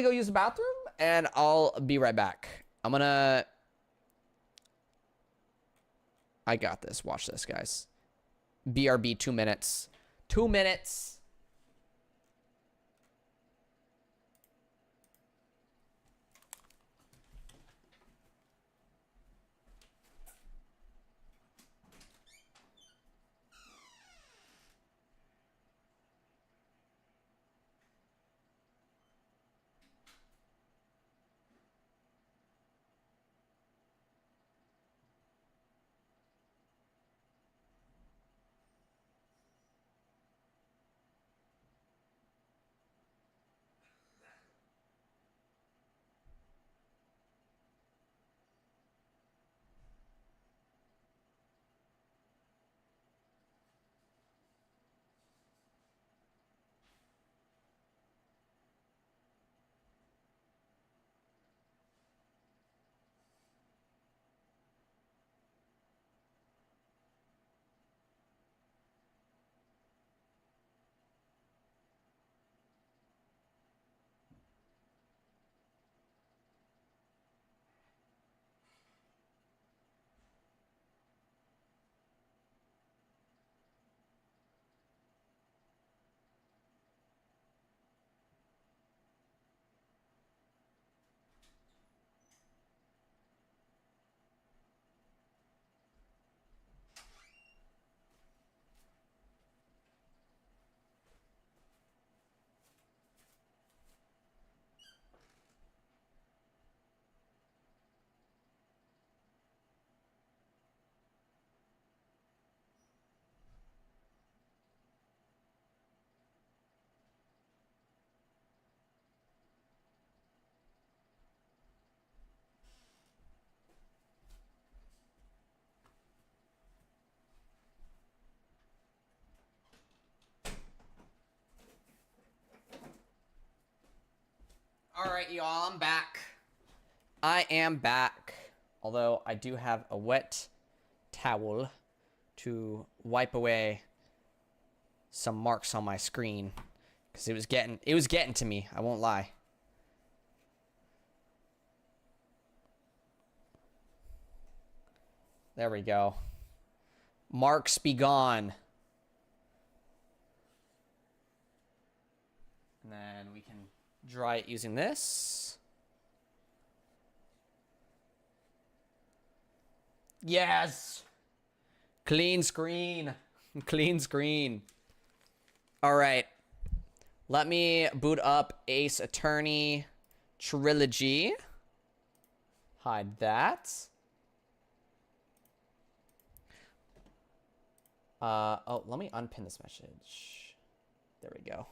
quickly go use the bathroom, and I'll be right back. I'm gonna... I got this. Watch this, guys. BRB, 2 minutes. 2 minutes. All right, y'all, I'm back. I am back. Although I do have a wet towel to wipe away some marks on my screen because it was getting to me. I won't lie. There we go. Marks be gone. And then we can dry it using this. Yes! Clean screen. Clean screen. All right. Let me boot up Ace Attorney Trilogy. Hide that. Oh, let me unpin this message. There we go.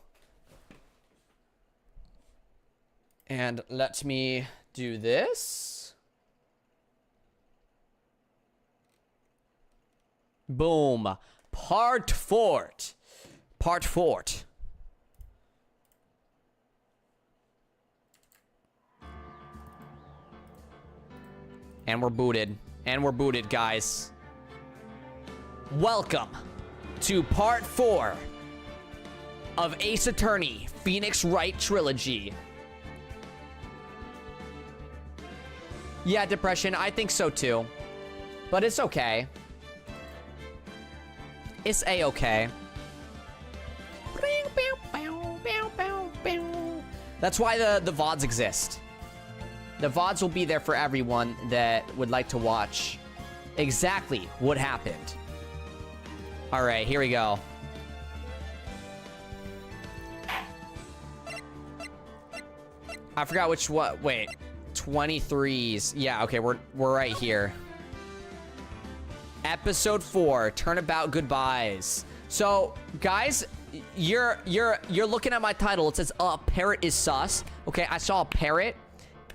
And let me do this. Boom. Part 4. Part 4. And we're booted. And we're booted, guys. Welcome to Part 4 of Ace Attorney Phoenix Wright Trilogy. Yeah, depression. I think so too. But it's okay. It's a-okay. That's why the VODs exist. The VODs will be there for everyone that would like to watch exactly what happened. All right, here we go. I forgot which what. Wait. 23s. Yeah, okay, we're right here. Episode 4, Turnabout Goodbyes. So, guys, you're looking at my title. It says, parrot is sus. Okay, I saw a parrot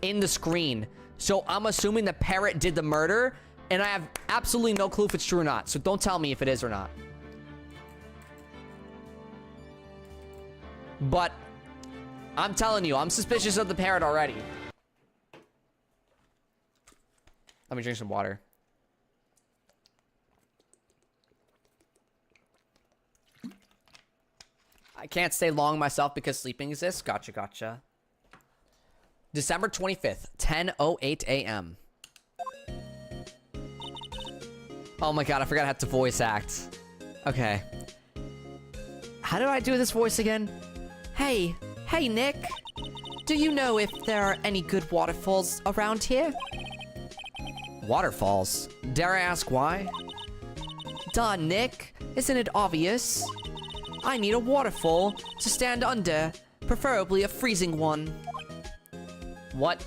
in the screen. So, I'm assuming the parrot did the murder, and I have absolutely no clue if it's true or not. So, don't tell me if it is or not. But, I'm telling you, I'm suspicious of the parrot already. Let me drink some water. I can't stay long myself because sleeping exists. Gotcha, gotcha. December 25th, 10:08 a.m. Oh my god, I forgot I had to voice act. Okay. How do I do this voice again? Hey Nick. Do you know if there are any good waterfalls around here? Waterfalls? Dare I ask why? Duh, Nick. Isn't it obvious? I need a waterfall to stand under, preferably a freezing one. What?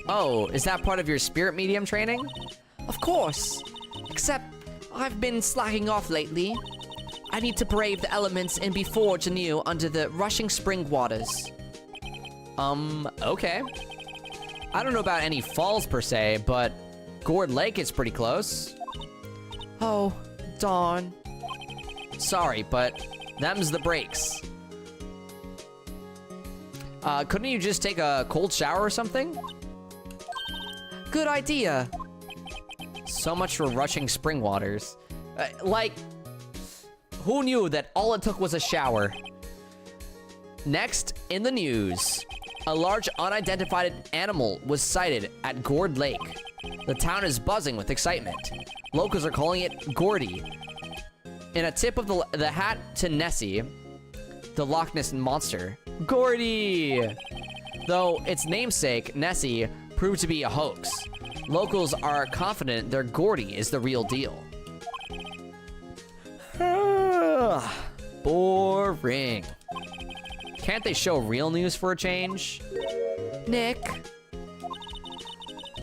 Oh, is that part of your spirit medium training? Of course. Except, I've been slacking off lately. I need to brave the elements and be forged anew under the rushing spring waters. Okay. I don't know about any falls per se, but Gourd Lake is pretty close. Oh, darn. Sorry, but them's the breaks. Couldn't you just take a cold shower or something? Good idea. So much for rushing spring waters. Like, who knew that all it took was a shower? Next, in the news. A large unidentified animal was sighted at Gourd Lake. The town is buzzing with excitement. Locals are calling it Gordy. In a tip of the hat to Nessie, the Loch Ness Monster. Gordy! Though its namesake, Nessie, proved to be a hoax. Locals are confident their Gordy is the real deal. Boring. Can't they show real news for a change? Nick,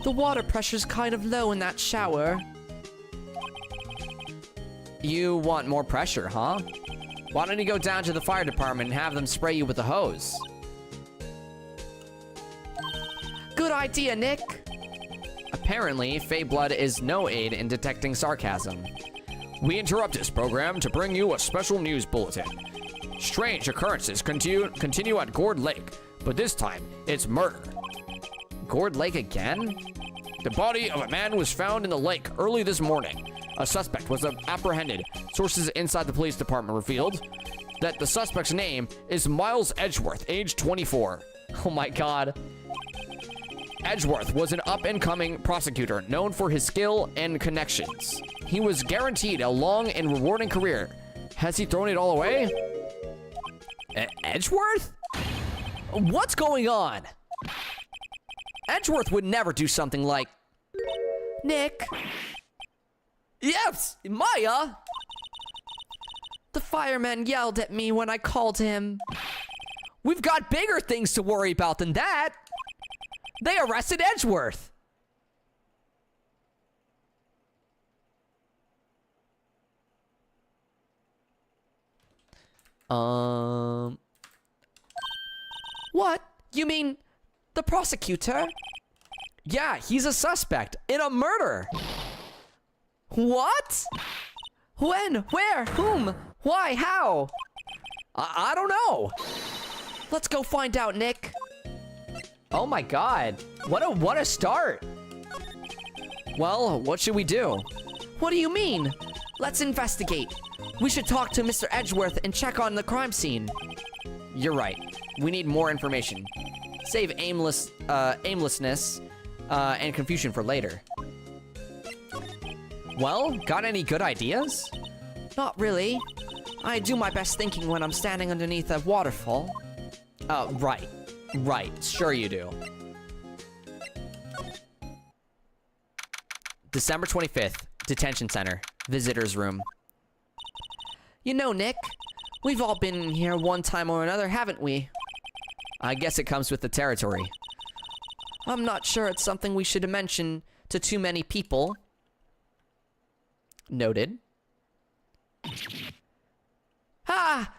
the water pressure's kind of low in that shower. You want more pressure, huh? Why don't you go down to the fire department and have them spray you with a hose? Good idea, Nick. Apparently, Fey Blood is no aid in detecting sarcasm. We interrupt this program to bring you a special news bulletin. Strange occurrences continue at Gourd Lake, but this time it's murder. Gourd Lake again? The body of a man was found in the lake early this morning. A suspect was apprehended. Sources inside the police department revealed that the suspect's name is Miles Edgeworth, age 24. Oh my god. Edgeworth was an up-and-coming prosecutor known for his skill and connections. He was guaranteed a long and rewarding career. Has he thrown it all away? Edgeworth? What's going on? Edgeworth would never do something like... Nick? Yes, Maya? The fireman yelled at me when I called him. We've got bigger things to worry about than that. They arrested Edgeworth. What? You mean the prosecutor? Yeah, he's a suspect in a murder. What? When? Where? Whom? Why? How? I don't know. Let's go find out, Nick. Oh my god. What a start. Well, what should we do? What do you mean? Let's investigate. We should talk to Mr. Edgeworth and check on the crime scene. You're right. We need more information. Save aimlessness and confusion for later. Well, got any good ideas? Not really. I do my best thinking when I'm standing underneath a waterfall. Right. Right. Sure you do. December 25th, Detention Center, Visitor's Room. You know, Nick, we've all been in here one time or another, haven't we? I guess it comes with the territory. I'm not sure it's something we should mention to too many people. Noted. Ah!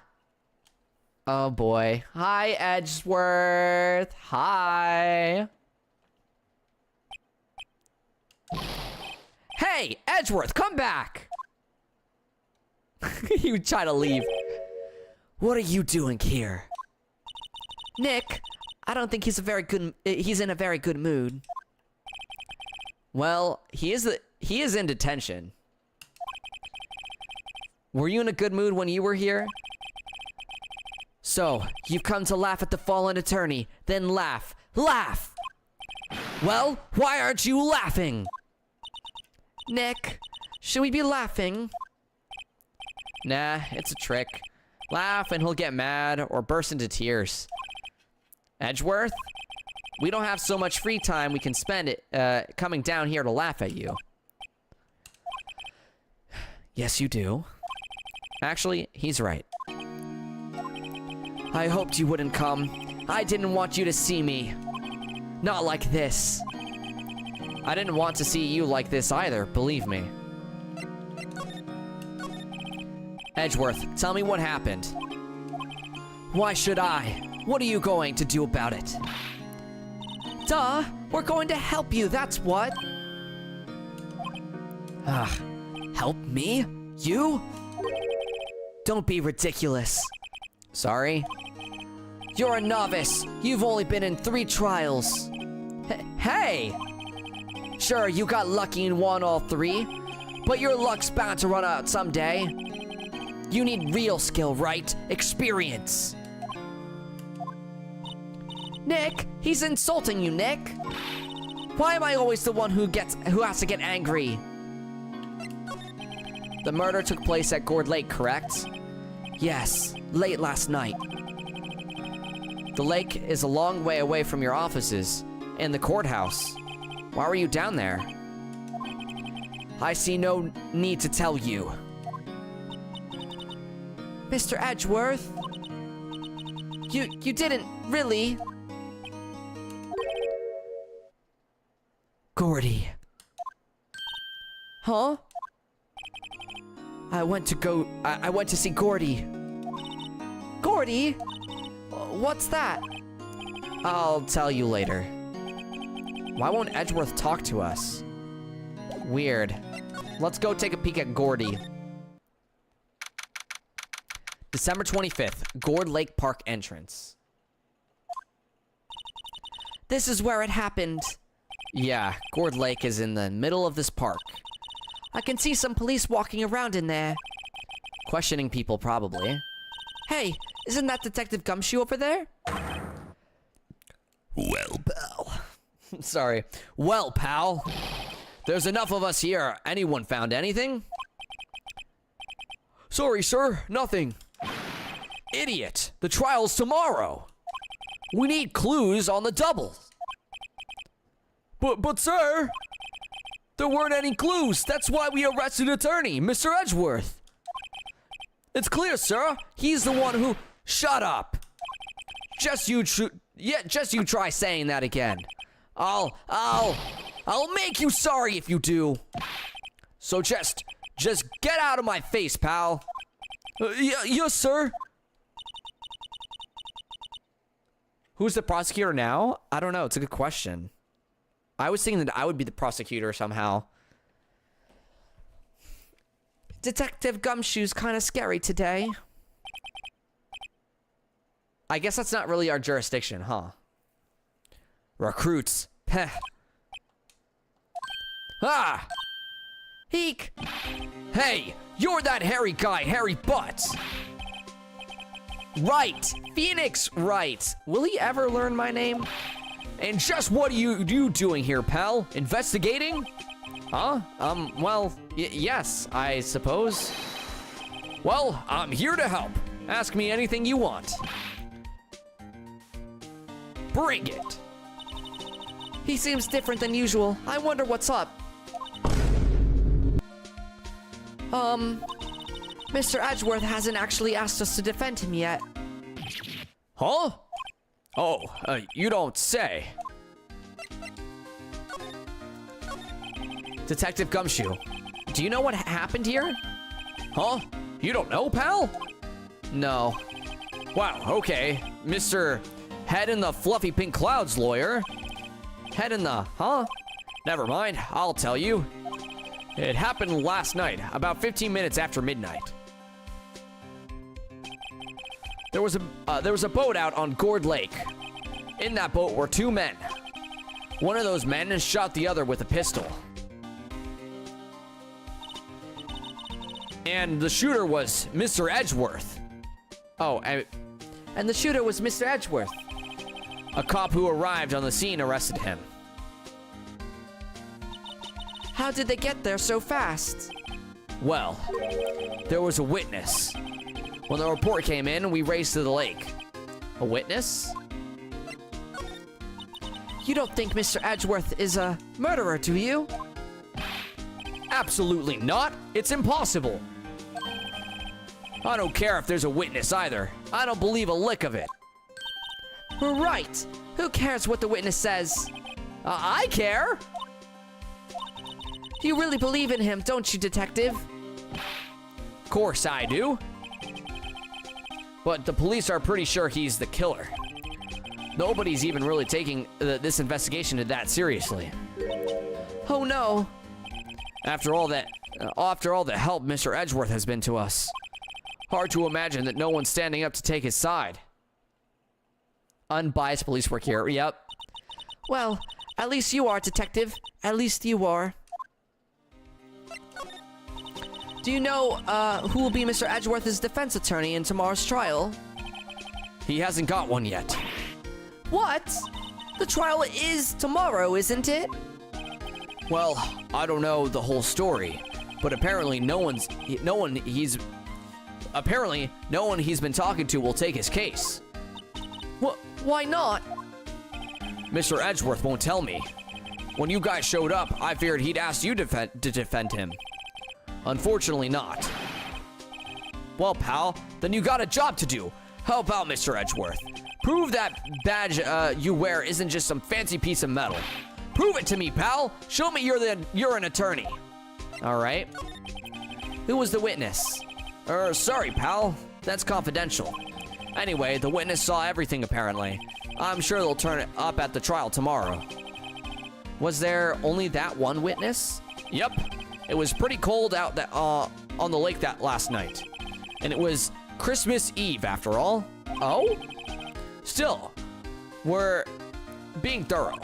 Oh boy. Hi, Edgeworth. Hi. Hey, Edgeworth, come back! You try to leave. What are you doing here? Nick, I don't think he's in a very good mood. Well, he is in detention. Were you in a good mood when you were here? So, you've come to laugh at the fallen attorney. Then laugh. Laugh! Well, why aren't you laughing? Nick, should we be laughing? Nah, it's a trick. Laugh and he'll get mad or burst into tears. Edgeworth? We don't have so much free time we can spend it coming down here to laugh at you. Yes, you do. Actually, he's right. I hoped you wouldn't come. I didn't want you to see me. Not like this. I didn't want to see you like this either, believe me. Edgeworth, tell me what happened. Why should I? What are you going to do about it? Duh, we're going to help you, that's what. Help me? You? Don't be ridiculous. Sorry? You're a novice. You've only been in 3 trials. Hey! Sure, you got lucky and won all 3, but your luck's bound to run out someday. You need real skill, right? Experience. Nick, he's insulting you, Nick. Why am I always the one who has to get angry? The murder took place at Gourd Lake, correct? Yes, late last night. The lake is a long way away from your offices and the courthouse. Why were you down there? I see no need to tell you. Mr. Edgeworth? You didn't really... Gordy. Huh? I went to see Gordy. Gordy? What's that? I'll tell you later. Why won't Edgeworth talk to us? Weird. Let's go take a peek at Gordy. December 25th, Gourd Lake Park entrance. This is where it happened. Yeah, Gourd Lake is in the middle of this park. I can see some police walking around in there. Questioning people, probably. Hey, isn't that Detective Gumshoe over there? Well, pal. Sorry. Well, pal. There's enough of us here. Anyone found anything? Sorry, sir. Nothing. Idiot. The trial's tomorrow. We need clues on the double. But sir, there weren't any clues. That's why we arrested attorney, Mr. Edgeworth. It's clear, sir. He's the one who... Shut up. Just you try saying that again. I'll make you sorry if you do. So just get out of my face, pal. Yes, sir. Who's the prosecutor now? I don't know. It's a good question. I was thinking that I would be the prosecutor somehow. Detective Gumshoe's kind of scary today. I guess that's not really our jurisdiction, huh? Recruits. Heh. Ah! Eek! Hey! You're that hairy guy, Hairy Butts! Right! Phoenix Wright! Will he ever learn my name? And just what are you doing here, pal? Investigating? Huh? Well, yes, I suppose. Well, I'm here to help. Ask me anything you want. Bring it! He seems different than usual. I wonder what's up. Mr. Edgeworth hasn't actually asked us to defend him yet. Huh? Oh, you don't say. Detective Gumshoe, do you know what happened here? Huh? You don't know, pal? No. Wow, okay. Mr. Head in the Fluffy Pink Clouds lawyer. Head in the, huh? Never mind, I'll tell you. It happened last night, about 15 minutes after midnight. There was a boat out on Gourd Lake. In that boat were 2 men. One of those men shot the other with a pistol. And the shooter was Mr. Edgeworth. Oh, and the shooter was Mr. Edgeworth. A cop who arrived on the scene arrested him. How did they get there so fast? Well, there was a witness. When the report came in, we raced to the lake. A witness? You don't think Mr. Edgeworth is a murderer, do you? Absolutely not. It's impossible. I don't care if there's a witness either. I don't believe a lick of it. Right. Who cares what the witness says? I care. You really believe in him, don't you, detective? Of course I do. But the police are pretty sure he's the killer. Nobody's even really taking this investigation that seriously. Oh no. After all the help Mr. Edgeworth has been to us, hard to imagine that no one's standing up to take his side. Unbiased police work here. Yep. Well, at least you are, detective. At least you are. Do you know who will be Mr. Edgeworth's defense attorney in tomorrow's trial? He hasn't got one yet. What? The trial is tomorrow, isn't it? Well, I don't know the whole story, but apparently no one he's been talking to will take his case. Why not? Mr. Edgeworth won't tell me. When you guys showed up, I figured he'd ask you to defend him. Unfortunately not. Well, pal, then you got a job to do. Help out Mr. Edgeworth. Prove that badge you wear isn't just some fancy piece of metal. Prove it to me, pal. Show me you're an attorney. All right. Who was the witness? Sorry, pal. That's confidential. Anyway, the witness saw everything apparently. I'm sure they'll turn it up at the trial tomorrow. Was there only that one witness? Yep. It was pretty cold out on the lake that last night. And it was Christmas Eve after all. Oh? Still, we're being thorough.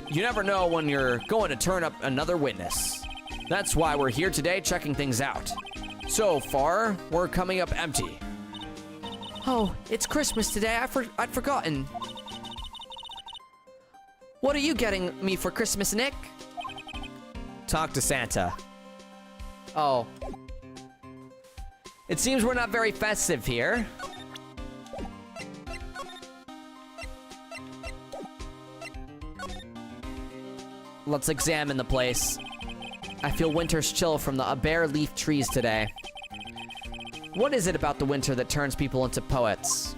You never know when you're going to turn up another witness. That's why we're here today checking things out. So far, we're coming up empty. Oh, it's Christmas today. I'd forgotten. What are you getting me for Christmas, Nick? Talk to Santa. Oh. It seems we're not very festive here. Let's examine the place. I feel winter's chill from the bare leaf trees today. What is it about the winter that turns people into poets?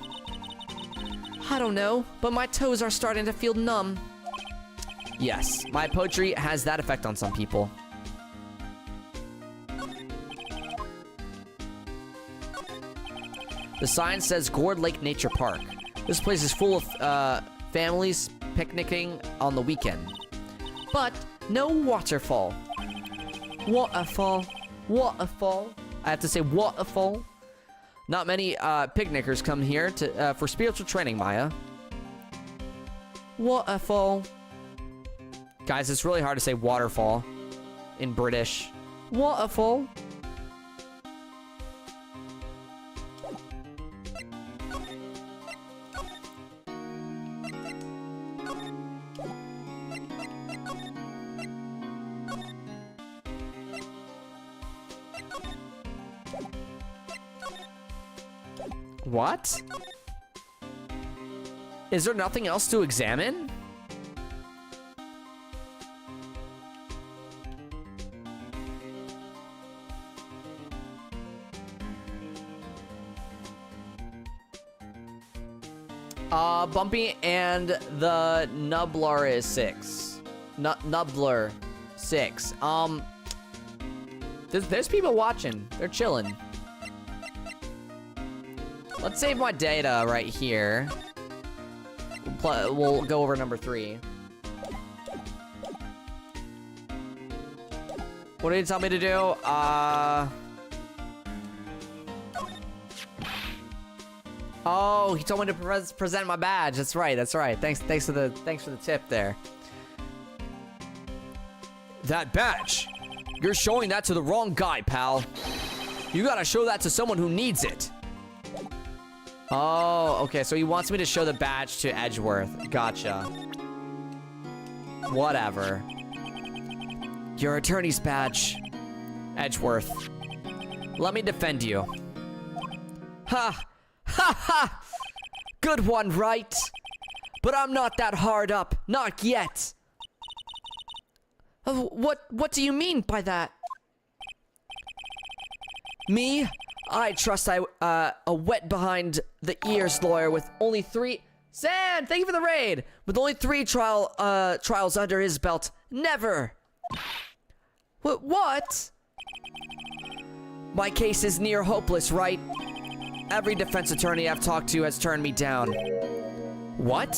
I don't know, but my toes are starting to feel numb. Yes, my poetry has that effect on some people. The sign says Gourd Lake Nature Park. This place is full of families picnicking on the weekend. But no waterfall. Waterfall. Waterfall. I have to say waterfall. Not many picnickers come here for spiritual training, Maya. Waterfall. Guys, it's really hard to say waterfall in British. Waterfall. What? Is there nothing else to examine? Bumpy and the Nubbler is 6. Nubbler 6. There's people watching. They're chilling. Let's save my data right here. We'll go over number 3. What did he tell me to do? Oh, he told me to present my badge. That's right. That's right. Thanks for the tip there. That badge. You're showing that to the wrong guy, pal. You gotta show that to someone who needs it. Oh, okay. So he wants me to show the badge to Edgeworth. Gotcha. Whatever. Your attorney's badge, Edgeworth. Let me defend you. Ha! Ha ha! Good one, right? But I'm not that hard up. Not yet. What do you mean by that? Me? I trust a wet behind the ears lawyer with only 3... San, thank you for the raid! With only 3 trials under his belt. Never! What? My case is near hopeless, right? Every defense attorney I've talked to has turned me down. What?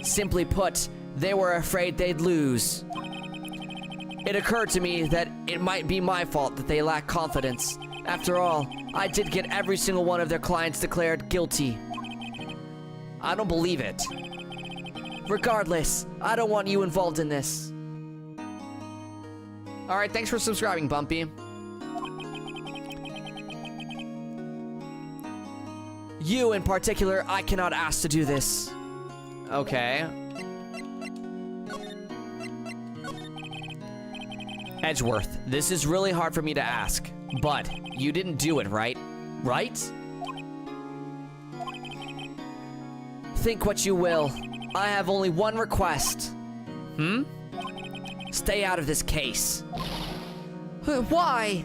Simply put, they were afraid they'd lose. It occurred to me that it might be my fault that they lack confidence. After all, I did get every single one of their clients declared guilty. I don't believe it. Regardless, I don't want you involved in this. Alright, thanks for subscribing, Bumpy. You in particular, I cannot ask to do this. Okay. Edgeworth, this is really hard for me to ask, but you didn't do it, right? Right? Think what you will. I have only one request. Stay out of this case. Why?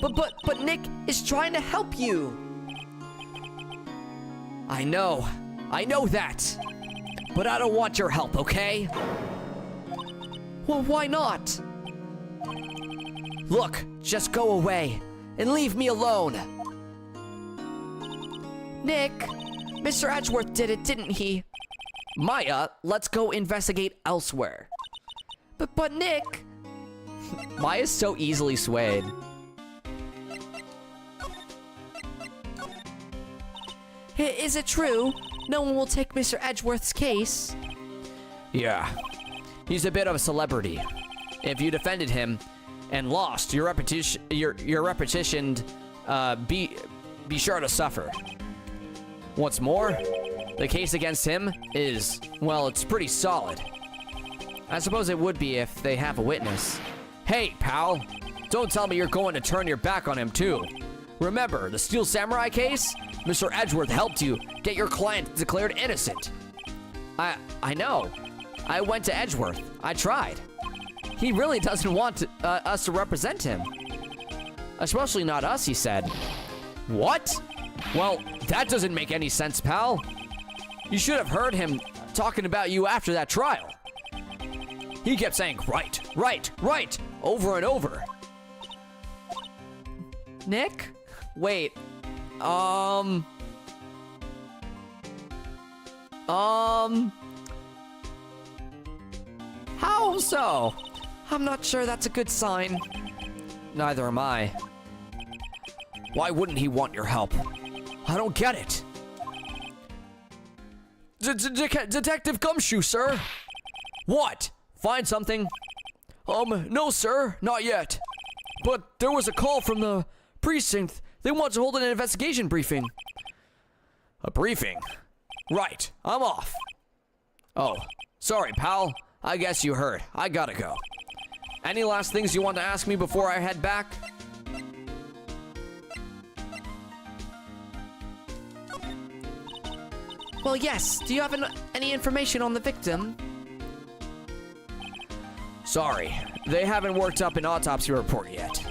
But Nick is trying to help you. I know that. But I don't want your help, okay? Well, why not? Look, just go away and leave me alone. Nick, Mr. Edgeworth did it, didn't he? Maya, let's go investigate elsewhere. But Nick... Maya's so easily swayed. Is it true? No one will take Mr. Edgeworth's case? Yeah. He's a bit of a celebrity. If you defended him and lost, your repetition be sure to suffer. What's more, the case against him is, well, it's pretty solid. I suppose it would be if they have a witness. Hey, pal, don't tell me you're going to turn your back on him too. Remember, the Steel Samurai case? Mr. Edgeworth helped you get your client declared innocent. I know. I went to Edgeworth. I tried. He really doesn't want us to represent him. Especially not us, he said. What? Well, that doesn't make any sense, pal. You should have heard him talking about you after that trial. He kept saying, right, right, right, over and over. Nick? Wait. How so? I'm not sure that's a good sign. Neither am I. Why wouldn't he want your help? I don't get it. Detective Gumshoe, sir. What? Find something? No, sir, not yet. But there was a call from the precinct. They want to hold an investigation briefing. A briefing? Right, I'm off. Oh, sorry, pal. I guess you heard. I gotta go. Any last things you want to ask me before I head back? Well, yes. Do you have any information on the victim? Sorry, they haven't worked up an autopsy report yet.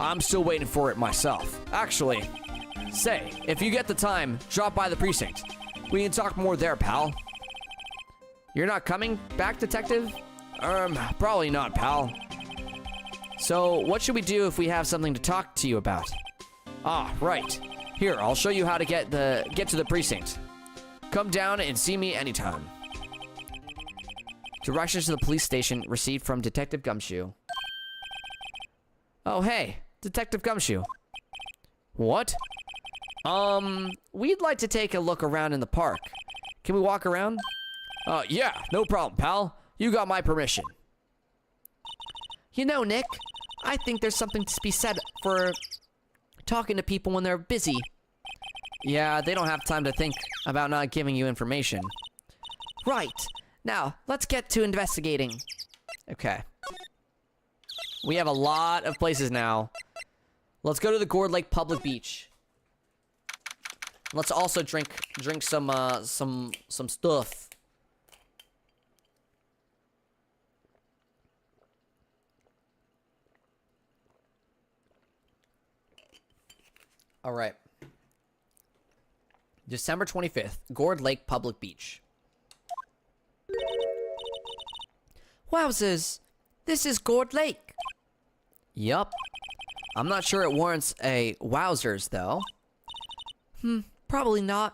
I'm still waiting for it myself. Actually, say, if you get the time, drop by the precinct. We can talk more there, pal. You're not coming back, detective? Probably not, pal. So, what should we do if we have something to talk to you about? Ah, right. Here, I'll show you how to get to the precinct. Come down and see me anytime. Directions to the police station received from Detective Gumshoe. Oh, hey, Detective Gumshoe. What? We'd like to take a look around in the park. Can we walk around? Yeah, no problem, pal. You got my permission. You know, Nick, I think there's something to be said for talking to people when they're busy. Yeah, they don't have time to think about not giving you information. Right. Now, let's get to investigating. Okay. We have a lot of places now. Let's go to the Gourd Lake Public Beach. Let's also drink some stuff. All right. December 25th, Gourd Lake Public Beach. Wowzers, this is Gourd Lake. Yup. I'm not sure it warrants a wowzers, though. Probably not.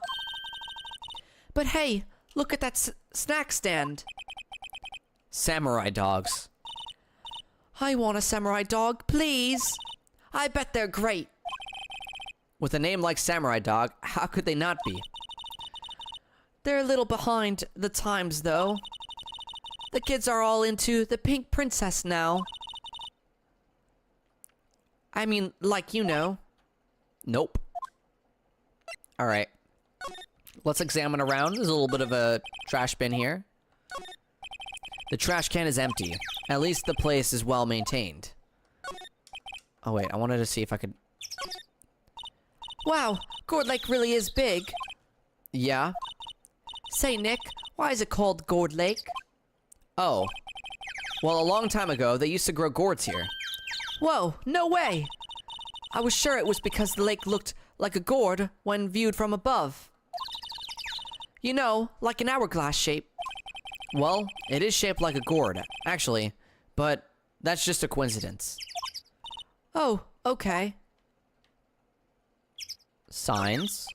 But hey, look at that snack stand. Samurai dogs. I want a samurai dog, please. I bet they're great. With a name like Samurai Dog, how could they not be? They're a little behind the times, though. The kids are all into the Pink Princess now. I mean, like you know. Nope. Alright. Let's examine around. There's a little bit of a trash bin here. The trash can is empty. At least the place is well maintained. Oh wait, I wanted to see if I could... Wow, Gourd Lake really is big. Yeah. Say, Nick, why is it called Gourd Lake? Oh. Well, a long time ago, they used to grow gourds here. Whoa, no way! I was sure it was because the lake looked like a gourd when viewed from above. You know, like an hourglass shape. Well, it is shaped like a gourd, actually, but that's just a coincidence. Oh, okay. Signs?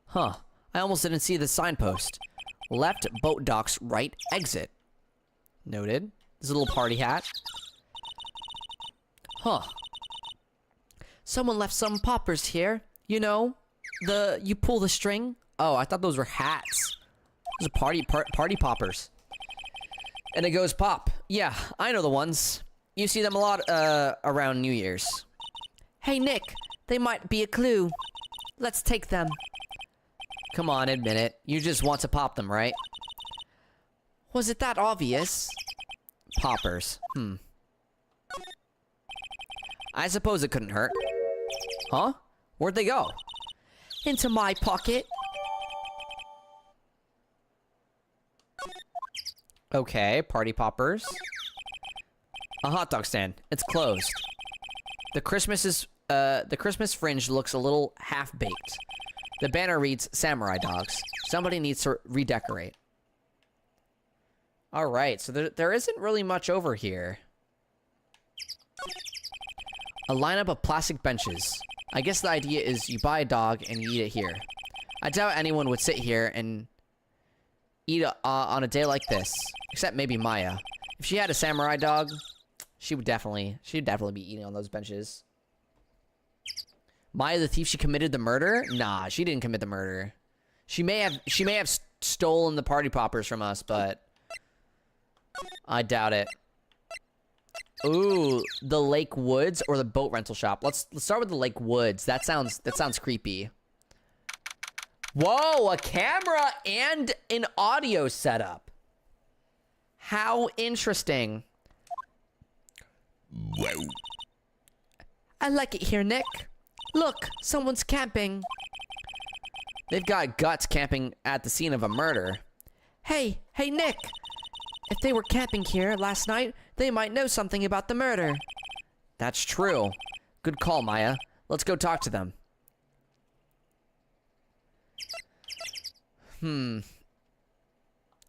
Huh. I almost didn't see the signpost. Left boat docks, right exit. Noted. There's a little party hat. Huh. Someone left some poppers here. You know, you pull the string. Oh, I thought those were hats. Those are party poppers. And it goes pop. Yeah, I know the ones. You see them a lot, around New Year's. Hey, Nick, they might be a clue. Let's take them. Come on, admit it. You just want to pop them, right? Was it that obvious? Poppers. I suppose it couldn't hurt. Huh? Where'd they go? Into my pocket. Okay, party poppers. A hot dog stand. It's closed. The Christmas fringe looks a little half-baked. The banner reads Samurai Dogs. Somebody needs to redecorate. Alright, so there isn't really much over here. A lineup of plastic benches. I guess the idea is you buy a dog and you eat it here. I doubt anyone would sit here and eat on a day like this. Except maybe Maya. If she had a samurai dog, she'd definitely be eating on those benches. Maya the thief, she committed the murder? Nah, she didn't commit the murder. She may have stolen the party poppers from us, but I doubt it. Ooh, the Lake Woods or the boat rental shop. Let's start with the Lake Woods. That sounds creepy. Whoa, a camera and an audio setup. How interesting. Whoa. I like it here, Nick. Look, someone's camping. They've got guts camping at the scene of a murder. Hey, Nick. If they were camping here last night, they might know something about the murder. That's true. Good call, Maya. Let's go talk to them.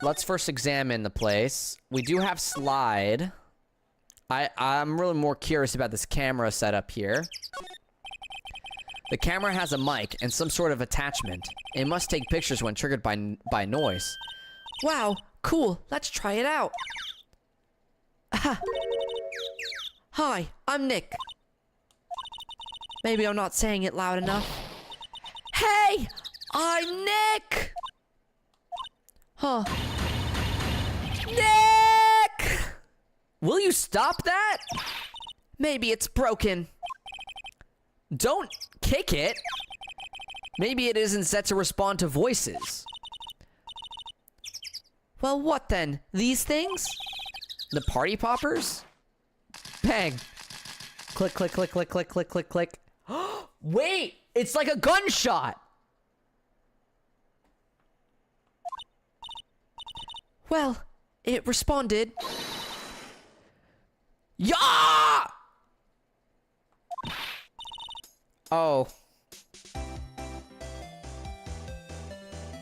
Let's first examine the place. We do have slide. I'm really more curious about this camera setup here. The camera has a mic and some sort of attachment. It must take pictures when triggered by noise. Wow, cool. Let's try it out. Hi, I'm Nick. Maybe I'm not saying it loud enough. Hey, I'm Nick! Huh. Nick! Will you stop that? Maybe it's broken. Don't kick it. Maybe it isn't set to respond to voices. Well, what then? These things? The party poppers? Bang. Click, click, click, click, click, click, click, click. Wait! It's like a gunshot! Well, it responded. Yeah! Oh.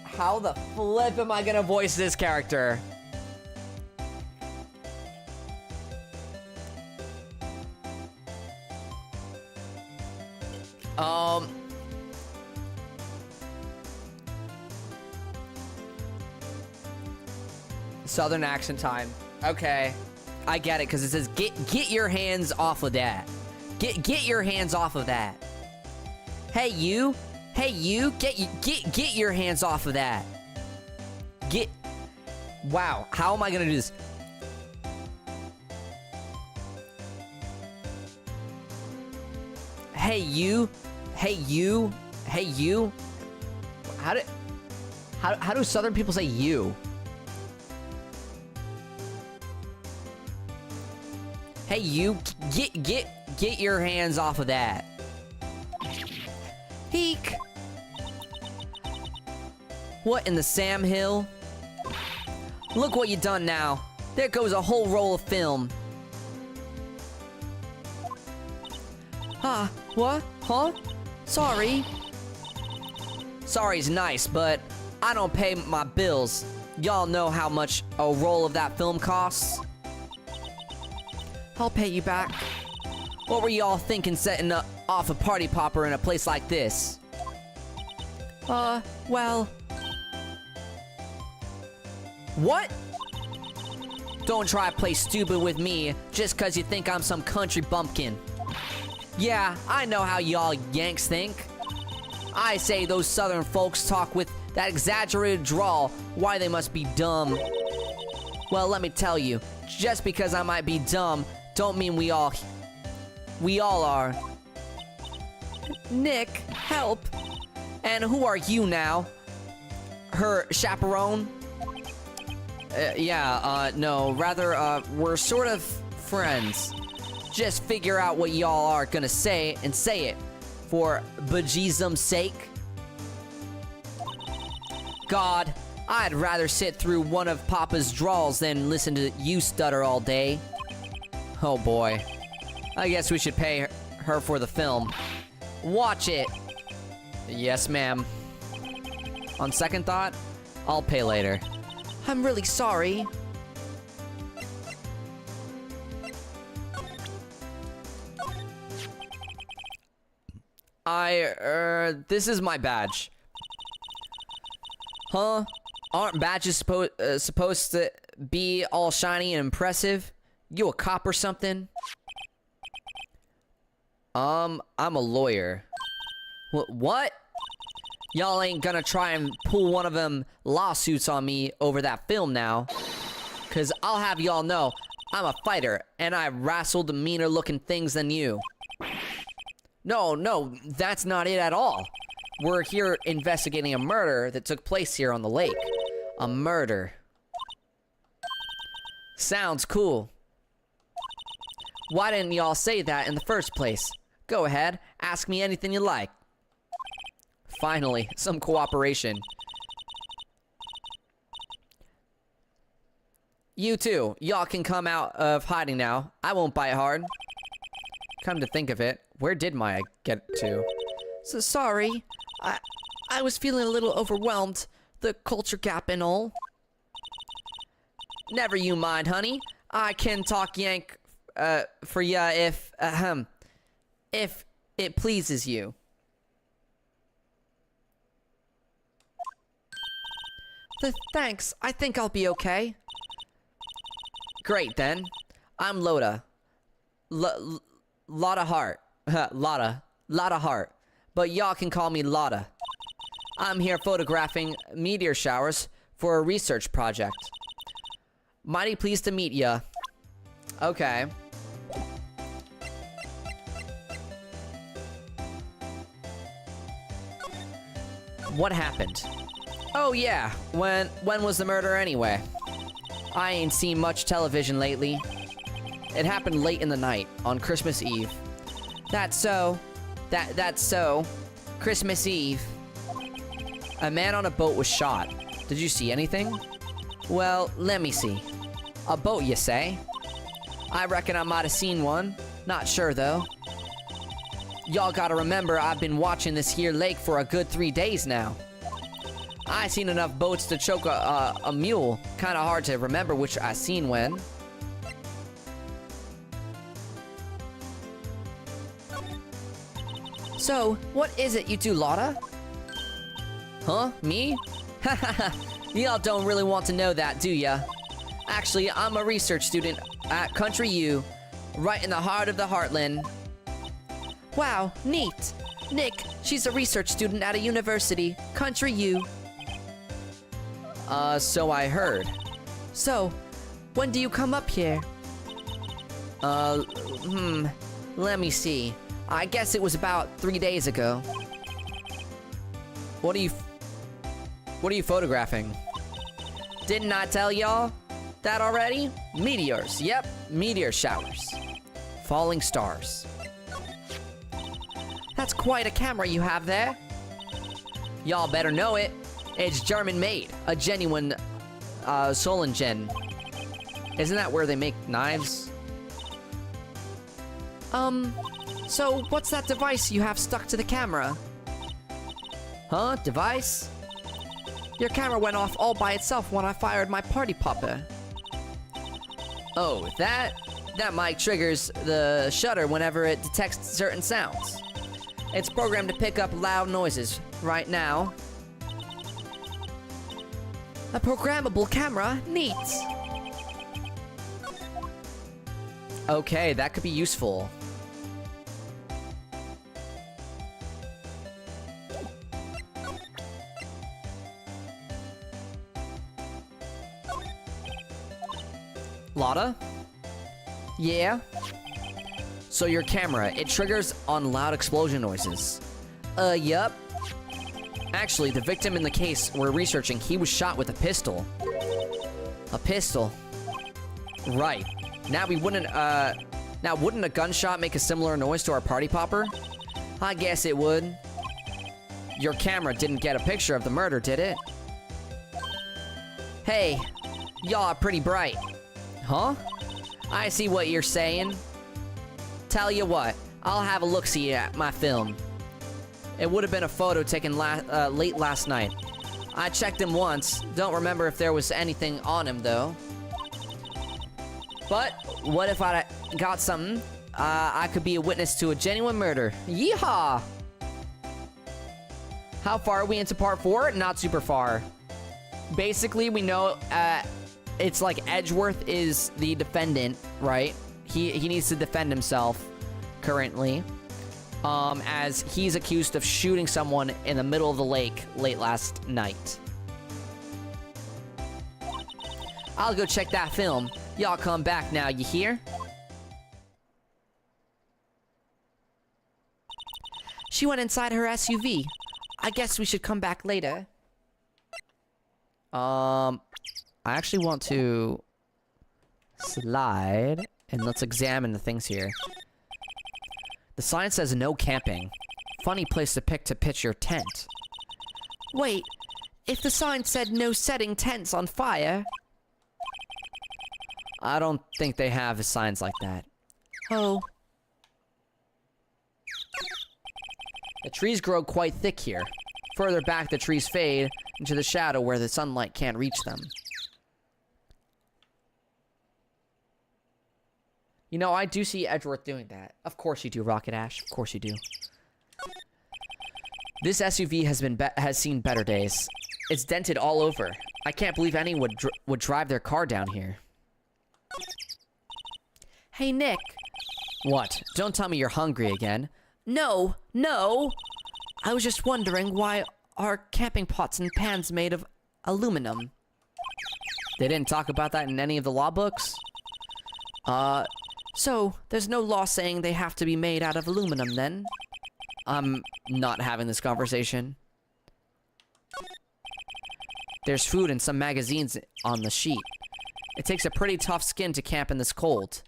How the flip am I gonna voice this character? Southern accent time. Okay. I get it, because it says get your hands off of that. Get your hands off of that. Hey you. Hey you, get your hands off of that. Wow, how am I gonna do this? Hey you. Hey you. Hey you. How do Southern people say you? Hey you, get your hands off of that. Eek. What in the Sam Hill? Look what you done now. There goes a whole roll of film. Huh? What? Huh? Sorry. Sorry's nice, but I don't pay my bills. Y'all know how much a roll of that film costs? I'll pay you back. What were y'all thinking setting off a party popper in a place like this? Well... What? Don't try to play stupid with me just cause you think I'm some country bumpkin. Yeah, I know how y'all Yanks think. I say those Southern folks talk with that exaggerated drawl. Why they must be dumb. Well, let me tell you, just because I might be dumb, don't mean we all are. Nick, help. And who are you now? Her chaperone? No, rather, we're sort of friends. Just figure out what y'all are gonna say and say it, for bejesusum's sake. God, I'd rather sit through one of Papa's drawls than listen to you stutter all day. Oh boy. I guess we should pay her for the film. Watch it! Yes, ma'am. On second thought, I'll pay later. I'm really sorry. This is my badge. Huh? Aren't badges supposed to be all shiny and impressive? You a cop or something? I'm a lawyer. What? Y'all ain't gonna try and pull one of them lawsuits on me over that film now. Cause I'll have y'all know, I'm a fighter, and I wrestled meaner looking things than you. No, that's not it at all. We're here investigating a murder that took place here on the lake. A murder. Sounds cool. Why didn't y'all say that in the first place? Go ahead, ask me anything you like. Finally, some cooperation. You too, y'all can come out of hiding now. I won't bite hard. Come to think of it, where did Maya get to? So sorry, I was feeling a little overwhelmed. The culture gap and all. Never you mind, honey. I can talk Yank for ya if it pleases you. Thanks, I think I'll be okay. Great then. I'm Loda. Lotta Heart. Lotta Heart. But y'all can call me Lotta. I'm here photographing meteor showers for a research project. Mighty pleased to meet ya. Okay. What happened? Oh yeah, when was the murder anyway? I ain't seen much television lately. It happened late in the night, on Christmas Eve. That's so. That's so. Christmas Eve. A man on a boat was shot. Did you see anything? Well, let me see. A boat, you say? I reckon I might have seen one. Not sure, though. Y'all gotta remember, I've been watching this here lake for a good 3 days now. I seen enough boats to choke a mule. Kinda hard to remember which I seen when. So, what is it you do, Lotta? Huh? Me? Hahaha. Y'all don't really want to know that, do ya? Actually, I'm a research student at Country U, right in the heart of the Heartland. Wow, neat. Nick, she's a research student at a university, Country U. So I heard. So, when do you come up here? Let me see. I guess it was about 3 days ago. What are you photographing? Didn't I tell y'all that already? Meteors, yep, meteor showers. Falling stars. That's quite a camera you have there. Y'all better know it. It's German made, a genuine, Solingen. Isn't that where they make knives? So what's that device you have stuck to the camera? Huh? Device? Your camera went off all by itself when I fired my party popper. Oh, that mic triggers the shutter whenever it detects certain sounds. It's programmed to pick up loud noises right now. A programmable camera? Neat! Okay, that could be useful. Lotta? Yeah? So your camera, it triggers on loud explosion noises. Yup. Actually, the victim in the case we're researching, he was shot with a pistol. A pistol. Right. Now wouldn't a gunshot make a similar noise to our party popper? I guess it would. Your camera didn't get a picture of the murder, did it? Hey, y'all are pretty bright. Huh? I see what you're saying. Tell you what, I'll have a look-see at my film. It would have been a photo taken late last night. I checked him once. Don't remember if there was anything on him, though. But what if I got something? I could be a witness to a genuine murder. Yeehaw! How far are we into part 4? Not super far. Basically, we know it's like Edgeworth is the defendant, right? He needs to defend himself currently. As he's accused of shooting someone in the middle of the lake late last night. I'll go check that film. Y'all come back now, you hear? She went inside her SUV. I guess we should come back later. I actually want to slide and let's examine the things here. The sign says no camping. Funny place to pick to pitch your tent. Wait, if the sign said no setting tents on fire... I don't think they have signs like that. Oh. The trees grow quite thick here. Further back, the trees fade into the shadow where the sunlight can't reach them. You know, I do see Edgeworth doing that. Of course you do, Rocket Ash. Of course you do. This SUV has seen better days. It's dented all over. I can't believe anyone would drive their car down here. Hey, Nick. What? Don't tell me you're hungry again. No, no. I was just wondering why are camping pots and pans made of aluminum? They didn't talk about that in any of the law books? So, there's no law saying they have to be made out of aluminum, then? I'm not having this conversation. There's food and some magazines on the sheet. It takes a pretty tough skin to camp in this cold.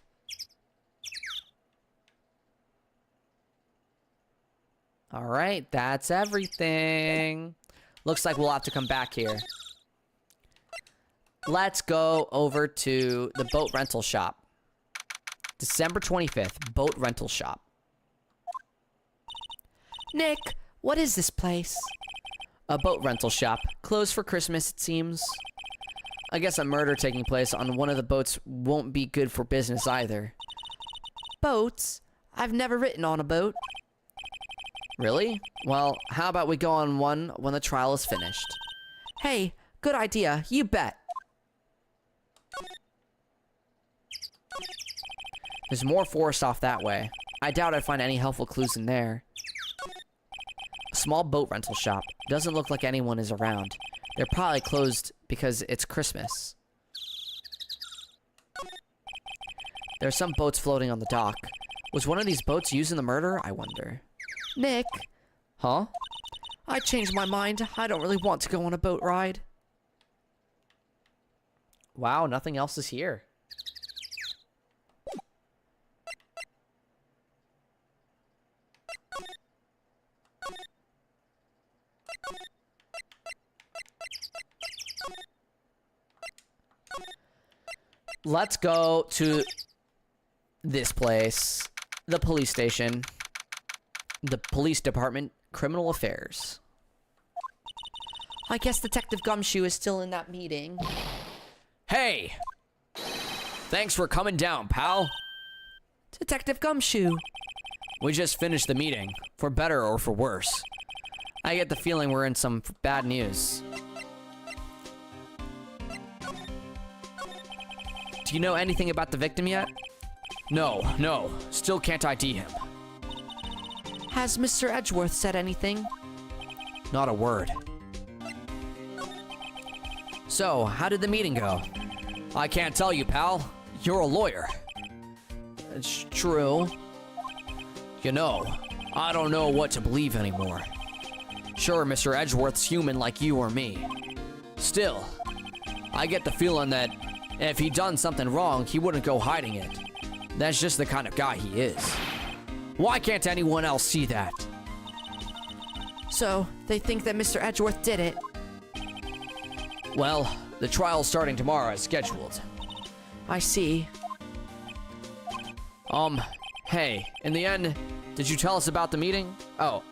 Alright, that's everything. Looks like we'll have to come back here. Let's go over to the boat rental shop. December 25th, boat rental shop. Nick, what is this place? A boat rental shop. Closed for Christmas, it seems. I guess a murder taking place on one of the boats won't be good for business either. Boats? I've never ridden on a boat. Really? Well, how about we go on one when the trial is finished? Hey, good idea. You bet. There's more forest off that way. I doubt I'd find any helpful clues in there. A small boat rental shop. Doesn't look like anyone is around. They're probably closed because it's Christmas. There are some boats floating on the dock. Was one of these boats used in the murder? I wonder. Nick? Huh? I changed my mind. I don't really want to go on a boat ride. Wow, nothing else is here. Let's go to this place. The police station. The police department. Criminal affairs. I guess Detective Gumshoe is still in that meeting. Hey! Thanks for coming down, pal. Detective Gumshoe. We just finished the meeting. For better or for worse. I get the feeling we're in some bad news. Do you know anything about the victim yet? No. Still can't ID him. Has Mr. Edgeworth said anything? Not a word. So, how did the meeting go? I can't tell you, pal. You're a lawyer. It's true. You know, I don't know what to believe anymore. Sure, Mr. Edgeworth's human like you or me. Still, I get the feeling that if he'd done something wrong, he wouldn't go hiding it. That's just the kind of guy he is. Why can't anyone else see that? So, they think that Mr. Edgeworth did it? Well, the trial's starting tomorrow as scheduled. I see. Hey, in the end, did you tell us about the meeting? Oh,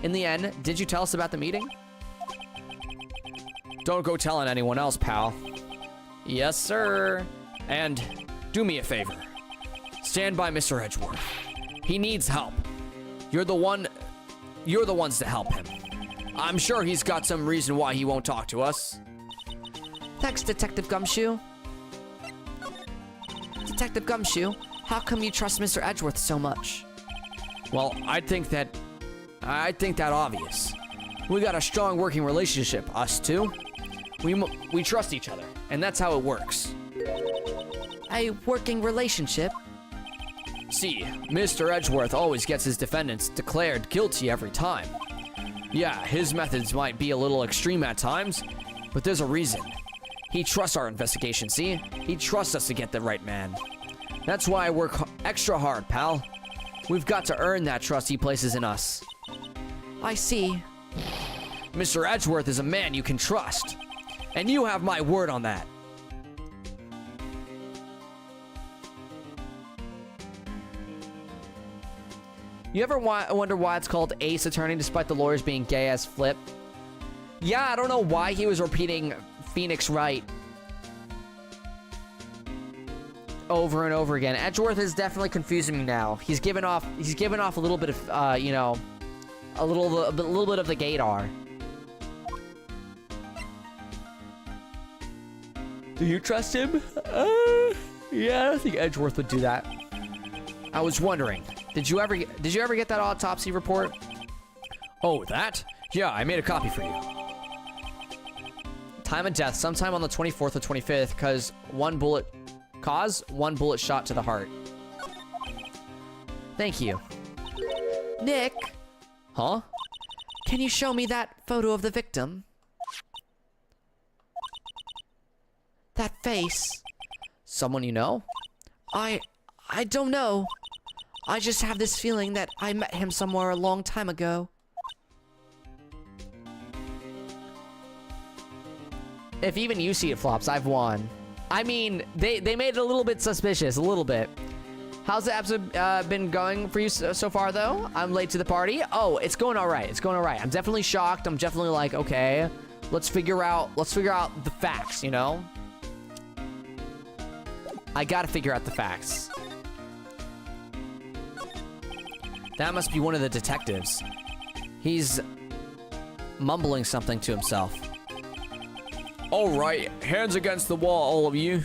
in the end, did you tell us about the meeting? Don't go telling anyone else, pal. Yes, sir. And do me a favor. Stand by Mr. Edgeworth. He needs help. You're the ones to help him. I'm sure he's got some reason why he won't talk to us. Thanks, Detective Gumshoe. Detective Gumshoe, how come you trust Mr. Edgeworth so much? Well, I think that obvious. We got a strong working relationship, us two. We trust each other, and that's how it works. A working relationship? See, Mr. Edgeworth always gets his defendants declared guilty every time. Yeah, his methods might be a little extreme at times, but there's a reason. He trusts our investigation, see? He trusts us to get the right man. That's why I work extra hard, pal. We've got to earn that trust he places in us. I see. Mr. Edgeworth is a man you can trust. And you have my word on that. You ever wonder why it's called Ace Attorney despite the lawyers being gay as Flip? Yeah, I don't know why he was repeating Phoenix Wright over and over again. Edgeworth is definitely confusing me now. He's given off a little bit of you know, a little bit of the gaydar. Do you trust him? Yeah, I don't think Edgeworth would do that. I was wondering, did you ever get that autopsy report? Oh, that? Yeah, I made a copy for you. Time of death, sometime on the 24th or 25th, one bullet shot to the heart. Thank you. Nick? Huh? Can you show me that photo of the victim? That face. Someone you know? I don't know. I just have this feeling that I met him somewhere a long time ago. If even you see it flops, I've won. I mean, they made it a little bit suspicious, a little bit. How's the episode been going for you so far, though? I'm late to the party. Oh, it's going all right. It's going all right. I'm definitely shocked. I'm definitely like, okay, let's figure out the facts, you know? I gotta figure out the facts. That must be one of the detectives. He's mumbling something to himself. All right, hands against the wall, all of you.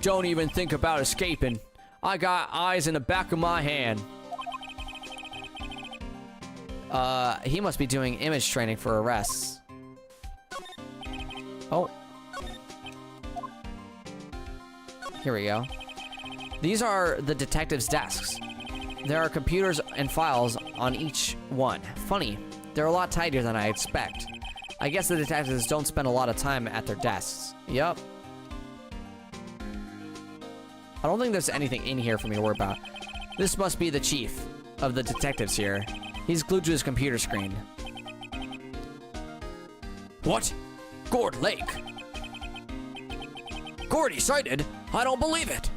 Don't even think about escaping. I got eyes in the back of my hand. He must be doing image training for arrests. Oh. Here we go. These are the detectives' desks. There are computers and files on each one. Funny, they're a lot tighter than I expect. I guess the detectives don't spend a lot of time at their desks. Yup. I don't think there's anything in here for me to worry about. This must be the chief of the detectives here. He's glued to his computer screen. What? Gourd Lake? Gordy cited? I don't believe it.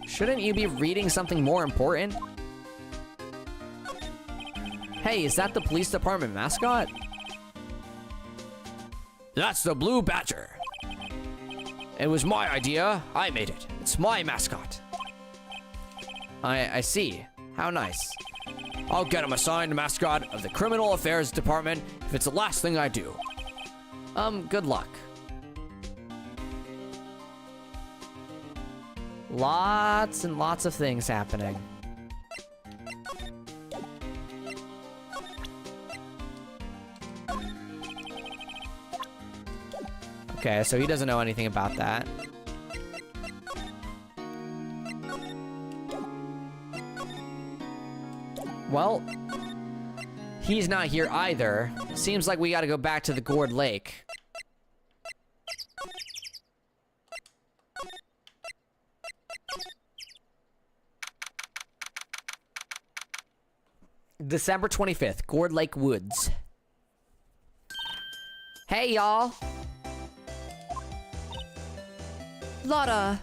Shouldn't you be reading something more important? Hey, is that the police department mascot? That's the Blue Badger. It was my idea. I made it. It's my mascot. I see. How nice. I'll get him assigned mascot of the Criminal Affairs Department if it's the last thing I do. Good luck. Lots and lots of things happening. Okay, so he doesn't know anything about that. Well, he's not here either. Seems like we gotta go back to the Gourd Lake. December 25th, Gourd Lake Woods. Hey, y'all. Lotta.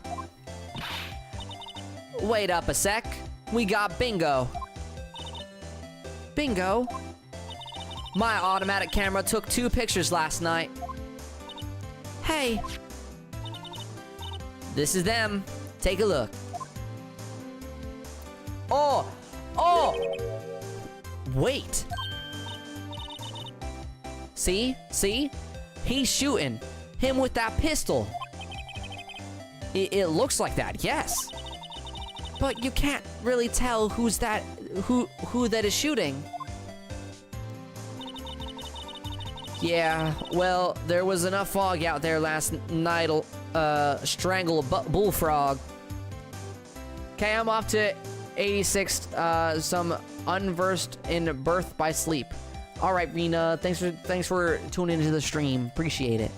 Wait up a sec. We got bingo. Bingo? My automatic camera took 2 pictures last night. Hey. This is them. Take a look. Oh! Oh! Wait. See? See? He's shooting. Him with that pistol. It looks like that, yes. But you can't really tell who that is shooting. Yeah, well, there was enough fog out there last night to strangle a bullfrog. Okay, I'm off to 86, some unversed in birth by sleep. All right, Rena, thanks for tuning into the stream. Appreciate it.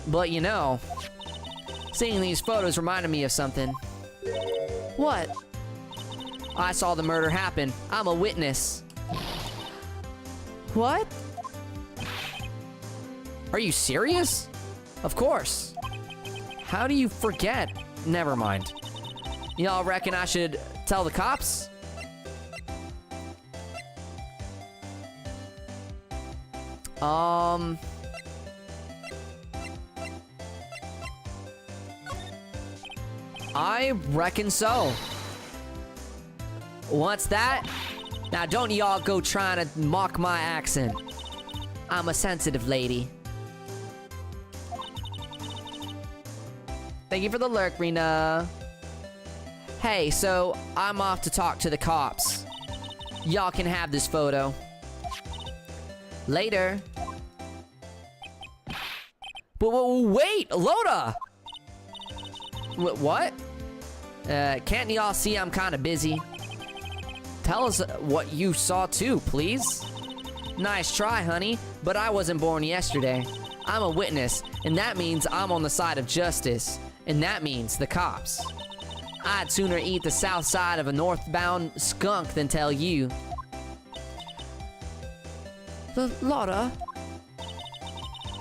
But you know, seeing these photos reminded me of something. What? I saw the murder happen. I'm a witness. What? Are you serious? Of course. How do you forget? Never mind. Y'all reckon I should tell the cops? I reckon so. What's that? Now don't y'all go trying to mock my accent. I'm a sensitive lady. Thank you for the lurk, Rena. Hey, so I'm off to talk to the cops. Y'all can have this photo. Later. But wait, Loda! What? Can't y'all see I'm kind of busy? Tell us what you saw too, please. Nice try, honey, but I wasn't born yesterday. I'm a witness, and that means I'm on the side of justice. And that means the cops. I'd sooner eat the south side of a northbound skunk than tell you. Lotta.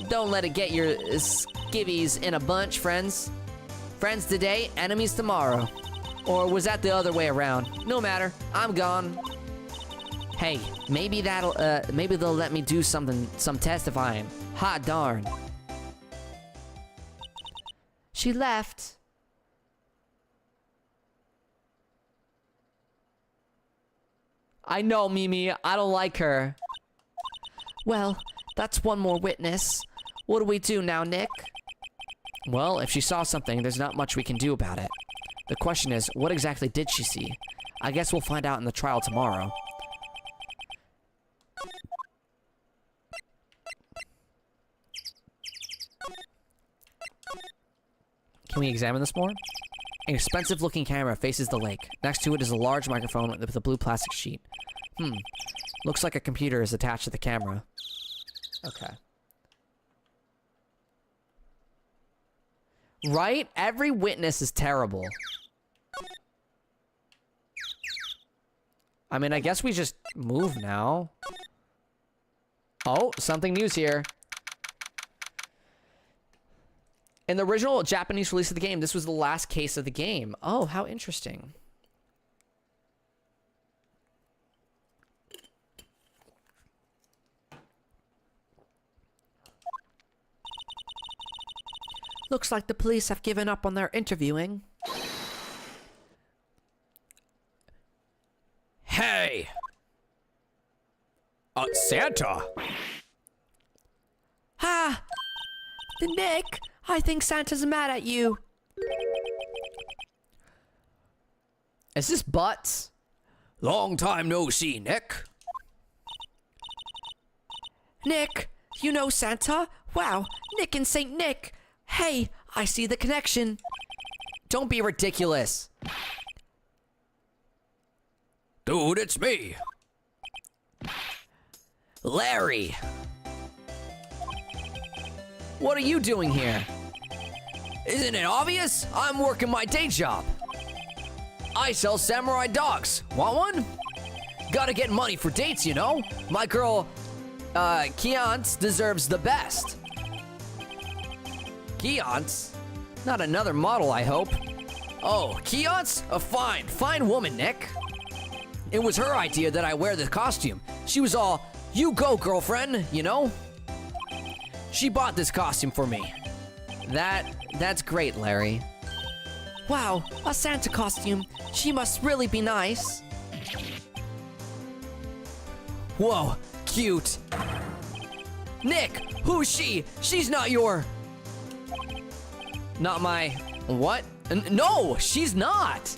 Don't let it get your skivvies in a bunch, friends. Friends today, enemies tomorrow. Or was that the other way around? No matter, I'm gone. Hey, maybe they'll let me do some testifying. Hot darn. She left. I know, Mimi, I don't like her. Well, that's one more witness. What do we do now, Nick? Well, if she saw something, there's not much we can do about it. The question is, what exactly did she see? I guess we'll find out in the trial tomorrow. Can we examine this more? An expensive-looking camera faces the lake. Next to it is a large microphone with a blue plastic sheet. Looks like a computer is attached to the camera. Okay. Right? Every witness is terrible. I mean, I guess we just move now. Oh, something new's here. In the original Japanese release of the game, this was the last case of the game. Oh, how interesting. Looks like the police have given up on their interviewing. Hey! Santa! Ha! Nick, I think Santa's mad at you. Is this Butts? Long time no see, Nick. Nick, you know Santa? Wow, Nick and Saint Nick. Hey, I see the connection. Don't be ridiculous. Dude, it's me. Larry. What are you doing here? Isn't it obvious? I'm working my day job. I sell samurai dogs. Want one? Gotta get money for dates, you know? My girl, Kiantz deserves the best. Kiantz? Not another model, I hope. Oh, Kiantz? A fine woman, Nick. It was her idea that I wear the costume. She was all, you go, girlfriend, you know? She bought this costume for me. That's great, Larry. Wow, a Santa costume. She must really be nice. Whoa, cute. Nick, who's she? She's not your... Not my... What? No, she's not.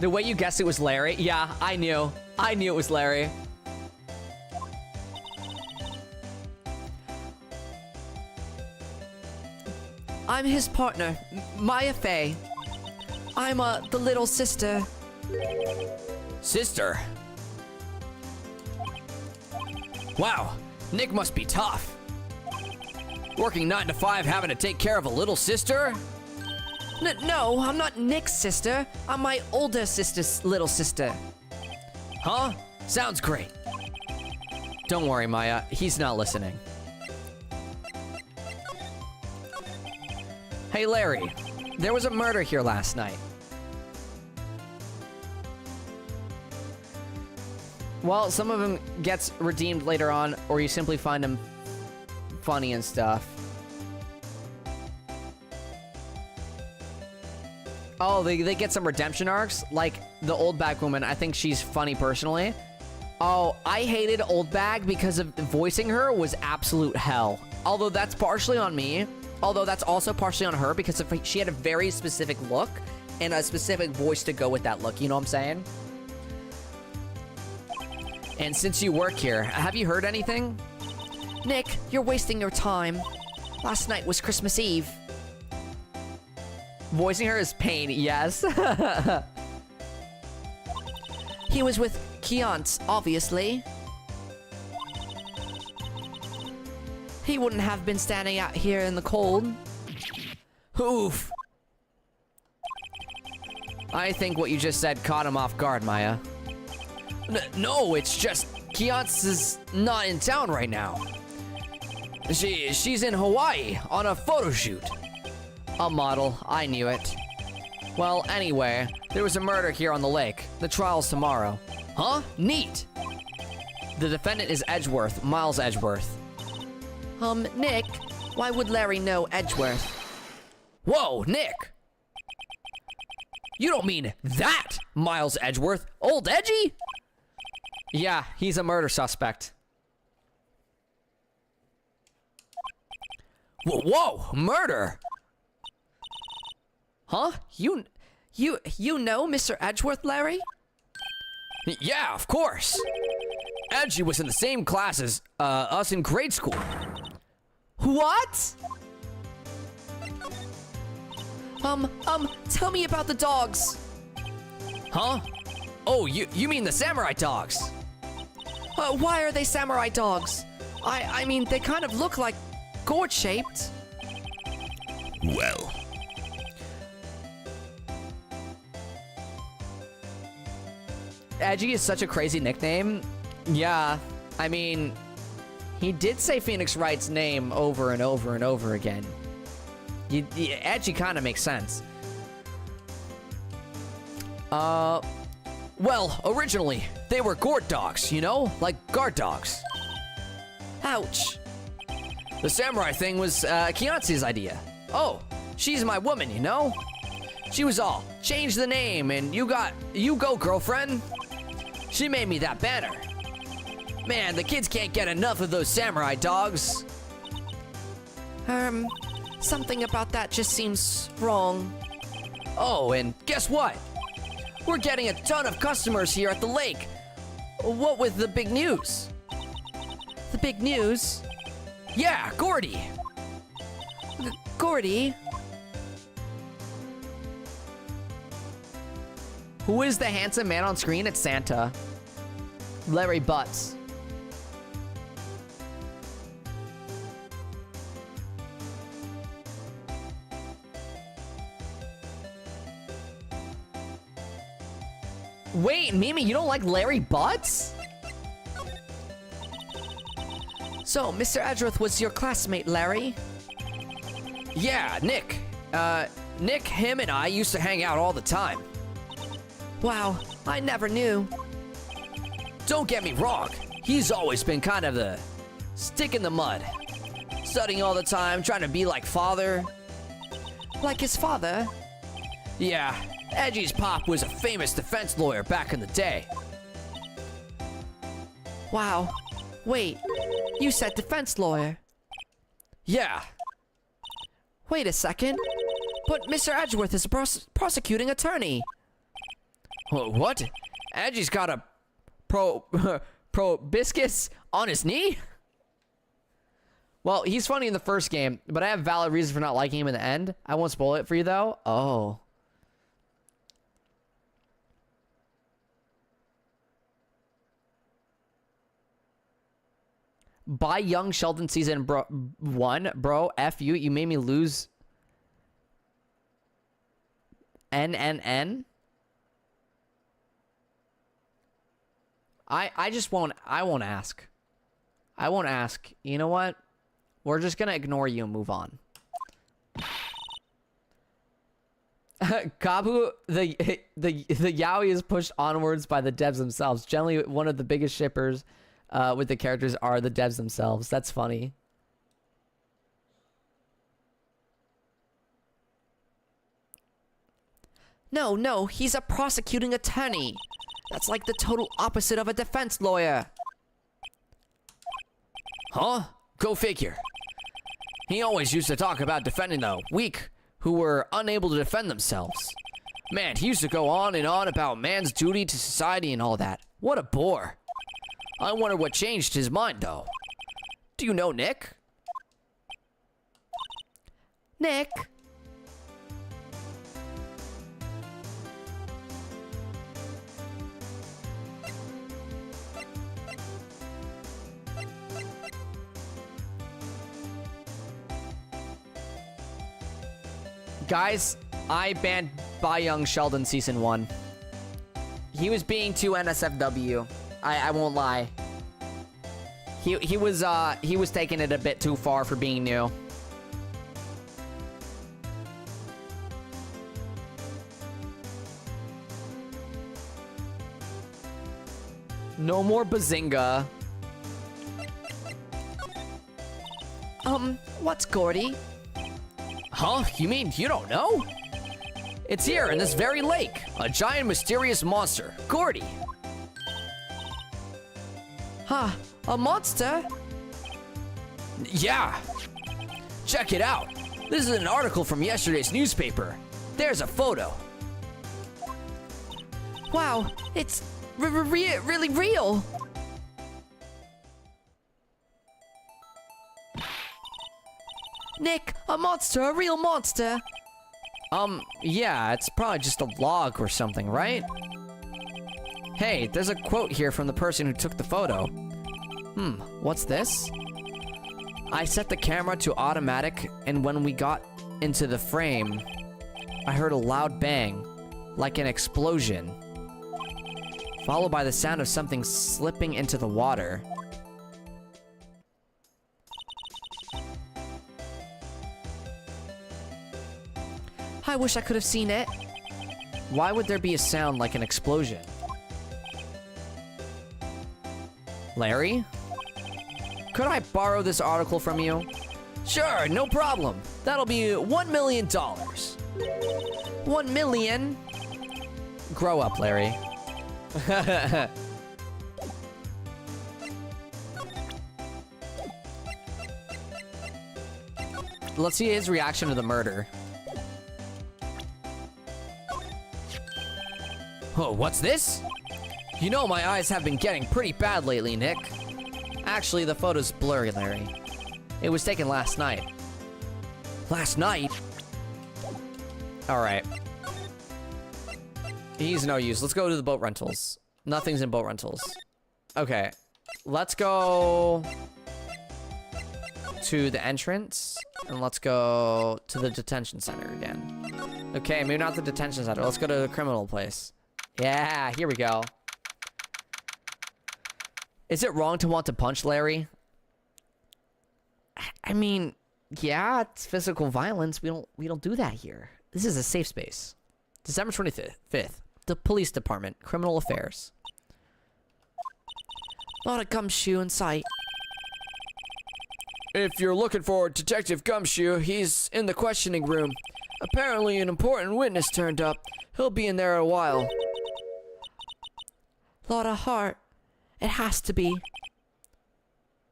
The way you guessed it was Larry. Yeah, I knew. I knew it was Larry. I'm his partner, Maya Fey. I'm the little sister. Sister? Wow, Nick must be tough. Working 9 to 5, having to take care of a little sister? No, I'm not Nick's sister. I'm my older sister's little sister. Huh? Sounds great. Don't worry, Maya. He's not listening. Hey, Larry. There was a murder here last night. Well, some of them gets redeemed later on, or you simply find them funny and stuff. Oh, they get some redemption arcs, like the old bag woman. I think she's funny personally. Oh, I hated old bag because of voicing her was absolute hell. Although that's partially on me. Although that's also partially on her because she had a very specific look and a specific voice to go with that look. You know what I'm saying? And since you work here, have you heard anything? Nick, you're wasting your time. Last night was Christmas Eve. Voicing her is pain, yes. He was with Kiantz, obviously. he wouldn't have been standing out here in the cold. Oof. I think what you just said caught him off guard, Maya. No, it's just Kiatz is not in town right now. She's in Hawaii on a photo shoot. A model, I knew it. Well, anyway, there was a murder here on the lake. The trial's tomorrow. Huh? Neat. The defendant is Edgeworth, Miles Edgeworth. Nick, why would Larry know Edgeworth? Whoa, Nick! You don't mean that Miles Edgeworth, Old Edgy? Yeah, he's a murder suspect. Whoa, murder? Huh? You know Mr. Edgeworth, Larry? Yeah, of course. Edgy was in the same class as us in grade school. What? Tell me about the dogs. Huh? Oh, you mean the samurai dogs? Why are they samurai dogs? I mean, they kind of look like gourd-shaped. Well. Edgy is such a crazy nickname. Yeah, I mean, he did say Phoenix Wright's name over and over and over again. Edgy kind of makes sense. Well, originally, they were gourd dogs, you know? Like guard dogs. Ouch. The samurai thing was Kianzi's idea. Oh, she's my woman, you know? She was all, change the name and you go, girlfriend. She made me that banner. Man, the kids can't get enough of those samurai dogs. Something about that just seems wrong. Oh, and guess what? We're getting a ton of customers here at the lake. What with the big news? The big news? Yeah, Gordy. Gordy? Who is the handsome man on screen? It's Santa. Larry Butts. Wait, Mimi, you don't like Larry Butts? So, Mr. Edgeworth was your classmate, Larry? Yeah, Nick. Nick, him, and I used to hang out all the time. Wow, I never knew. Don't get me wrong. He's always been kind of the stick in the mud. Studying all the time, trying to be like father. Like his father? Yeah, Edgy's pop was a famous defense lawyer back in the day. Wow. Wait, you said defense lawyer. Yeah. Wait a second. But Mr. Edgeworth is a prosecuting attorney. What? Edgy's got a proboscis on his knee? Well, he's funny in the first game, but I have valid reasons for not liking him in the end. I won't spoil it for you, though. Oh. Buy Young Sheldon season 1, bro. F you. You made me lose. NNN. I just won't. I won't ask. I won't ask. You know what? We're just gonna ignore you and move on. Kabu, the yaoi is pushed onwards by the devs themselves. Generally, one of the biggest shippers with the characters are the devs themselves. That's funny. No, he's a prosecuting attorney. That's like the total opposite of a defense lawyer. Huh? Go figure. He always used to talk about defending the weak who were unable to defend themselves. Man, he used to go on and on about man's duty to society and all that. What a bore. I wonder what changed his mind, though. Do you know Nick? Nick? Guys, I banned By Young Sheldon Season 1. He was being too NSFW. I won't lie. He was taking it a bit too far for being new. No more Bazinga. What's Gordy? Huh? You mean you don't know? It's here in this very lake. A giant mysterious monster. Gordy. Huh, a monster? Yeah. Check it out. This is an article from yesterday's newspaper. There's a photo. Wow, it's really real. Nick, a monster, a real monster. Yeah, it's probably just a log or something, right? Hey, there's a quote here from the person who took the photo. What's this? I set the camera to automatic, and when we got into the frame, I heard a loud bang, like an explosion, followed by the sound of something slipping into the water. I wish I could have seen it. Why would there be a sound like an explosion? Larry? Could I borrow this article from you? Sure, no problem. That'll be $1 million. 1 million? Grow up, Larry. Let's see his reaction to the murder. Oh, what's this? You know my eyes have been getting pretty bad lately, Nick. Actually, the photo's blurry, Larry. It was taken last night. Last night? Alright. He's no use. Let's go to the boat rentals. Nothing's in boat rentals. Okay. Let's go to the entrance. And let's go to the detention center again. Okay, maybe not the detention center. Let's go to the criminal place. Yeah, here we go. Is it wrong to want to punch Larry? I mean, yeah, it's physical violence. We don't do that here. This is a safe space. December 25th. The police department, criminal affairs. Not a gumshoe in sight. If you're looking for Detective Gumshoe, he's in the questioning room. Apparently an important witness turned up. He'll be in there a while. Lot of heart. It has to be.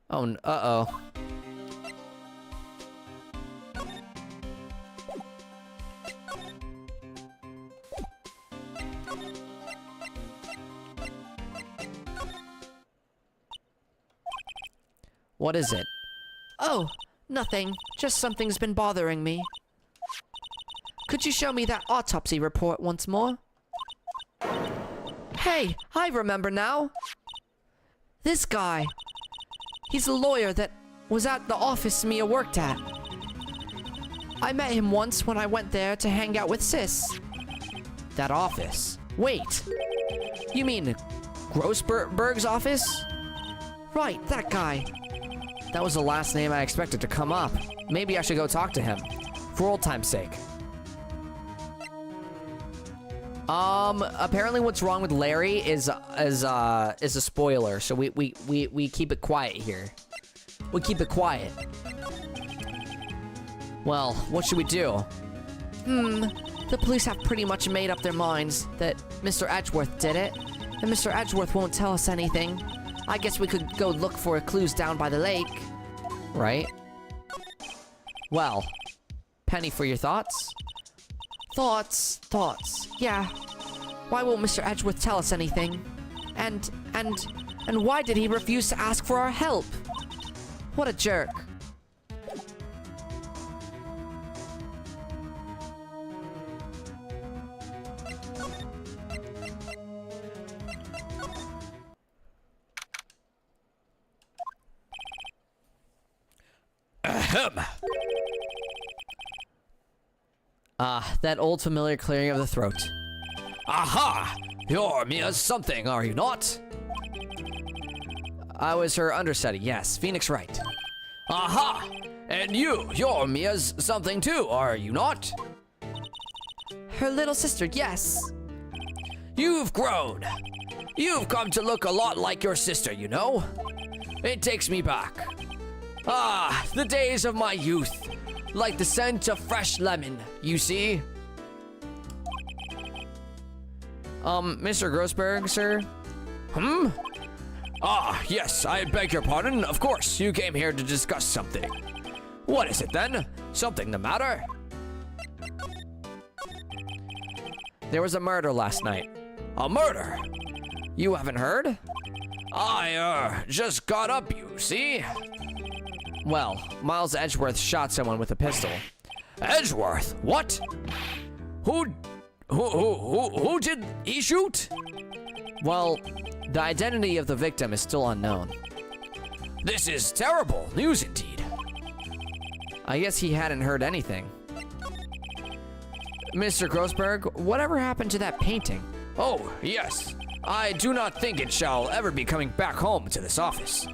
Oh, uh-oh. What is it? Oh, nothing. Just something's been bothering me. Could you show me that autopsy report once more? Hey, I remember now. This guy. He's a lawyer that was at the office Mia worked at. I met him once when I went there to hang out with Sis. That office. Wait. You mean Grossberg's office? Right, that guy. That was the last name I expected to come up. Maybe I should go talk to him. For old time's sake. Apparently what's wrong with Larry is a spoiler, so we keep it quiet here. We keep it quiet. Well, what should we do? The police have pretty much made up their minds that Mr. Edgeworth did it, and Mr. Edgeworth won't tell us anything. I guess we could go look for clues down by the lake. Right? Well, penny for your thoughts? Thoughts. Yeah. Why won't Mr. Edgeworth tell us anything? And why did he refuse to ask for our help? What a jerk. Ahem. Ah, that old familiar clearing of the throat. Aha! You're Mia something, are you not? I was her understudy, yes. Phoenix Wright. Aha! And you're Mia's something too, are you not? Her little sister, yes. You've grown. You've come to look a lot like your sister, you know? It takes me back. Ah, the days of my youth. Like the scent of fresh lemon, you see? Mr. Grossberg, sir? Ah, yes, I beg your pardon. Of course, you came here to discuss something. What is it then? Something the matter? There was a murder last night. A murder? You haven't heard? I, just got up, you see? Well, Miles Edgeworth shot someone with a pistol. Edgeworth? What? Who did he shoot? Well, the identity of the victim is still unknown. This is terrible news indeed. I guess he hadn't heard anything. Mr. Grossberg, whatever happened to that painting? Oh, yes. I do not think it shall ever be coming back home to this office.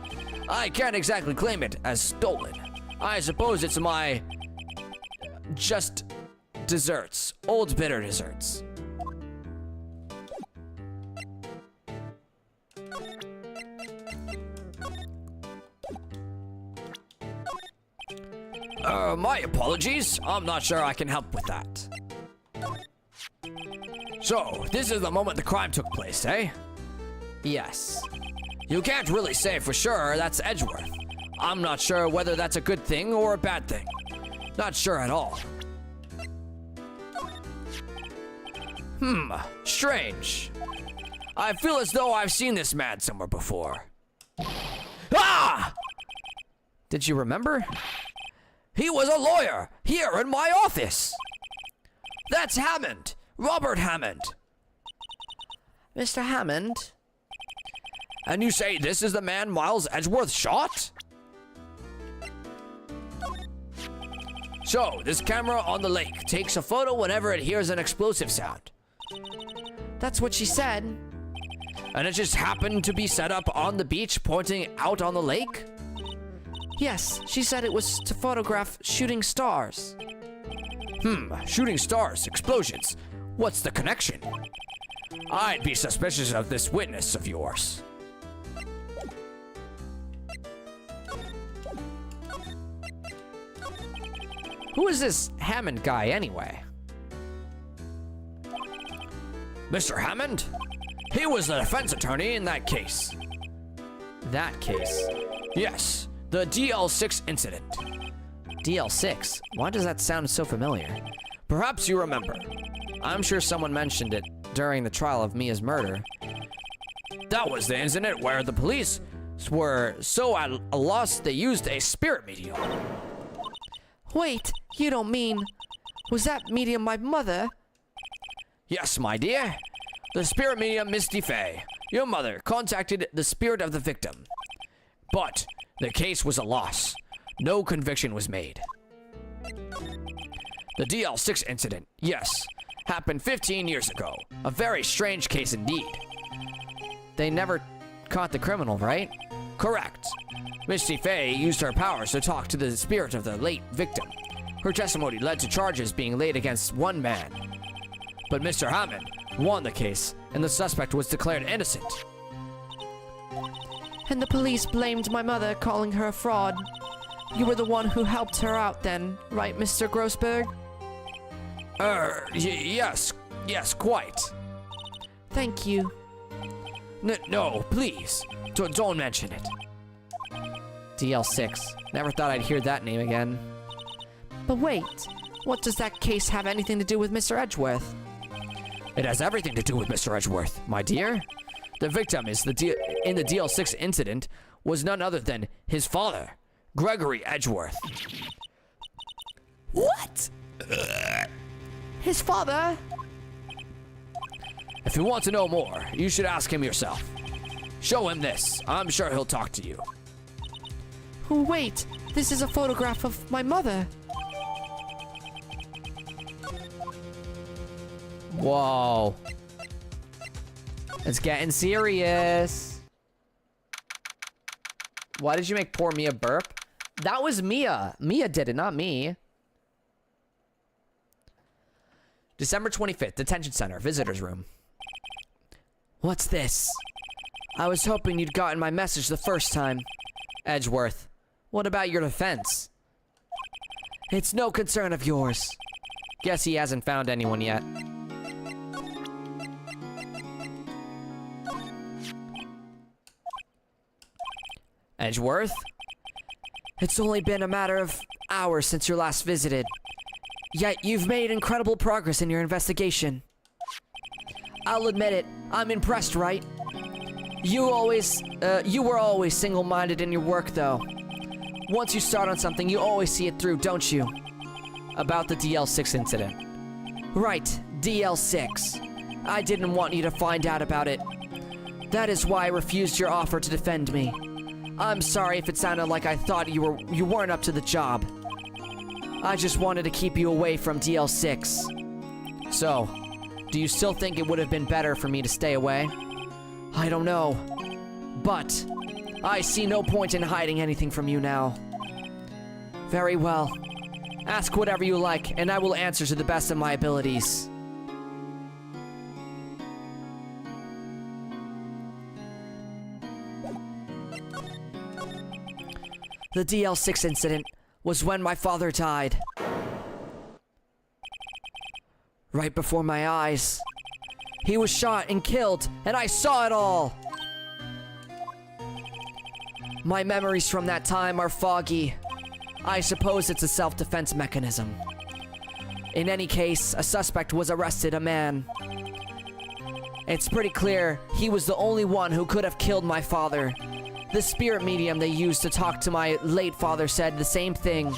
I can't exactly claim it as stolen. I suppose it's my... just desserts. Old bitter desserts. My apologies. I'm not sure I can help with that. So, this is the moment the crime took place, eh? Yes. You can't really say for sure that's Edgeworth. I'm not sure whether that's a good thing or a bad thing. Not sure at all. Strange. I feel as though I've seen this man somewhere before. Ah! Did you remember? He was a lawyer here in my office. That's Hammond. Robert Hammond. Mr. Hammond? And you say this is the man Miles Edgeworth shot? So, this camera on the lake takes a photo whenever it hears an explosive sound. That's what she said. And it just happened to be set up on the beach pointing out on the lake? Yes, she said it was to photograph shooting stars. Shooting stars, explosions. What's the connection? I'd be suspicious of this witness of yours. Who is this Hammond guy anyway? Mr. Hammond? He was the defense attorney in that case. That case? Yes, the DL6 incident. DL6? Why does that sound so familiar? Perhaps you remember. I'm sure someone mentioned it during the trial of Mia's murder. That was the incident where the police were so at a loss they used a spirit medium. Wait, you don't mean... Was that medium my mother? Yes, my dear. The spirit medium, Misty Fey, your mother, contacted the spirit of the victim. But the case was a loss. No conviction was made. The DL6 incident, yes, happened 15 years ago. A very strange case indeed. They never caught the criminal, right? Correct. Misty Fey used her powers to talk to the spirit of the late victim. Her testimony led to charges being laid against one man. But Mr. Hammond won the case, and the suspect was declared innocent. And the police blamed my mother, calling her a fraud. You were the one who helped her out then, right, Mr. Grossberg? Yes, quite. Thank you. No, please, don't mention it. DL6. Never thought I'd hear that name again. But wait, what does that case have anything to do with Mr. Edgeworth? It has everything to do with Mr. Edgeworth, my dear. The victim in the DL6 incident was none other than his father, Gregory Edgeworth. What? His father? If you want to know more, you should ask him yourself. Show him this. I'm sure he'll talk to you. Oh, wait. This is a photograph of my mother. Whoa. It's getting serious. Why did you make poor Mia burp? That was Mia. Mia did it, not me. December 25th, detention center, visitor's room. What's this? I was hoping you'd gotten my message the first time. Edgeworth, what about your defense? It's no concern of yours. Guess he hasn't found anyone yet. Edgeworth? It's only been a matter of hours since you last visited. Yet you've made incredible progress in your investigation. I'll admit it, I'm impressed, right? You were always single-minded in your work, though. Once you start on something, you always see it through, don't you? About the DL6 incident. Right, DL6. I didn't want you to find out about it. That is why I refused your offer to defend me. I'm sorry if it sounded like I thought you weren't up to the job. I just wanted to keep you away from DL6. So, do you still think it would have been better for me to stay away? I don't know. But, I see no point in hiding anything from you now. Very well. Ask whatever you like, and I will answer to the best of my abilities. The DL6 incident was when my father died. Right before my eyes. He was shot and killed, and I saw it all! My memories from that time are foggy. I suppose it's a self-defense mechanism. In any case, a suspect was arrested, a man. It's pretty clear he was the only one who could have killed my father. The spirit medium they used to talk to my late father said the same thing.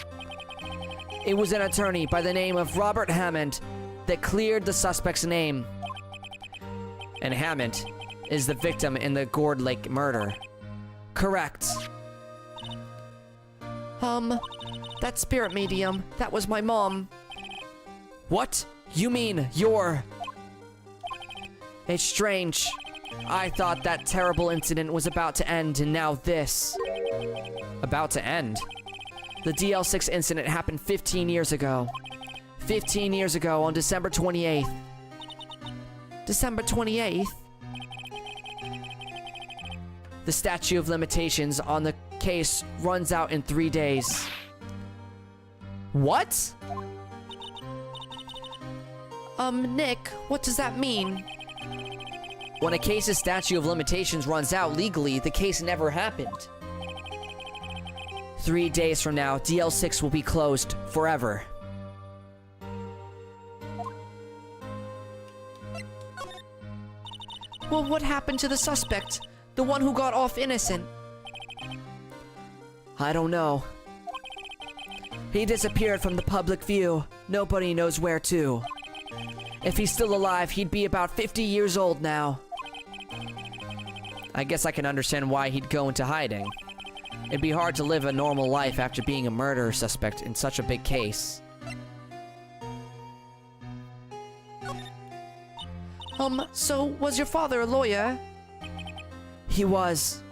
It was an attorney by the name of Robert Hammond that cleared the suspect's name. And Hammond is the victim in the Gourd Lake murder. Correct. That spirit medium, that was my mom. What? You mean you're... It's strange. I thought that terrible incident was about to end, and now this. About to end? The DL6 incident happened 15 years ago. 15 years ago on December 28th. December 28th? The statute of limitations on the case runs out in 3 days. What? Nick, what does that mean? When a case's statute of limitations runs out legally, the case never happened. 3 days from now, DL6 will be closed forever. Well, what happened to the suspect? The one who got off innocent? I don't know. He disappeared from the public view. Nobody knows where to. If he's still alive, he'd be about 50 years old now. I guess I can understand why he'd go into hiding. It'd be hard to live a normal life after being a murder suspect in such a big case. So was your father a lawyer? He was.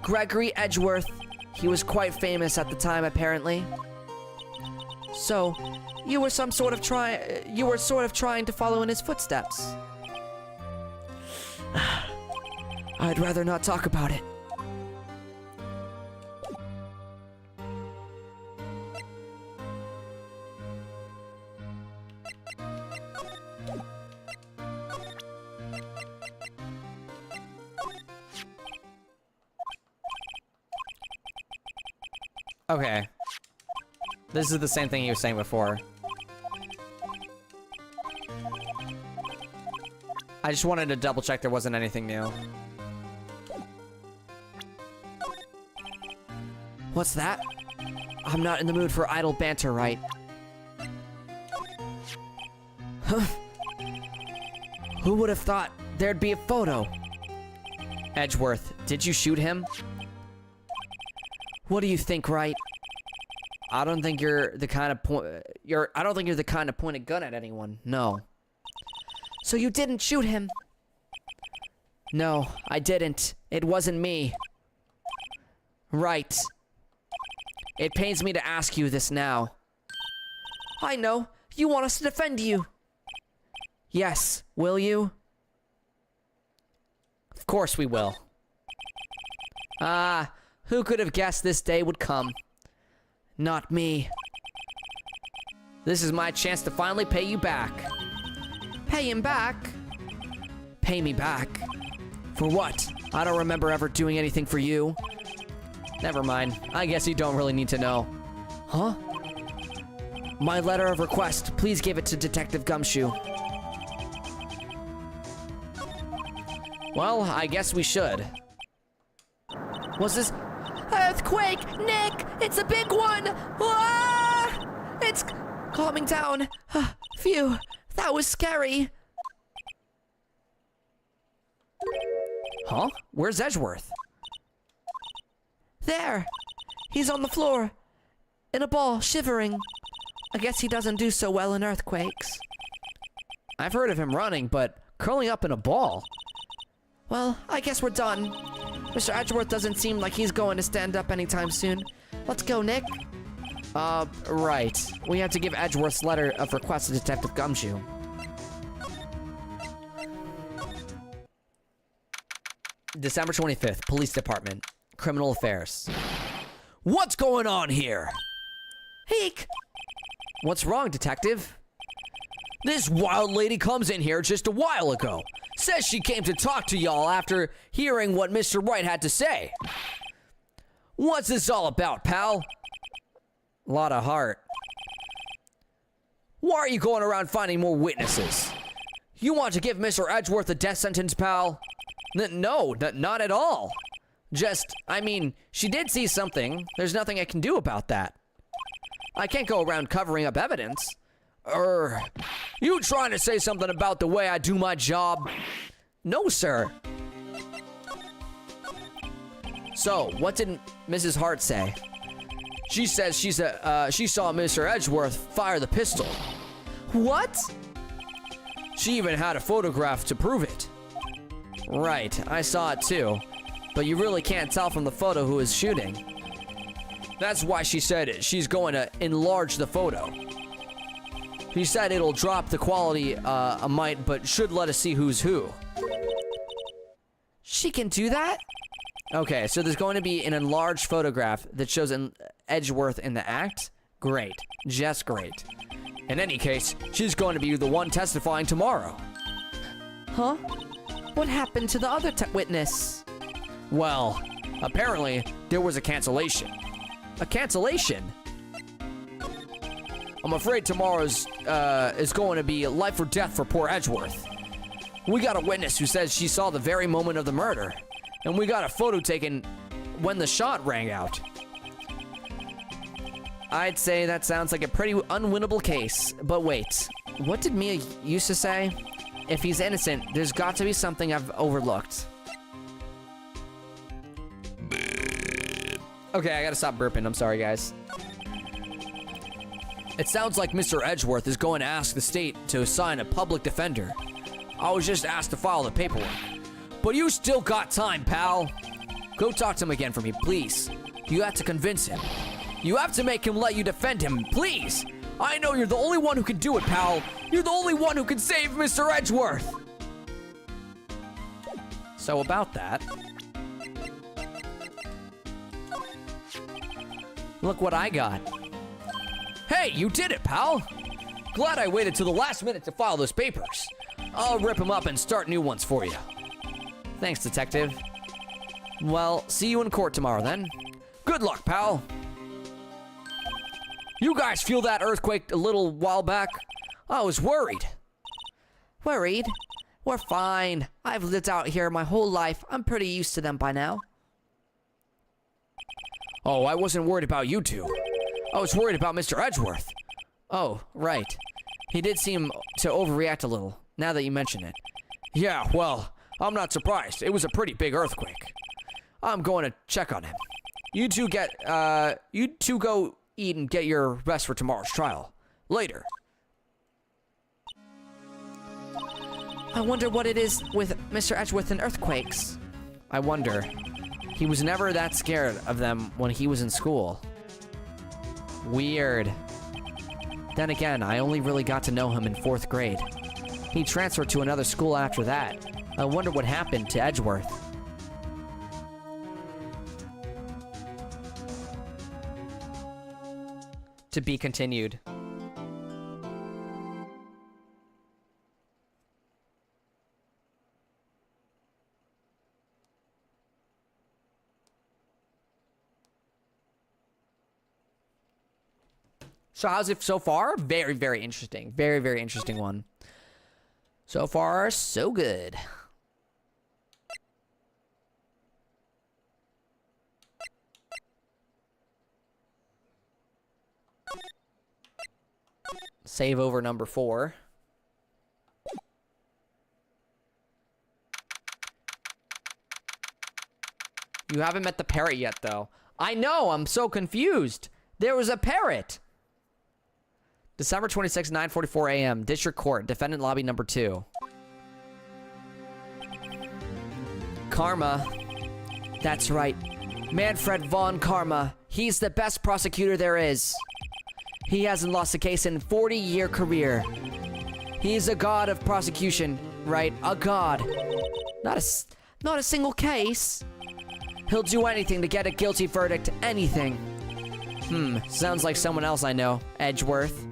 Gregory Edgeworth. He was quite famous at the time, apparently. So, you were sort of trying to follow in his footsteps. I'd rather not talk about it. Okay. This is the same thing you were saying before. I just wanted to double check there wasn't anything new. What's that? I'm not in the mood for idle banter, right? Huh. Who would have thought there'd be a photo? Edgeworth, did you shoot him? What do you think, right? I don't think you're the kind of point. I don't think you're the kind to point a gun at anyone. No. So you didn't shoot him? No, I didn't. It wasn't me. Right. It pains me to ask you this now. I know. You want us to defend you. Yes, will you? Of course we will. Ah, who could have guessed this day would come? Not me. This is my chance to finally pay you back. Pay him back? Pay me back? For what? I don't remember ever doing anything for you. Never mind. I guess you don't really need to know. Huh? My letter of request. Please give it to Detective Gumshoe. Well, I guess we should. Was this... Earthquake! Nick! It's a big one! Ah! It's calming down. Phew. That was scary. Huh? Where's Edgeworth? There. He's on the floor. In a ball, shivering. I guess he doesn't do so well in earthquakes. I've heard of him running, but curling up in a ball? Well, I guess we're done. Mr. Edgeworth doesn't seem like he's going to stand up anytime soon. Let's go, Nick. Right. We have to give Edgeworth's letter of request to Detective Gumshoe. December 25th, Police Department, Criminal Affairs. What's going on here? Eek! What's wrong, Detective? This wild lady comes in here just a while ago. Says she came to talk to y'all after hearing what Mr. Wright had to say. What's this all about, pal? Lot of heart. Why are you going around finding more witnesses? You want to give Mr. Edgeworth a death sentence, pal? No, not at all. Just, I mean, she did see something. There's nothing I can do about that. I can't go around covering up evidence. You trying to say something about the way I do my job? No, sir. So, what did Mrs. Hart say? She says she saw Mr. Edgeworth fire the pistol. What? She even had a photograph to prove it. Right, I saw it too. But you really can't tell from the photo who is shooting. That's why she said she's going to enlarge the photo. She said it'll drop the quality a mite, but should let us see who's who. She can do that? Okay, so there's going to be an enlarged photograph that shows Edgeworth in the act? Great. Just great. In any case, she's going to be the one testifying tomorrow. Huh? What happened to the other witness? Well, apparently, there was a cancellation. A cancellation? I'm afraid tomorrow's is going to be life or death for poor Edgeworth. We got a witness who says she saw the very moment of the murder, and we got a photo taken when the shot rang out. I'd say that sounds like a pretty unwinnable case. But wait, what did Mia used to say? If he's innocent, there's got to be something I've overlooked. Okay, I gotta stop burping. I'm sorry, guys. It sounds like Mr. Edgeworth is going to ask the state to assign a public defender. I was just asked to file the paperwork. But you still got time, pal. Go talk to him again for me, please. You have to convince him. You have to make him let you defend him, please. I know you're the only one who can do it, pal. You're the only one who can save Mr. Edgeworth. So about that. Look what I got. Hey, you did it, pal. Glad I waited till the last minute to file those papers. I'll rip them up and start new ones for you. Thanks, Detective. Well, see you in court tomorrow, then. Good luck, pal. You guys feel that earthquake a little while back? I was worried. Worried? We're fine. I've lived out here my whole life. I'm pretty used to them by now. Oh, I wasn't worried about you two. I was worried about Mr. Edgeworth. Oh, right. He did seem to overreact a little, now that you mention it. Yeah, well, I'm not surprised. It was a pretty big earthquake. I'm going to check on him. You two go eat and get your rest for tomorrow's trial. Later. I wonder what it is with Mr. Edgeworth and earthquakes. I wonder. He was never that scared of them when he was in school. Weird. Then again, I only really got to know him in 4th grade. He transferred to another school after that. I wonder what happened to Edgeworth. To be continued. So how's it so far? Very, very interesting. Very, very interesting one. So far, so good. Save over number 4. You haven't met the parrot yet, though. I know, I'm so confused. There was a parrot. December 26, 9:44 a.m. District Court, Defendant Lobby number 2. Karma. That's right. Manfred von Karma. He's the best prosecutor there is. He hasn't lost a case in 40-year career. He's a god of prosecution, right? A god. Not a single case. He'll do anything to get a guilty verdict. Anything. Sounds like someone else I know. Edgeworth.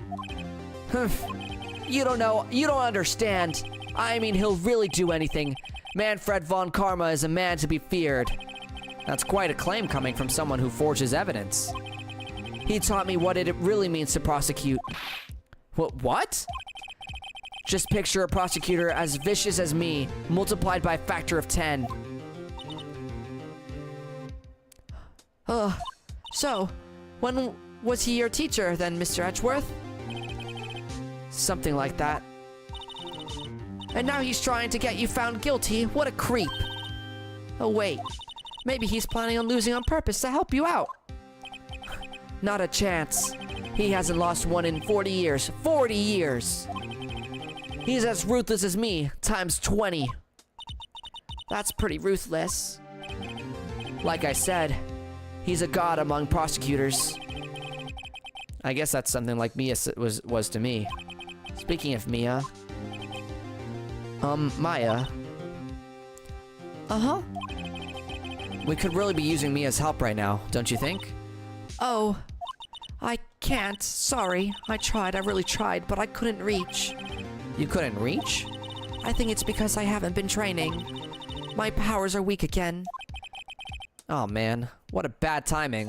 You don't know. You don't understand. I mean, he'll really do anything. Manfred von Karma is a man to be feared. That's quite a claim coming from someone who forges evidence. He taught me what it really means to prosecute. What? Just picture a prosecutor as vicious as me, multiplied by a factor of 10. So, when was he your teacher then, Mr. Edgeworth? Something like that. And now he's trying to get you found guilty. What a creep. Oh wait, maybe he's planning on losing on purpose to help you out. Not a chance. He hasn't lost one in 40 years. 40 years! He's as ruthless as me, times 20. That's pretty ruthless. Like I said, he's a god among prosecutors. I guess that's something like Mia was to me. Speaking of Mia... Maya. Uh-huh. We could really be using Mia's help right now, don't you think? Oh, I can't. Sorry. I tried. I really tried, but I couldn't reach. You couldn't reach? I think it's because I haven't been training. My powers are weak again. Oh man, what a bad timing.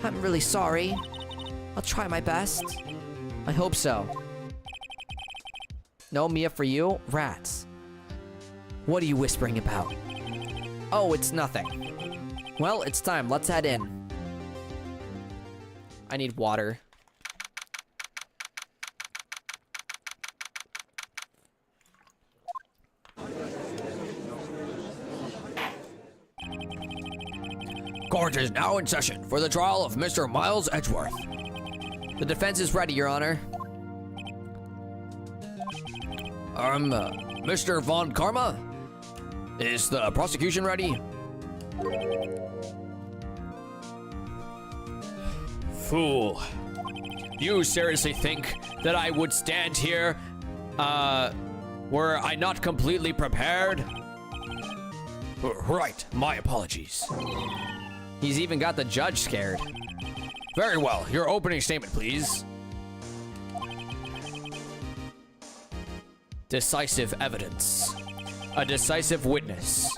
I'm really sorry. I'll try my best. I hope so. No Mia for you? Rats. What are you whispering about? Oh, it's nothing. Well, it's time. Let's head in. I need water. Court is now in session for the trial of Mr. Miles Edgeworth. The defense is ready, Your Honor. Mr. Von Karma? Is the prosecution ready? Fool. You seriously think that I would stand here, were I not completely prepared? Right, my apologies. He's even got the judge scared. Very well, your opening statement, please. Decisive evidence. A decisive witness.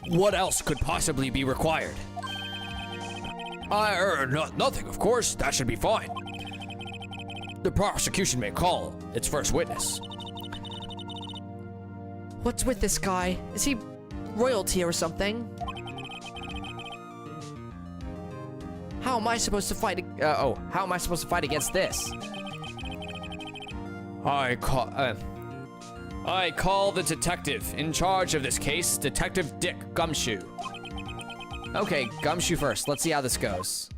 What else could possibly be required? Nothing, of course. That should be fine. The prosecution may call its first witness. What's with this guy? Is he royalty or something? How am I supposed to fight? How am I supposed to fight against this? I call the detective in charge of this case, Detective Dick Gumshoe. Okay, Gumshoe first. Let's see how this goes.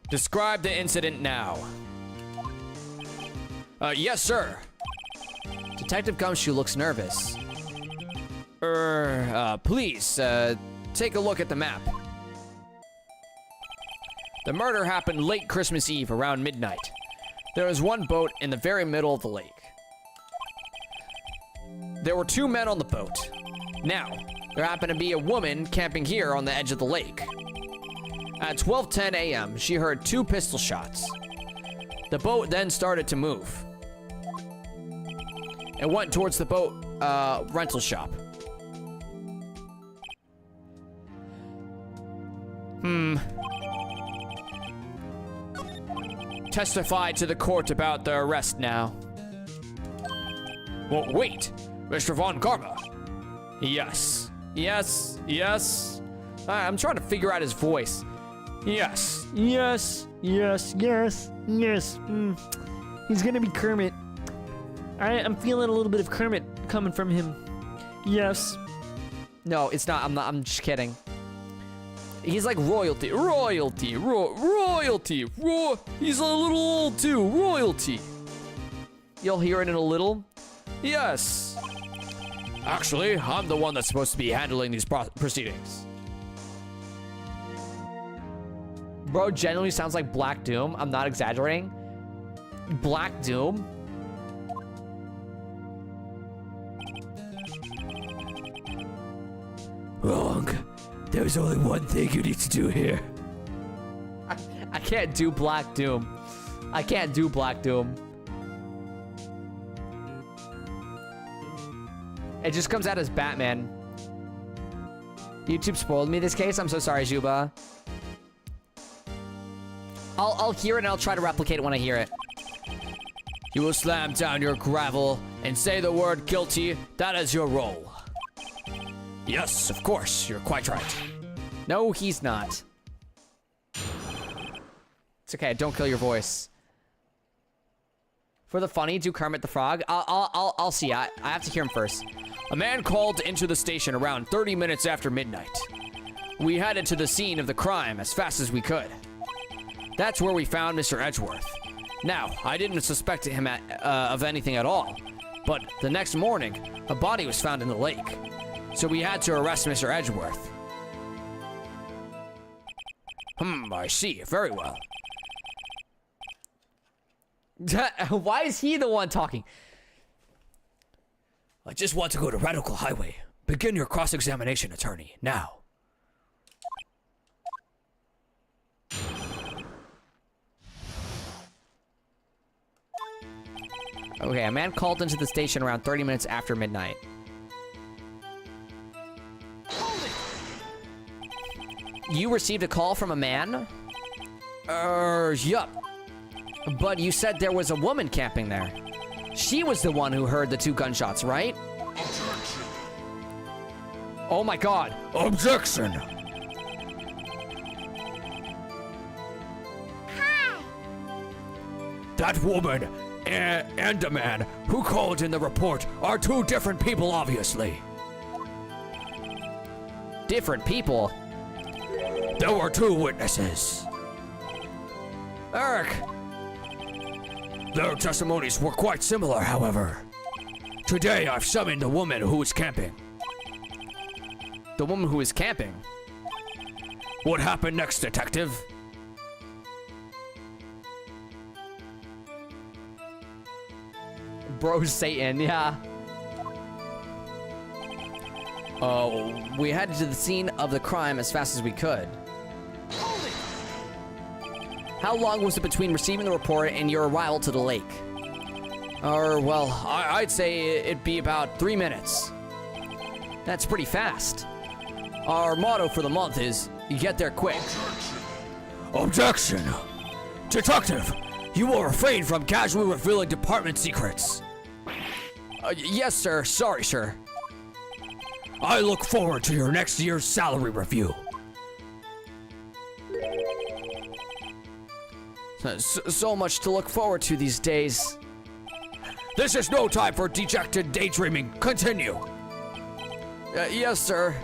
Describe the incident now. Yes, sir. Detective Gumshoe looks nervous. Please, take a look at the map. The murder happened late Christmas Eve around midnight. There was one boat in the very middle of the lake. There were 2 men on the boat. Now, there happened to be a woman camping here on the edge of the lake. At 12:10 a.m., she heard 2 pistol shots. The boat then started to move. It went towards the boat rental shop. Testify to the court about the arrest now. Well, wait, Mr. Von Karma. Yes. Yes. I'm trying to figure out his voice. Yes. Yes. He's gonna be Kermit. I'm feeling a little bit of Kermit coming from him. Yes. No, it's not. I'm just kidding. He's like royalty. Royalty. He's a little old too. Royalty. You'll hear it in a little. Yes. Actually, I'm the one that's supposed to be handling these proceedings. Bro genuinely sounds like Black Doom. I'm not exaggerating. Black Doom? Wrong. There's only one thing you need to do here. I can't do Black Doom. I can't do Black Doom. It just comes out as Batman. YouTube spoiled me this case. I'm so sorry, Juba. I'll hear it and I'll try to replicate it when I hear it. You will slam down your gravel and say the word guilty. That is your role. Yes, of course. You're quite right. No, he's not. It's okay. Don't kill your voice. For the funny, do Kermit the Frog. I'll see. I have to hear him first. A man called into the station around 30 minutes after midnight. We headed to the scene of the crime as fast as we could. That's where we found Mr. Edgeworth. Now, I didn't suspect him of anything at all, but the next morning, a body was found in the lake. So we had to arrest Mr. Edgeworth. I see. Very well. Why is he the one talking? I just want to go to Radical Highway. Begin your cross-examination, attorney, now. Okay, a man called into the station around 30 minutes after midnight. You received a call from a man? Yup. But you said there was a woman camping there. She was the one who heard the 2 gunshots, right? Objection. Oh my god. Objection. That woman and the man who called in the report are 2 different people, obviously. Different people? There were 2 witnesses. Eric! Their testimonies were quite similar, however. Today, I've summoned the woman who was camping. The woman who was camping? What happened next, detective? Bro Satan, yeah. We headed to the scene of the crime as fast as we could. How long was it between receiving the report and your arrival to the lake? Well, I'd say it'd be about 3 minutes. That's pretty fast. Our motto for the month is, you get there quick. Objection! Detective, you will refrain from casually revealing department secrets. Yes, sir. Sorry, sir. I look forward to your next year's salary review. So much to look forward to these days. This is no time for dejected daydreaming. Continue. Yes, sir.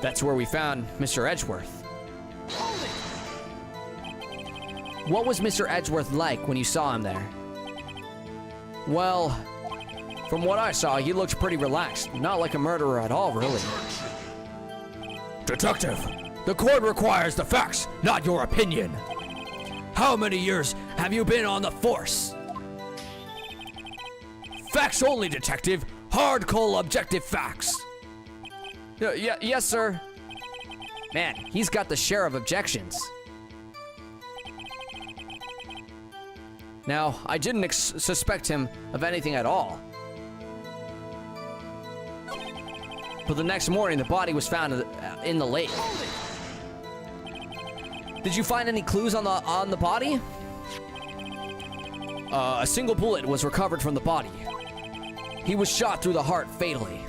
That's where we found Mr. Edgeworth. What was Mr. Edgeworth like when you saw him there? Well, from what I saw, he looked pretty relaxed. Not like a murderer at all, really. Detective, the court requires the facts, not your opinion. How many years have you been on the force? Facts only, detective. Hard, cold, objective facts. Yes, sir. Man, he's got the share of objections. Now, I didn't suspect him of anything at all. But the next morning, the body was found in the lake. Did you find any clues on the body? A single bullet was recovered from the body. He was shot through the heart fatally.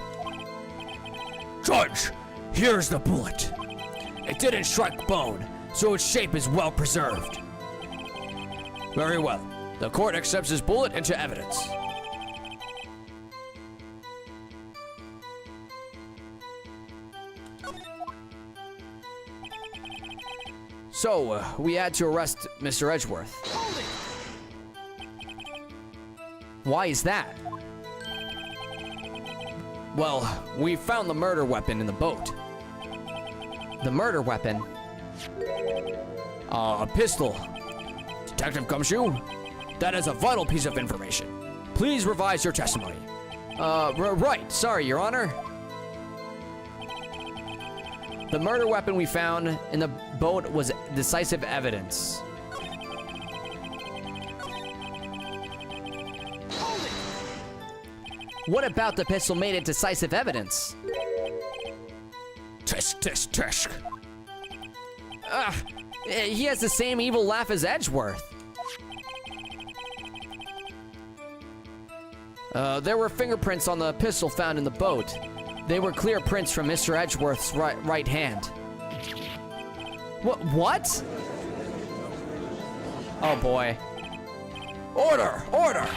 Judge, here's the bullet. It didn't strike bone, so its shape is well preserved. Very well. The court accepts his bullet into evidence. So, we had to arrest Mr. Edgeworth. Why is that? Well, we found the murder weapon in the boat. The murder weapon? A pistol. Detective Gumshoe, that is a vital piece of information. Please revise your testimony. Right. Sorry, Your Honor. The murder weapon we found in the boat was decisive evidence. What about the pistol made it decisive evidence? Tisk, tisk, tisk. He has the same evil laugh as Edgeworth. There were fingerprints on the pistol found in the boat. They were clear prints from Mr. Edgeworth's right hand. What? Oh boy. Order! Order!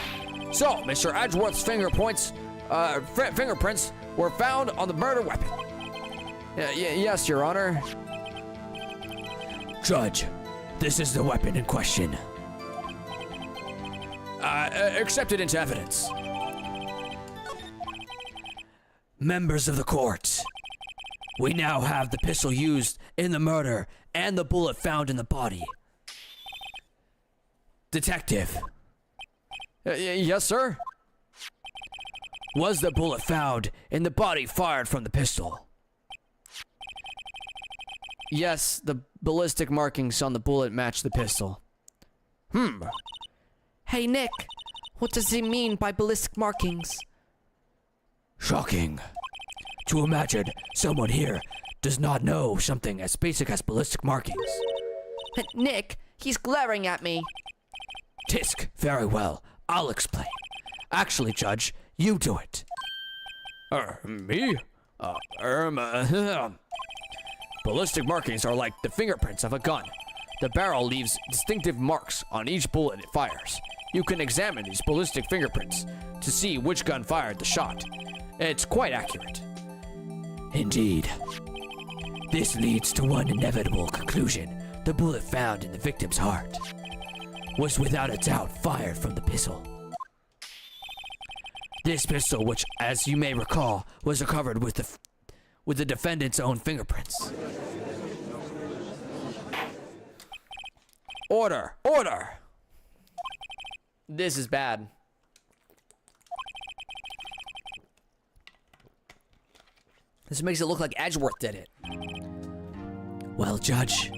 So, Mr. Edgeworth's fingerprints were found on the murder weapon. Yes, Your Honor. Judge, this is the weapon in question. Accepted into evidence. Members of the court, we now have the pistol used in the murder and the bullet found in the body. Detective. Yes, sir. Was the bullet found in the body fired from the pistol? Yes, the ballistic markings on the bullet match the pistol. Hey, Nick, what does he mean by ballistic markings? Shocking. To imagine someone here does not know something as basic as ballistic markings. Nick, he's glaring at me. Tisk, very well. I'll explain. Actually, Judge, you do it. Me? Ballistic markings are like the fingerprints of a gun. The barrel leaves distinctive marks on each bullet it fires. You can examine these ballistic fingerprints to see which gun fired the shot. It's quite accurate. Indeed. This leads to one inevitable conclusion. The bullet found in the victim's heart was without a doubt fired from the pistol. This pistol, which, as you may recall, was recovered with the defendant's own fingerprints. Order! Order! This is bad. This makes it look like Edgeworth did it. Well, Judge,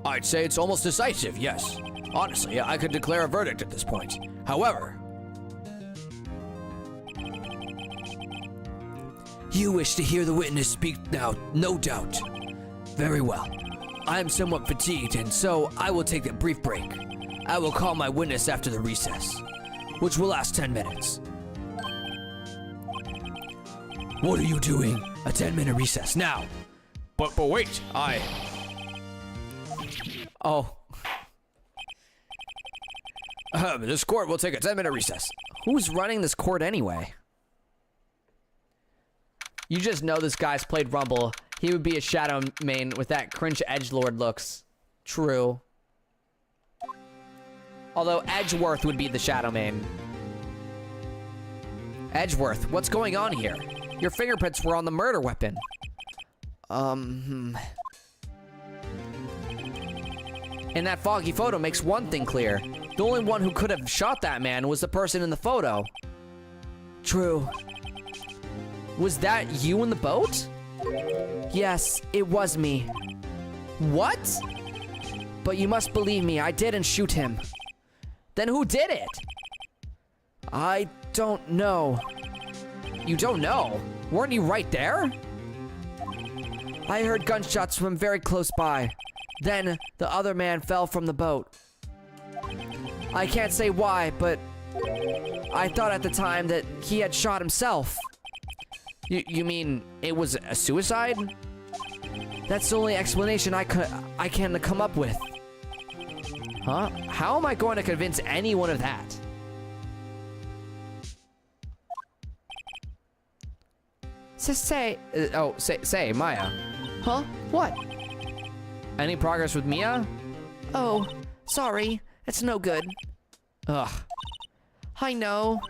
I'd say it's almost decisive, yes. Honestly, I could declare a verdict at this point. However, you wish to hear the witness speak now, no doubt. Very well. I am somewhat fatigued, and so I will take a brief break. I will call my witness after the recess, which will last 10 minutes. What are you doing? A 10-minute recess now. But wait, Oh. This court will take a 10-minute recess. Who's running this court anyway? You just know this guy's played Rumble. He would be a Shadow main with that cringe edgelord looks. True. Although Edgeworth would be the Shadow Man. Edgeworth, what's going on here? Your fingerprints were on the murder weapon. In that foggy photo makes one thing clear. The only one who could have shot that man was the person in the photo. True. Was that you in the boat? Yes, it was me. What? But you must believe me, I didn't shoot him. Then who did it? I don't know. You don't know? Weren't you right there? I heard gunshots from very close by. Then the other man fell from the boat. I can't say why, but I thought at the time that he had shot himself. You mean it was a suicide? That's the only explanation I can come up with. Huh? How am I going to convince anyone of that? Say, Maya. Huh? What? Any progress with Mia? Oh, sorry. It's no good. Ugh. I know.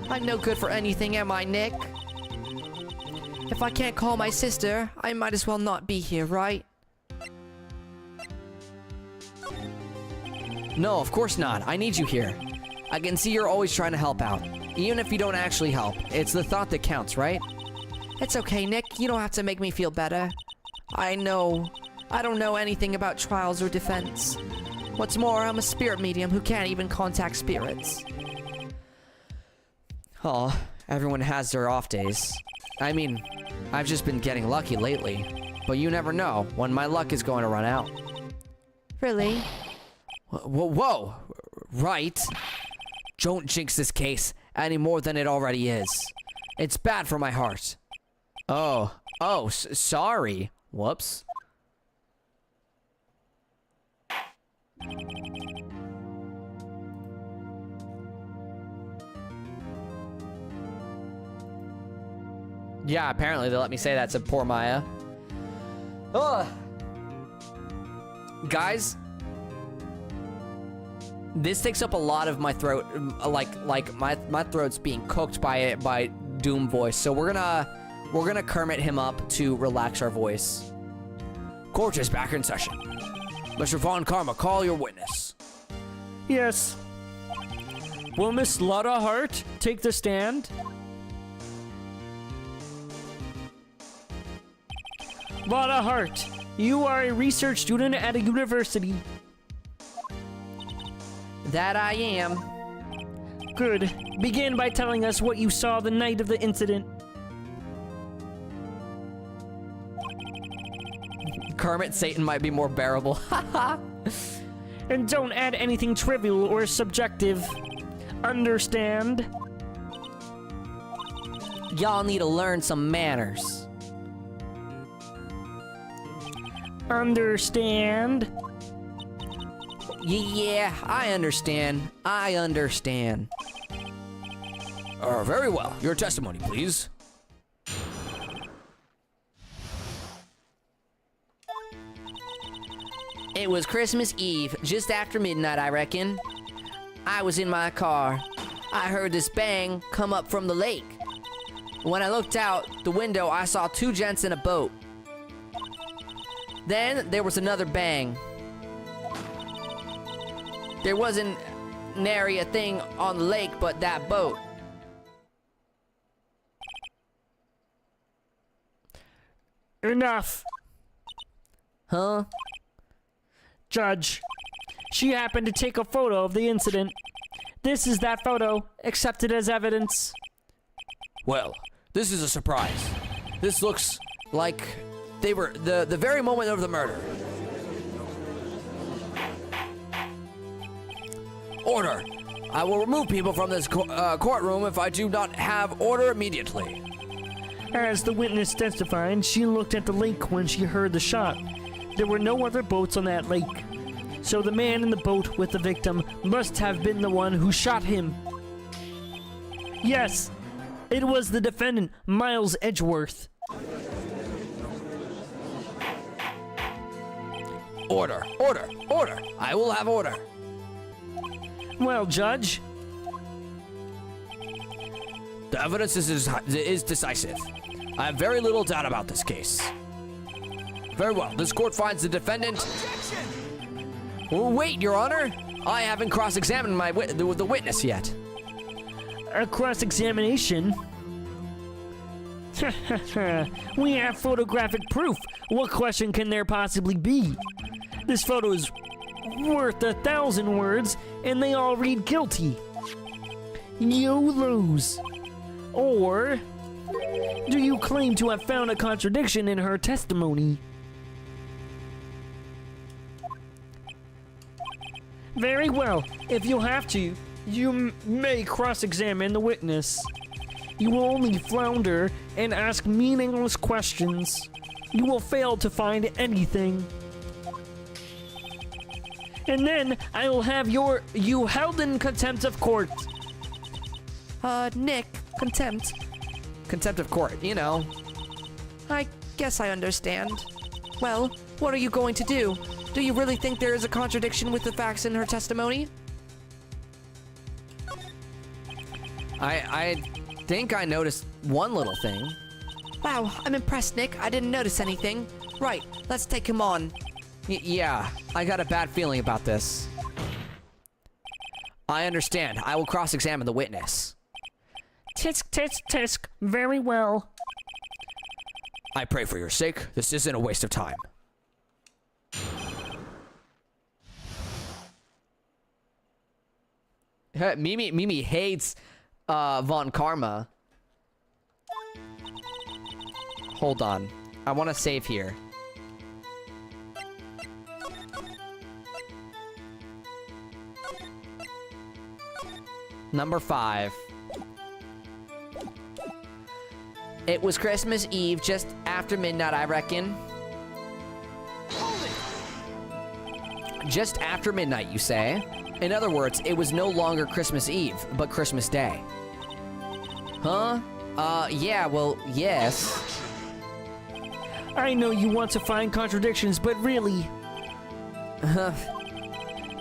I'm no good for anything, am I, Nick? If I can't call my sister, I might as well not be here, right? No, of course not. I need you here. I can see you're always trying to help out. Even if you don't actually help, it's the thought that counts, right? It's okay, Nick. You don't have to make me feel better. I know. I don't know anything about trials or defense. What's more, I'm a spirit medium who can't even contact spirits. Oh, everyone has their off days. I mean, I've just been getting lucky lately. But you never know when my luck is going to run out. Really? Whoa. Right. Don't jinx this case any more than it already is. It's bad for my heart. Oh, sorry. Whoops. Yeah, apparently they let me say that, said poor Maya. Ugh. Guys, this takes up a lot of my throat, like my throat's being cooked by Doom voice. So we're gonna Kermit him up to relax our voice. Court is back in session. Mr. Von Karma, call your witness. Yes. Will Miss Lotta Hart take the stand? Lotta Hart, you are a research student at a university. That I am. Good. Begin by telling us what you saw the night of the incident. Kermit Satan might be more bearable. Haha. And don't add anything trivial or subjective. Understand? Y'all need to learn some manners. Understand? Yeah, I understand. I understand. Very well. Your testimony, please. It was Christmas Eve, just after midnight, I reckon. I was in my car. I heard this bang come up from the lake. When I looked out the window, I saw two gents in a boat. Then there was another bang. There wasn't nary a thing on the lake but that boat. Enough. Huh? Judge, she happened to take a photo of the incident. This is that photo, accepted as evidence. Well, this is a surprise. This looks like they were the very moment of the murder. Order. I will remove people from this courtroom if I do not have order immediately. As the witness testified, she looked at the lake when she heard the shot. There were no other boats on that lake. So the man in the boat with the victim must have been the one who shot him. Yes, it was the defendant, Miles Edgeworth. Order. I will have order. Well, Judge, The evidence is decisive. I have very little doubt about this case. Very well. This court finds the defendant... Oh, wait, Your Honor. I haven't cross-examined the witness yet. a cross-examination? We have photographic proof. What question can there possibly be? This photo is worth 1,000 words, and they all read guilty. You lose. Or do you claim to have found a contradiction in her testimony? Very well. If you have to, you may cross-examine the witness. You will only flounder and ask meaningless questions. You will fail to find anything. And then I will have you held in contempt of court. Nick, contempt. Contempt of court, you know. I guess I understand. Well, what are you going to do? Do you really think there is a contradiction with the facts in her testimony? I think I noticed one little thing. Wow, I'm impressed, Nick. I didn't notice anything. Right, let's take him on. Yeah, I got a bad feeling about this. I understand. I will cross-examine the witness. Tisk, tisk, tisk. Very well. I pray for your sake. This isn't a waste of time. Mimi hates Von Karma. Hold on. I want to save here. Number 5. It was Christmas Eve, just after midnight, I reckon. Just after midnight, you say? In other words, it was no longer Christmas Eve, but Christmas Day. Huh? Yeah, well, yes. I know you want to find contradictions, but really... I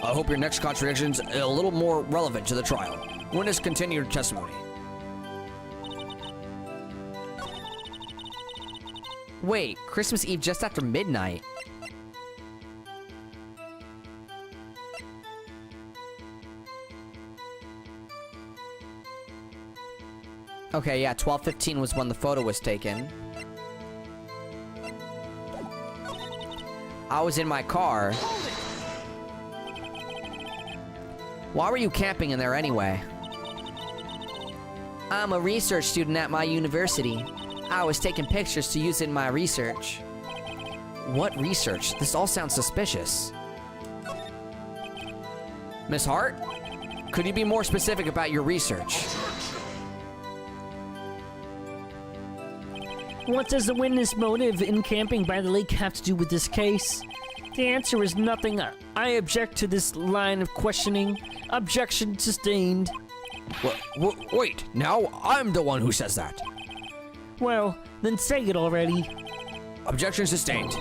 hope your next contradiction's a little more relevant to the trial. Witness continued testimony. Wait, Christmas Eve just after midnight? Okay, yeah, 12:15 was when the photo was taken. I was in my car. Why were you camping in there anyway? I'm a research student at my university. I was taking pictures to use in my research. What research? This all sounds suspicious. Miss Hart, could you be more specific about your research? What does the witness' motive in camping by the lake have to do with this case? The answer is nothing. I object to this line of questioning. Objection sustained. Wait, now I'm the one who says that. Well, then say it already. Objection sustained.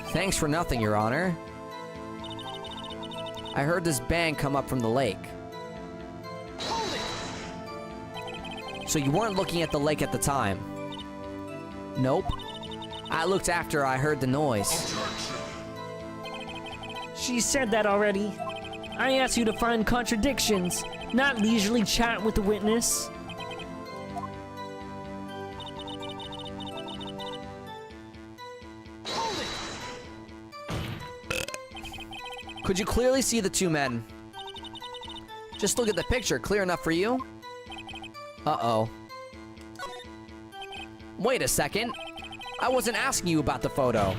Thanks for nothing, Your Honor. I heard this bang come up from the lake. So you weren't looking at the lake at the time? Nope. I looked after I heard the noise. She said that already. I asked you to find contradictions, not leisurely chat with the witness. Could you clearly see the two men? Just look at the picture. Clear enough for you? Uh-oh. Wait a second. I wasn't asking you about the photo.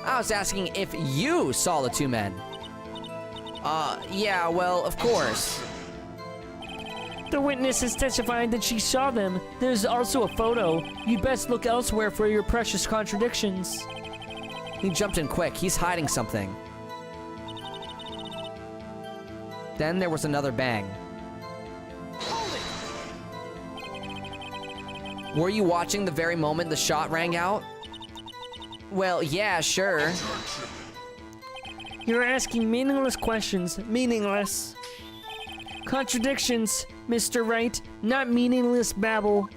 I was asking if you saw the two men. Yeah, well, of course. The witness has testified that she saw them. There's also a photo. You'd best look elsewhere for your precious contradictions. He jumped in quick. He's hiding something. Then there was another bang. Were you watching the very moment the shot rang out? Well, yeah, sure. You're asking meaningless questions. Meaningless. Contradictions, Mr. Wright, not meaningless babble.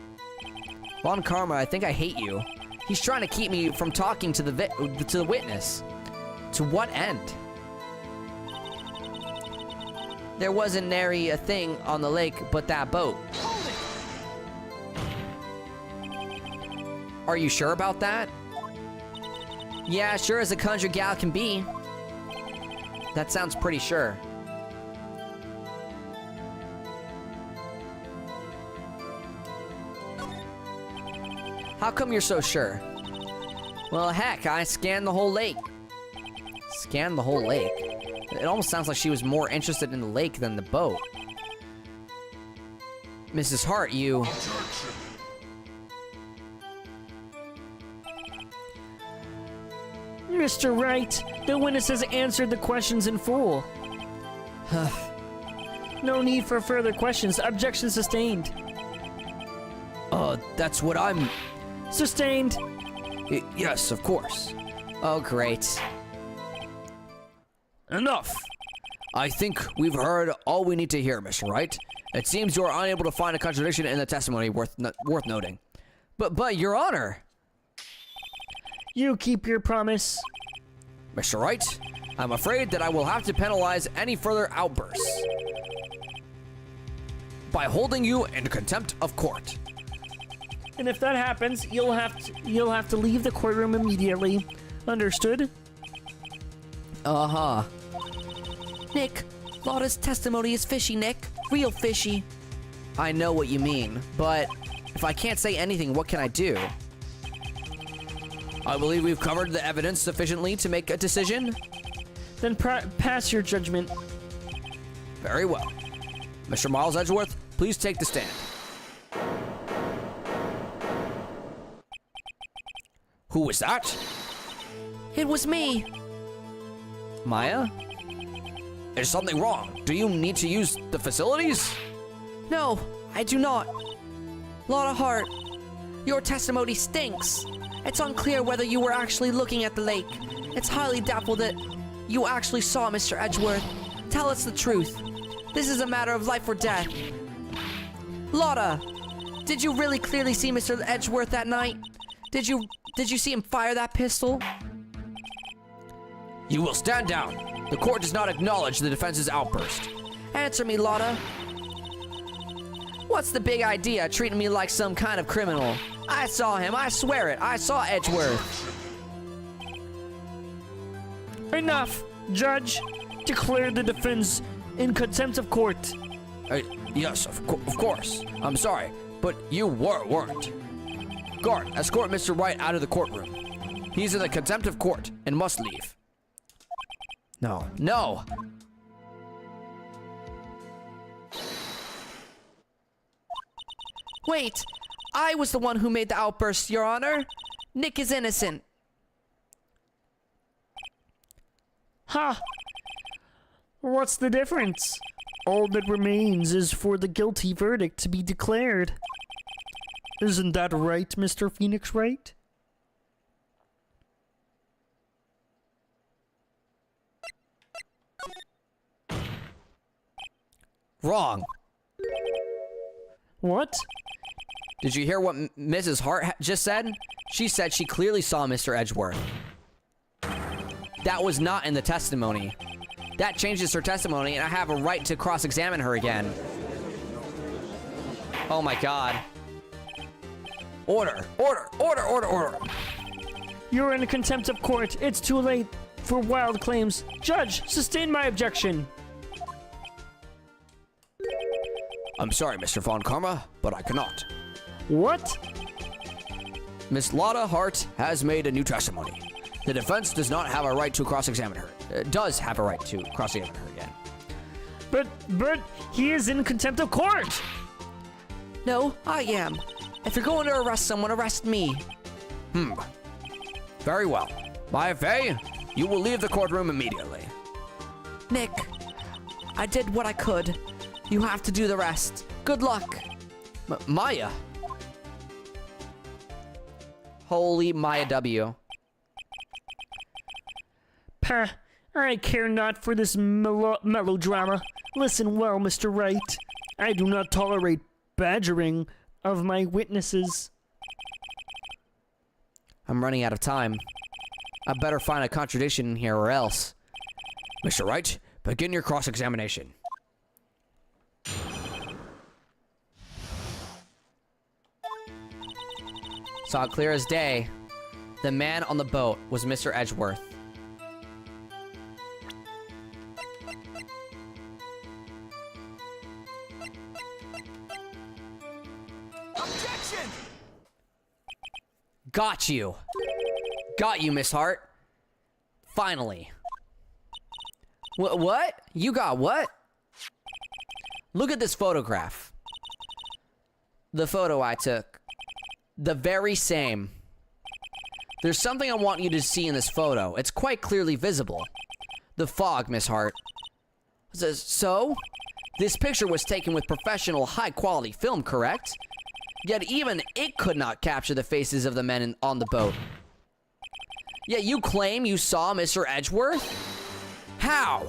Von Karma, I think I hate you. He's trying to keep me from talking to the witness. To what end? There wasn't nary a thing on the lake but that boat. Are you sure about that? Yeah, sure as a country gal can be. That sounds pretty sure. How come you're so sure? Well, heck, I scanned the whole lake. Scanned the whole lake? It almost sounds like she was more interested in the lake than the boat. Mrs. Hart, you... Mr. Wright, the witness has answered the questions in full. No need for further questions. Objection sustained. That's what I'm... Sustained. Yes, of course. Oh, great. Enough! I think we've heard all we need to hear, Mr. Wright. It seems you are unable to find a contradiction in the testimony worth noting. But, Your Honor... You keep your promise. Mr. Wright, I'm afraid that I will have to penalize any further outbursts by holding you in contempt of court. And if that happens, you'll have to leave the courtroom immediately. Understood? Uh-huh. Nick, Lotta's testimony is fishy, Nick. Real fishy. I know what you mean, but if I can't say anything, what can I do? I believe we've covered the evidence sufficiently to make a decision. Then pass your judgment. Very well. Mr. Miles Edgeworth, please take the stand. Who was that? It was me. Maya? Is something wrong? Do you need to use the facilities? No, I do not. Lotta Hart, your testimony stinks. It's unclear whether you were actually looking at the lake. It's highly doubtful that you actually saw Mr. Edgeworth. Tell us the truth. This is a matter of life or death. Lotta, did you really clearly see Mr. Edgeworth that night? Did you see him fire that pistol? You will stand down. The court does not acknowledge the defense's outburst. Answer me, Lotta. What's the big idea, treating me like some kind of criminal? I saw him, I swear it. I saw Edgeworth. Enough, Judge. Declare the defense in contempt of court. Yes, of course. I'm sorry, but you weren't. Guard, escort Mr. Wright out of the courtroom. He's in the contempt of court and must leave. No. No! Wait! I was the one who made the outburst, Your Honor. Nick is innocent. Ha! What's the difference? All that remains is for the guilty verdict to be declared. Isn't that right, Mr. Phoenix Wright? Wrong. What? Did you hear what Mrs. Hart just said? She said she clearly saw Mr. Edgeworth. That was not in the testimony. That changes her testimony, and I have a right to cross-examine her again. Oh my god. Order, order, order, order, order. You're in contempt of court. It's too late for wild claims. Judge, sustain my objection. I'm sorry, Mr. Von Karma, but I cannot. What? Miss Lotta Hart has made a new testimony. The defense does not have a right to cross-examine her. Does have a right to cross-examine her again. But he is in contempt of court. No, I am. If you're going to arrest someone, arrest me. Very well. Maya Fey, you will leave the courtroom immediately. Nick, I did what I could. You have to do the rest. Good luck. Maya? Holy Maya W. I care not for this melodrama. Listen well, Mr. Wright. I do not tolerate badgering of my witnesses. I'm running out of time. I better find a contradiction in here or else. Mr. Wright, begin your cross-examination. Saw it clear as day. The man on the boat was Mr. Edgeworth. Objection! Got you. Got you, Miss Hart. Finally. What? You got what? Look at this photograph. The photo I took. The very same. There's something I want you to see in this photo. It's quite clearly visible. The fog, Miss Hart. So? This picture was taken with professional, high-quality film, correct? Yet even it could not capture the faces of the men on the boat. Yet you claim you saw Mr. Edgeworth? How?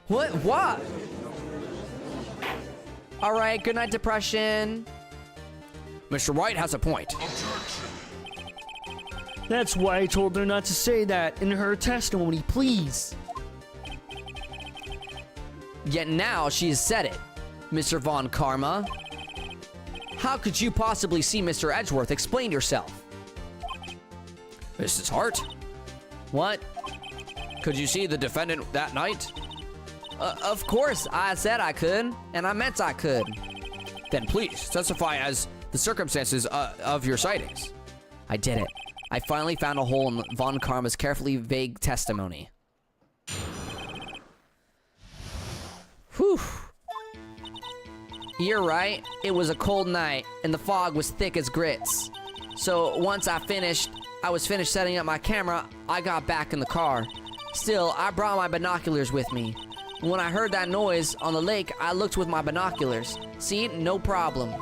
What? Alright, good night, depression. Mr. Wright has a point. That's why I told her not to say that in her testimony, please. Yet now she has said it, Mr. Von Karma. How could you possibly see Mr. Edgeworth? Explain yourself. Mrs. Hart, What? could you see the defendant that night? Of course, I said I could, and I meant I could. Then please testify as the circumstances of your sightings. I did it. I finally found a hole in Von Karma's carefully vague testimony. Whew. You're right. It was a cold night, and the fog was thick as grits. So once I was finished setting up my camera, I got back in the car. Still, I brought my binoculars with me. When I heard that noise on the lake, I looked with my binoculars. See, no problem.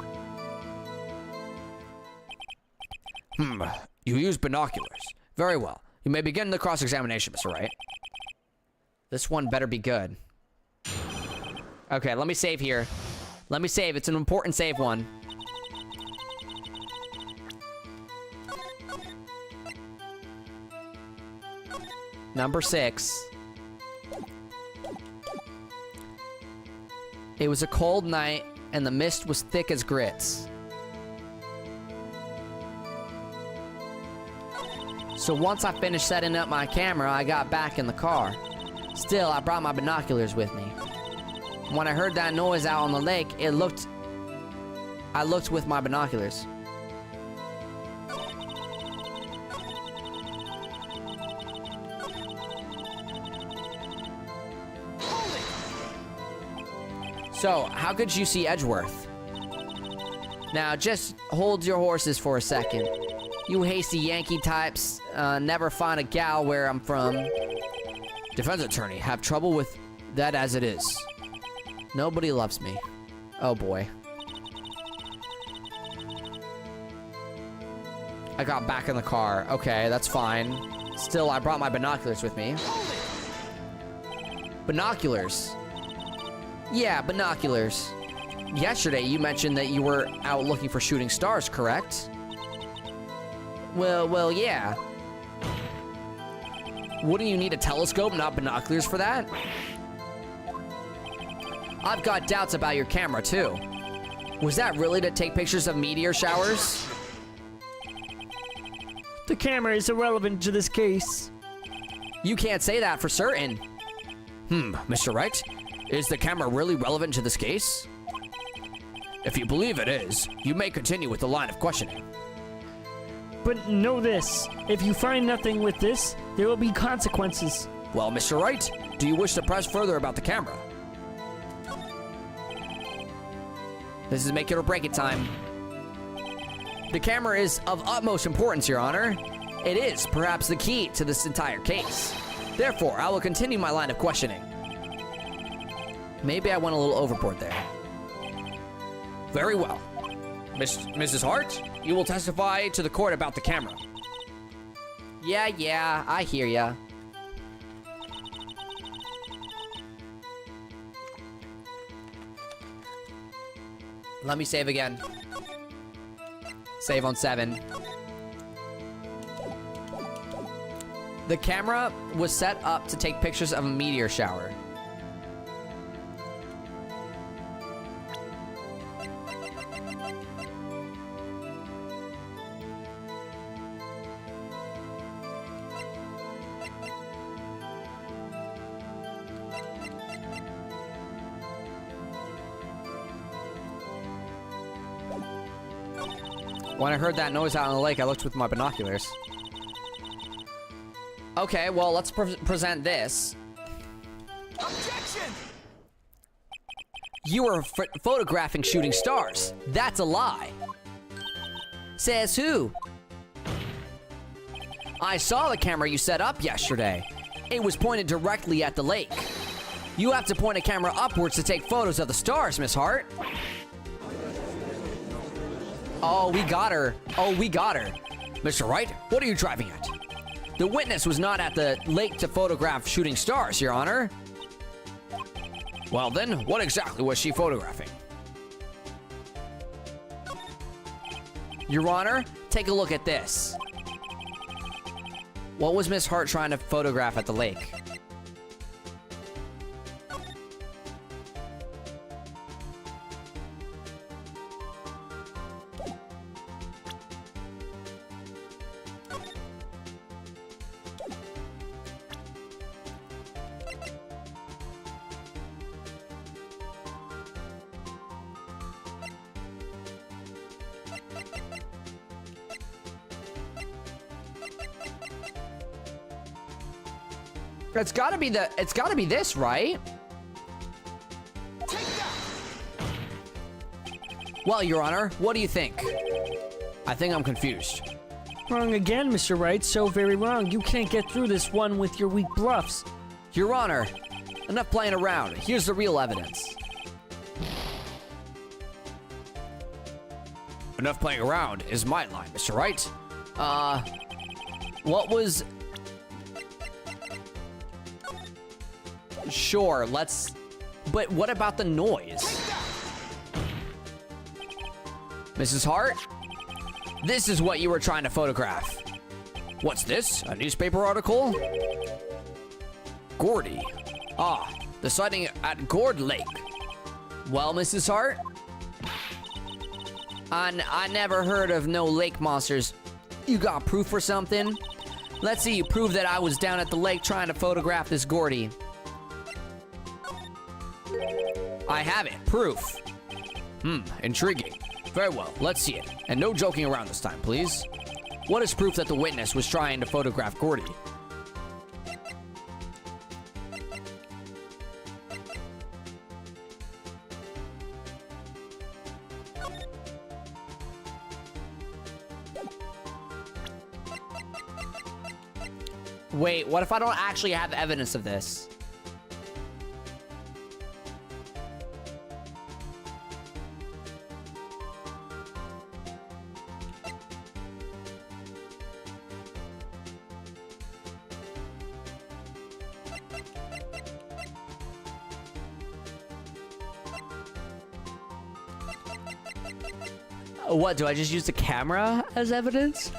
You used binoculars. Very well. You may begin the cross-examination, Mr. Wright. This one better be good. Okay, let me save here. Let me save. It's an important save one. Number 6. It was a cold night, and the mist was thick as grits. So once I finished setting up my camera, I got back in the car. Still, I brought my binoculars with me. When I heard that noise out on the lake, I looked with my binoculars. So, how could you see Edgeworth? Now, just hold your horses for a second. You hasty Yankee types never find a gal where I'm from. Defense attorney, have trouble with that as it is. Nobody loves me. Oh boy. I got back in the car. Okay, that's fine. Still, I brought my binoculars with me. Binoculars. Yeah, binoculars. Yesterday, you mentioned that you were out looking for shooting stars, correct? Well, yeah. Wouldn't you need a telescope, not binoculars for that? I've got doubts about your camera, too. Was that really to take pictures of meteor showers? The camera is irrelevant to this case. You can't say that for certain. Mr. Wright, is the camera really relevant to this case? If you believe it is, you may continue with the line of questioning. But know this, if you find nothing with this, there will be consequences. Well, Mr. Wright, do you wish to press further about the camera? This is make it or break it time. The camera is of utmost importance, Your Honor. It is perhaps the key to this entire case. Therefore, I will continue my line of questioning. Maybe I went a little overboard there. Very well. Mrs. Hart, you will testify to the court about the camera. Yeah, I hear ya. Let me save again. Save on 7. The camera was set up to take pictures of a meteor shower. When I heard that noise out on the lake, I looked with my binoculars. Okay, well, let's present this. Objection! You were photographing shooting stars. That's a lie. Says who? I saw the camera you set up yesterday. It was pointed directly at the lake. You have to point a camera upwards to take photos of the stars, Miss Hart. Oh, we got her. Oh, we got her. Mr. Wright, what are you driving at? The witness was not at the lake to photograph shooting stars, Your Honor. Well then, what exactly was she photographing? Your Honor, take a look at this. What was Miss Hart trying to photograph at the lake? It's gotta be this, right? Well, Your Honor, what do you think? I think I'm confused. Wrong again, Mr. Wright. So very wrong. You can't get through this one with your weak bluffs. Your Honor, enough playing around. Here's the real evidence. Enough playing around is my line, Mr. Wright. What was... Sure, let's... But what about the noise? Mrs. Hart? This is what you were trying to photograph. What's this? A newspaper article? Gordy. Ah, the sighting at Gord Lake. Well, Mrs. Hart? I never heard of no lake monsters. You got proof or something? Let's see you prove that I was down at the lake trying to photograph this Gordy. I have it. Proof. Intriguing. Very well, let's see it. And no joking around this time, please. What is proof that the witness was trying to photograph Gordy? Wait, what if I don't actually have evidence of this? What, do I just use the camera as evidence?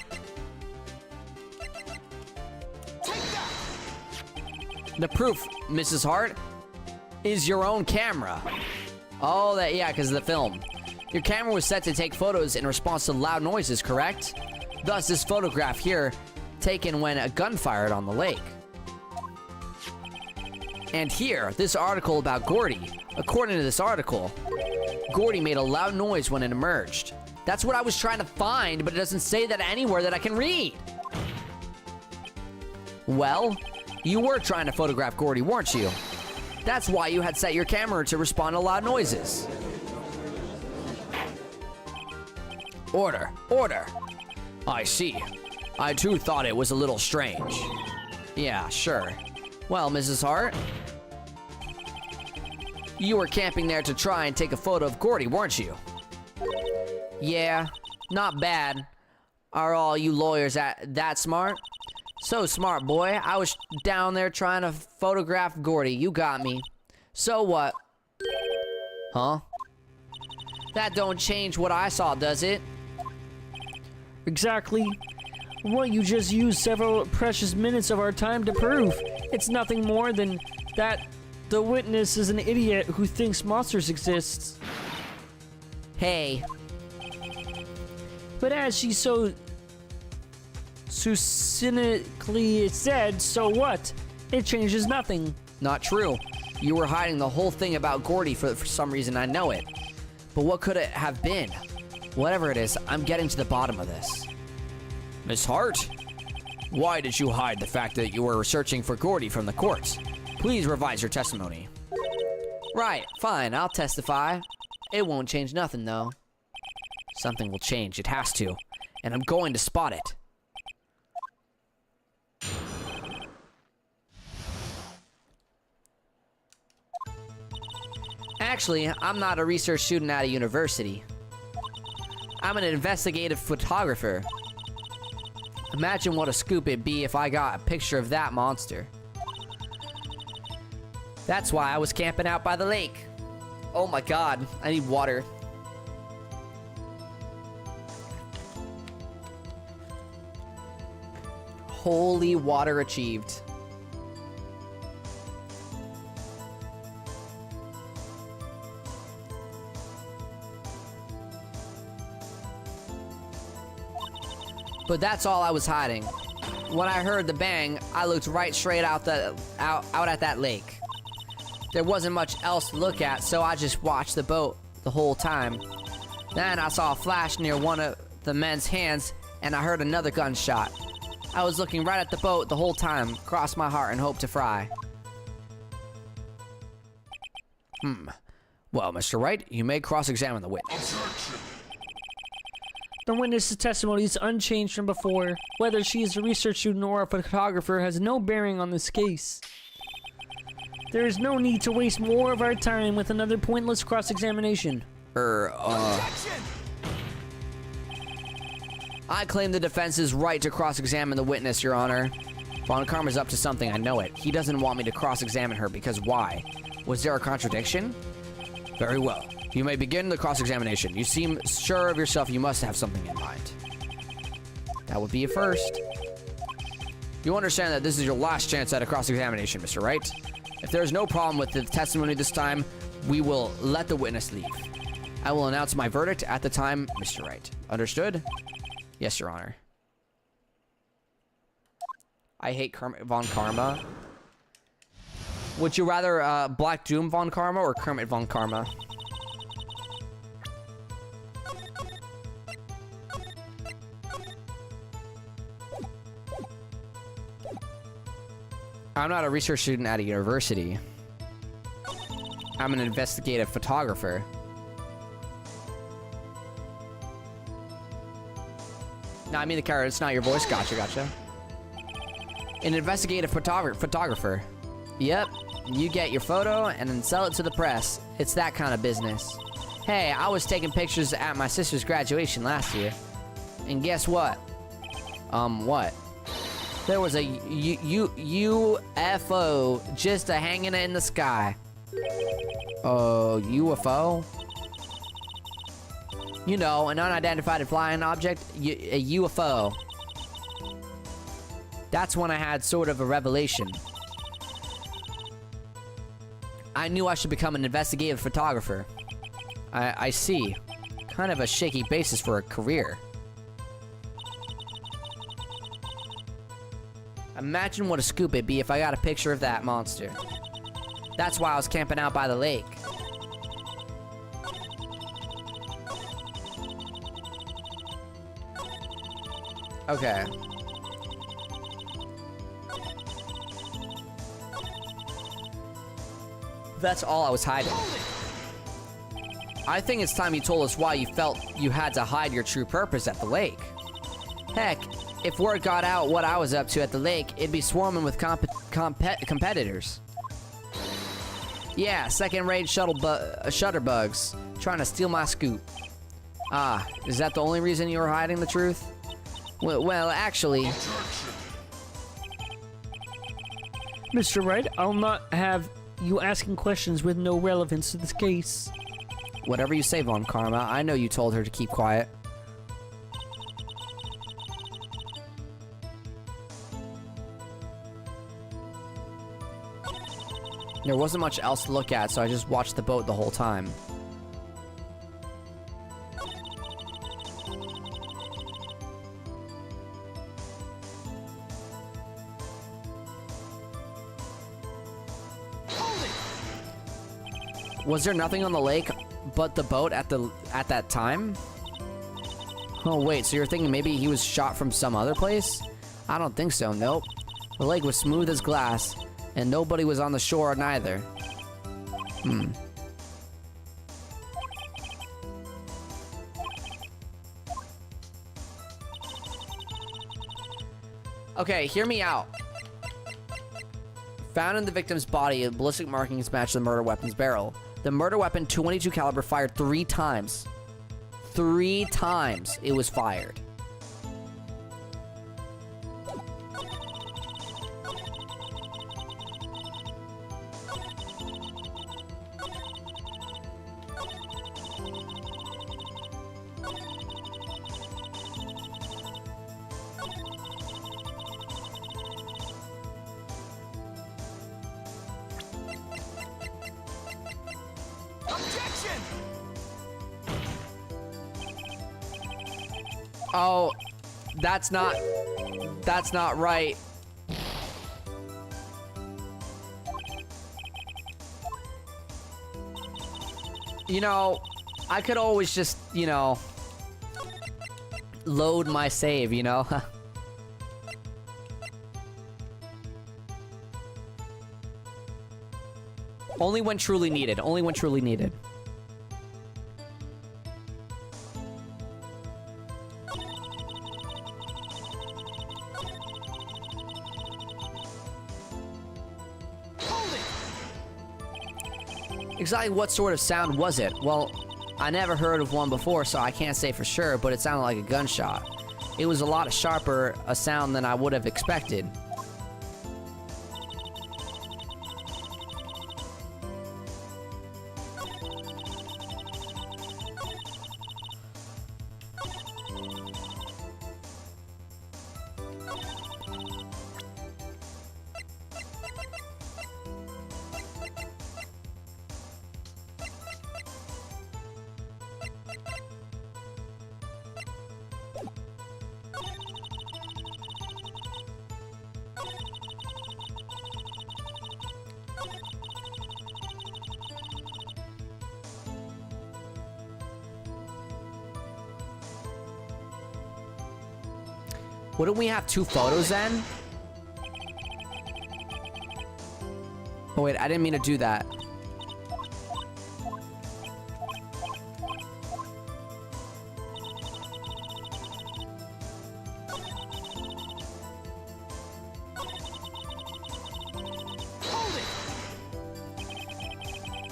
The proof, Mrs. Hart, is your own camera. Oh, yeah, because of the film. Your camera was set to take photos in response to loud noises, correct? Thus, this photograph here, taken when a gun fired on the lake. And here, this article about Gordy. According to this article, Gordy made a loud noise when it emerged. That's what I was trying to find, but it doesn't say that anywhere that I can read. Well, you were trying to photograph Gordy, weren't you? That's why you had set your camera to respond to loud noises. Order, order. I see. I too thought it was a little strange. Yeah, sure. Well, Mrs. Hart, you were camping there to try and take a photo of Gordy, weren't you? Yeah, not bad. Are all you lawyers that smart? So smart, boy. I was down there trying to photograph Gordy. You got me. So what? Huh? That don't change what I saw, does it? Exactly. What you just used several precious minutes of our time to prove. It's nothing more than that the witness is an idiot who thinks monsters exist. Hey, But as she so cynically said, so what? It changes nothing. not true. You were hiding the whole thing about Gordy for some reason, I know it. But what could it have been? Whatever it is, I'm getting to the bottom of this. Miss Hart, why did you hide the fact that you were searching for Gordy from the courts? Please revise your testimony. Right, fine, I'll testify. It won't change nothing, though. Something will change, it has to. And I'm going to spot it. Actually, I'm not a research student at a university. I'm an investigative photographer. Imagine what a scoop it'd be if I got a picture of that monster. That's why I was camping out by the lake. Oh my god, I need water. Holy water achieved. But that's all I was hiding. When I heard the bang, I looked right straight out at that lake. There wasn't much else to look at, so I just watched the boat the whole time. Then I saw a flash near one of the men's hands, and I heard another gunshot. I was looking right at the boat the whole time, crossed my heart and hoped to fry. Well, Mr. Wright, you may cross-examine the witness. The witness's testimony is unchanged from before. Whether she is a research student or a photographer has no bearing on this case. There is no need to waste more of our time with another pointless cross-examination. Objection! I claim the defense's right to cross-examine the witness, Your Honor. Von Karma's up to something, I know it. He doesn't want me to cross-examine her because why? Was there a contradiction? Very well. You may begin the cross-examination. You seem sure of yourself. You must have something in mind. That would be a first. You understand that this is your last chance at a cross-examination, Mr. Wright? If there is no problem with the testimony this time, we will let the witness leave. I will announce my verdict at the time, Mr. Wright. Understood? Yes, Your Honor. I hate Von Karma. Would you rather Black Doom Von Karma or Kermit Von Karma? I'm not a research student at a university. I'm an investigative photographer. No, I mean the character. It's not your voice. Gotcha. An investigative photographer. Yep. You get your photo and then sell it to the press. It's that kind of business. Hey, I was taking pictures at my sister's graduation last year. And guess what? What? There was a UFO just hanging in the sky. UFO? You know, an unidentified flying object, a UFO. That's when I had sort of a revelation. I knew I should become an investigative photographer. I see. Kind of a shaky basis for a career. Imagine what a scoop it'd be if I got a picture of that monster. That's why I was camping out by the lake. Okay. That's all I was hiding. I think it's time you told us why you felt you had to hide your true purpose at the lake. Heck, if word got out what I was up to at the lake, it'd be swarming with competitors. Yeah, second-rate shutterbugs trying to steal my scoop. Ah, is that the only reason you were hiding the truth? Well, actually... Mr. Wright, I'll not have you asking questions with no relevance to this case. Whatever you say, Von Karma. I know you told her to keep quiet. There wasn't much else to look at, so I just watched the boat the whole time. Was there nothing on the lake but the boat at that time? Oh wait, so you're thinking maybe he was shot from some other place? I don't think so, nope. The lake was smooth as glass, and nobody was on the shore neither. Okay, hear me out. Found in the victim's body, ballistic markings match the murder weapon's barrel. The murder weapon, .22 caliber, fired 3 times. 3 times it was fired. Oh, that's not right. You know, I could always just, you know, load my save, you know? Only when truly needed. Only when truly needed. Exactly what sort of sound was it? Well, I never heard of one before, so I can't say for sure, but it sounded like a gunshot. It was a lot sharper a sound than I would have expected. Wouldn't we have 2 photos then? Oh wait, I didn't mean to do that.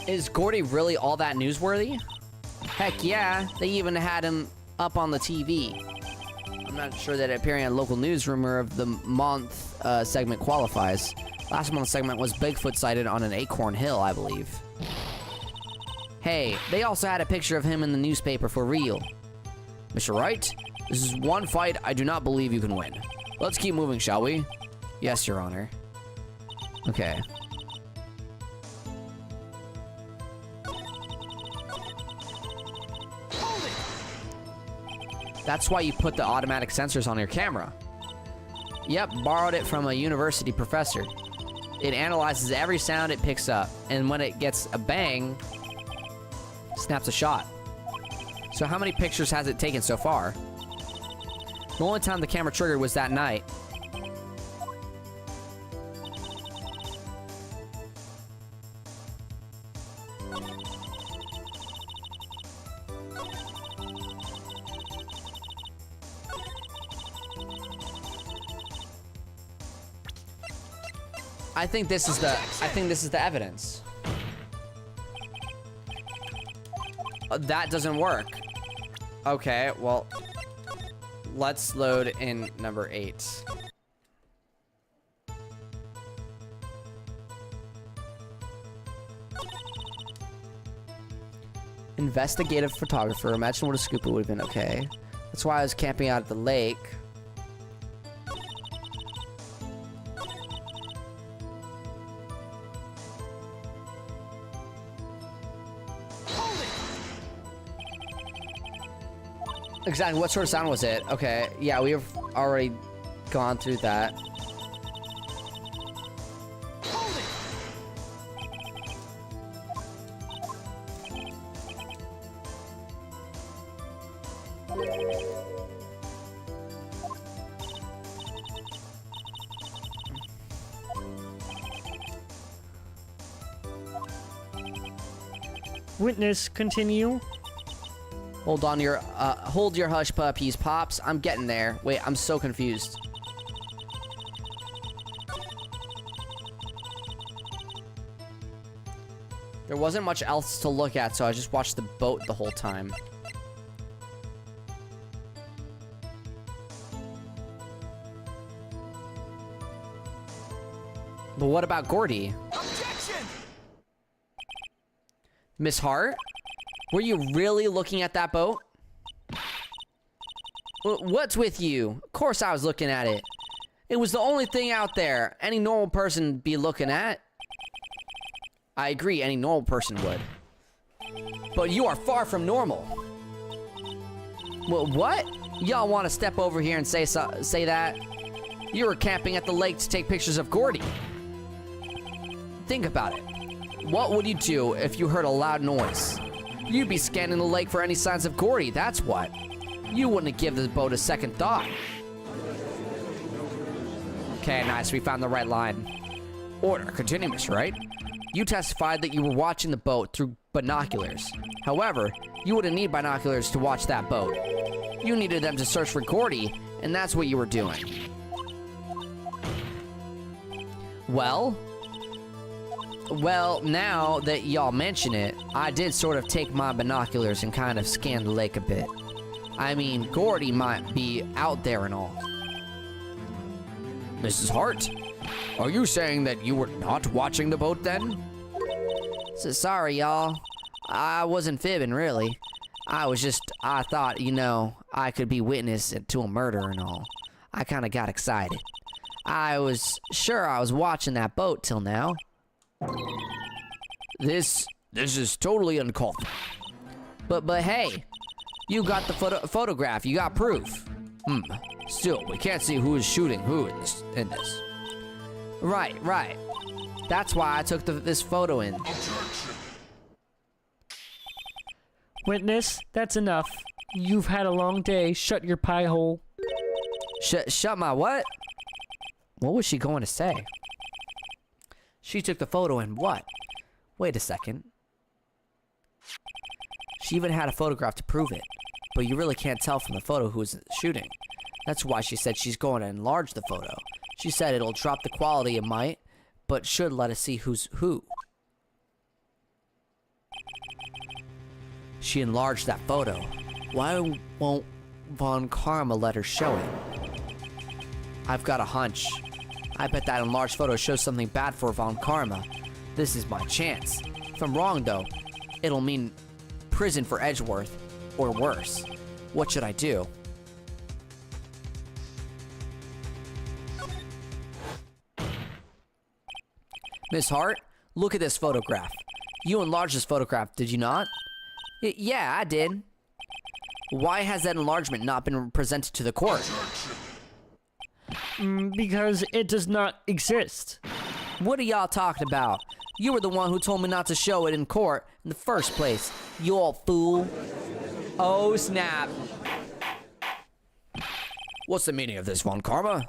Is Gordy really all that newsworthy? Heck yeah, they even had him up on the TV. I'm not sure that appearing on local news rumor of the month segment qualifies. Last month's segment was Bigfoot sighted on an acorn hill, I believe. Hey, they also had a picture of him in the newspaper for real. Mr. Wright, this is one fight I do not believe you can win. Let's keep moving, shall we? Yes, Your Honor. Okay. That's why you put the automatic sensors on your camera. Yep, borrowed it from a university professor. It analyzes every sound it picks up, and when it gets a bang, snaps a shot. So how many pictures has it taken so far? The only time the camera triggered was that night. I think this is the evidence. That doesn't work. Okay, well, let's load in number 8. Investigative photographer. Imagine what a scoop it would have been. Okay. That's why I was camping out at the lake. Exactly. What sort of sound was it? Okay. Yeah, we have already gone through that. Witness, continue. Hold your hush puppies, Pops. I'm getting there. Wait, I'm so confused. There wasn't much else to look at, so I just watched the boat the whole time. But what about Gordy? Objection! Miss Hart? Were you really looking at that boat? What's with you? Of course I was looking at it. It was the only thing out there any normal person would be looking at. I agree, any normal person would. But you are far from normal. Well, what? Y'all want to step over here and say that? You were camping at the lake to take pictures of Gordy. Think about it. What would you do if you heard a loud noise? You'd be scanning the lake for any signs of Gordy, that's what. You wouldn't give the boat a second thought. Okay, nice, we found the right line. Order, continue, Mr. Wright. You testified that you were watching the boat through binoculars. However, you wouldn't need binoculars to watch that boat. You needed them to search for Gordy, and that's what you were doing. Well, now that y'all mention it, I did sort of take my binoculars and kind of scan the lake a bit. I mean, Gordy might be out there and all. Mrs. Hart, are you saying that you were not watching the boat then? So sorry, y'all. I wasn't fibbing, really. I thought, I could be witness to a murder and all. I kind of got excited. I was sure I was watching that boat till now. This is totally uncalled for. But hey, you got the photograph. You got proof. Still, we can't see who is shooting who in this. Right. That's why I took this photo in. Witness, that's enough. You've had a long day. Shut your pie hole. Shut my what? What was she going to say? She took the photo and what? Wait a second. She even had a photograph to prove it. But you really can't tell from the photo who was shooting. That's why she said she's going to enlarge the photo. She said it'll drop the quality, it might, but should let us see who's who. She enlarged that photo. Why won't Von Karma let her show it? I've got a hunch. I bet that enlarged photo shows something bad for Von Karma. This is my chance. If I'm wrong, though, it'll mean prison for Edgeworth, or worse. What should I do? Miss Hart, look at this photograph. You enlarged this photograph, did you not? Yeah, I did. Why has that enlargement not been presented to the court? Because it does not exist. What are y'all talking about? You were the one who told me not to show it in court in the first place, you old fool. Oh, snap. What's the meaning of this, Von Karma?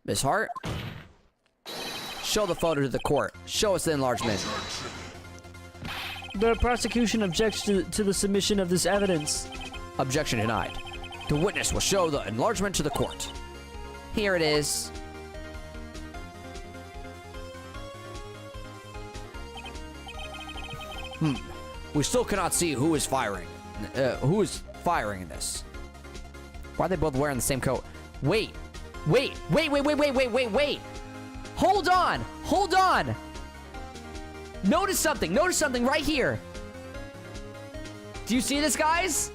Miss Hart? Show the photo to the court. Show us the enlargement. The prosecution objects to the submission of this evidence. Objection denied. The witness will show the enlargement to the court. Here it is. We still cannot see who is firing. Who is firing in this? Why are they both wearing the same coat? Wait. Hold on. Notice something right here. Do you see this, guys?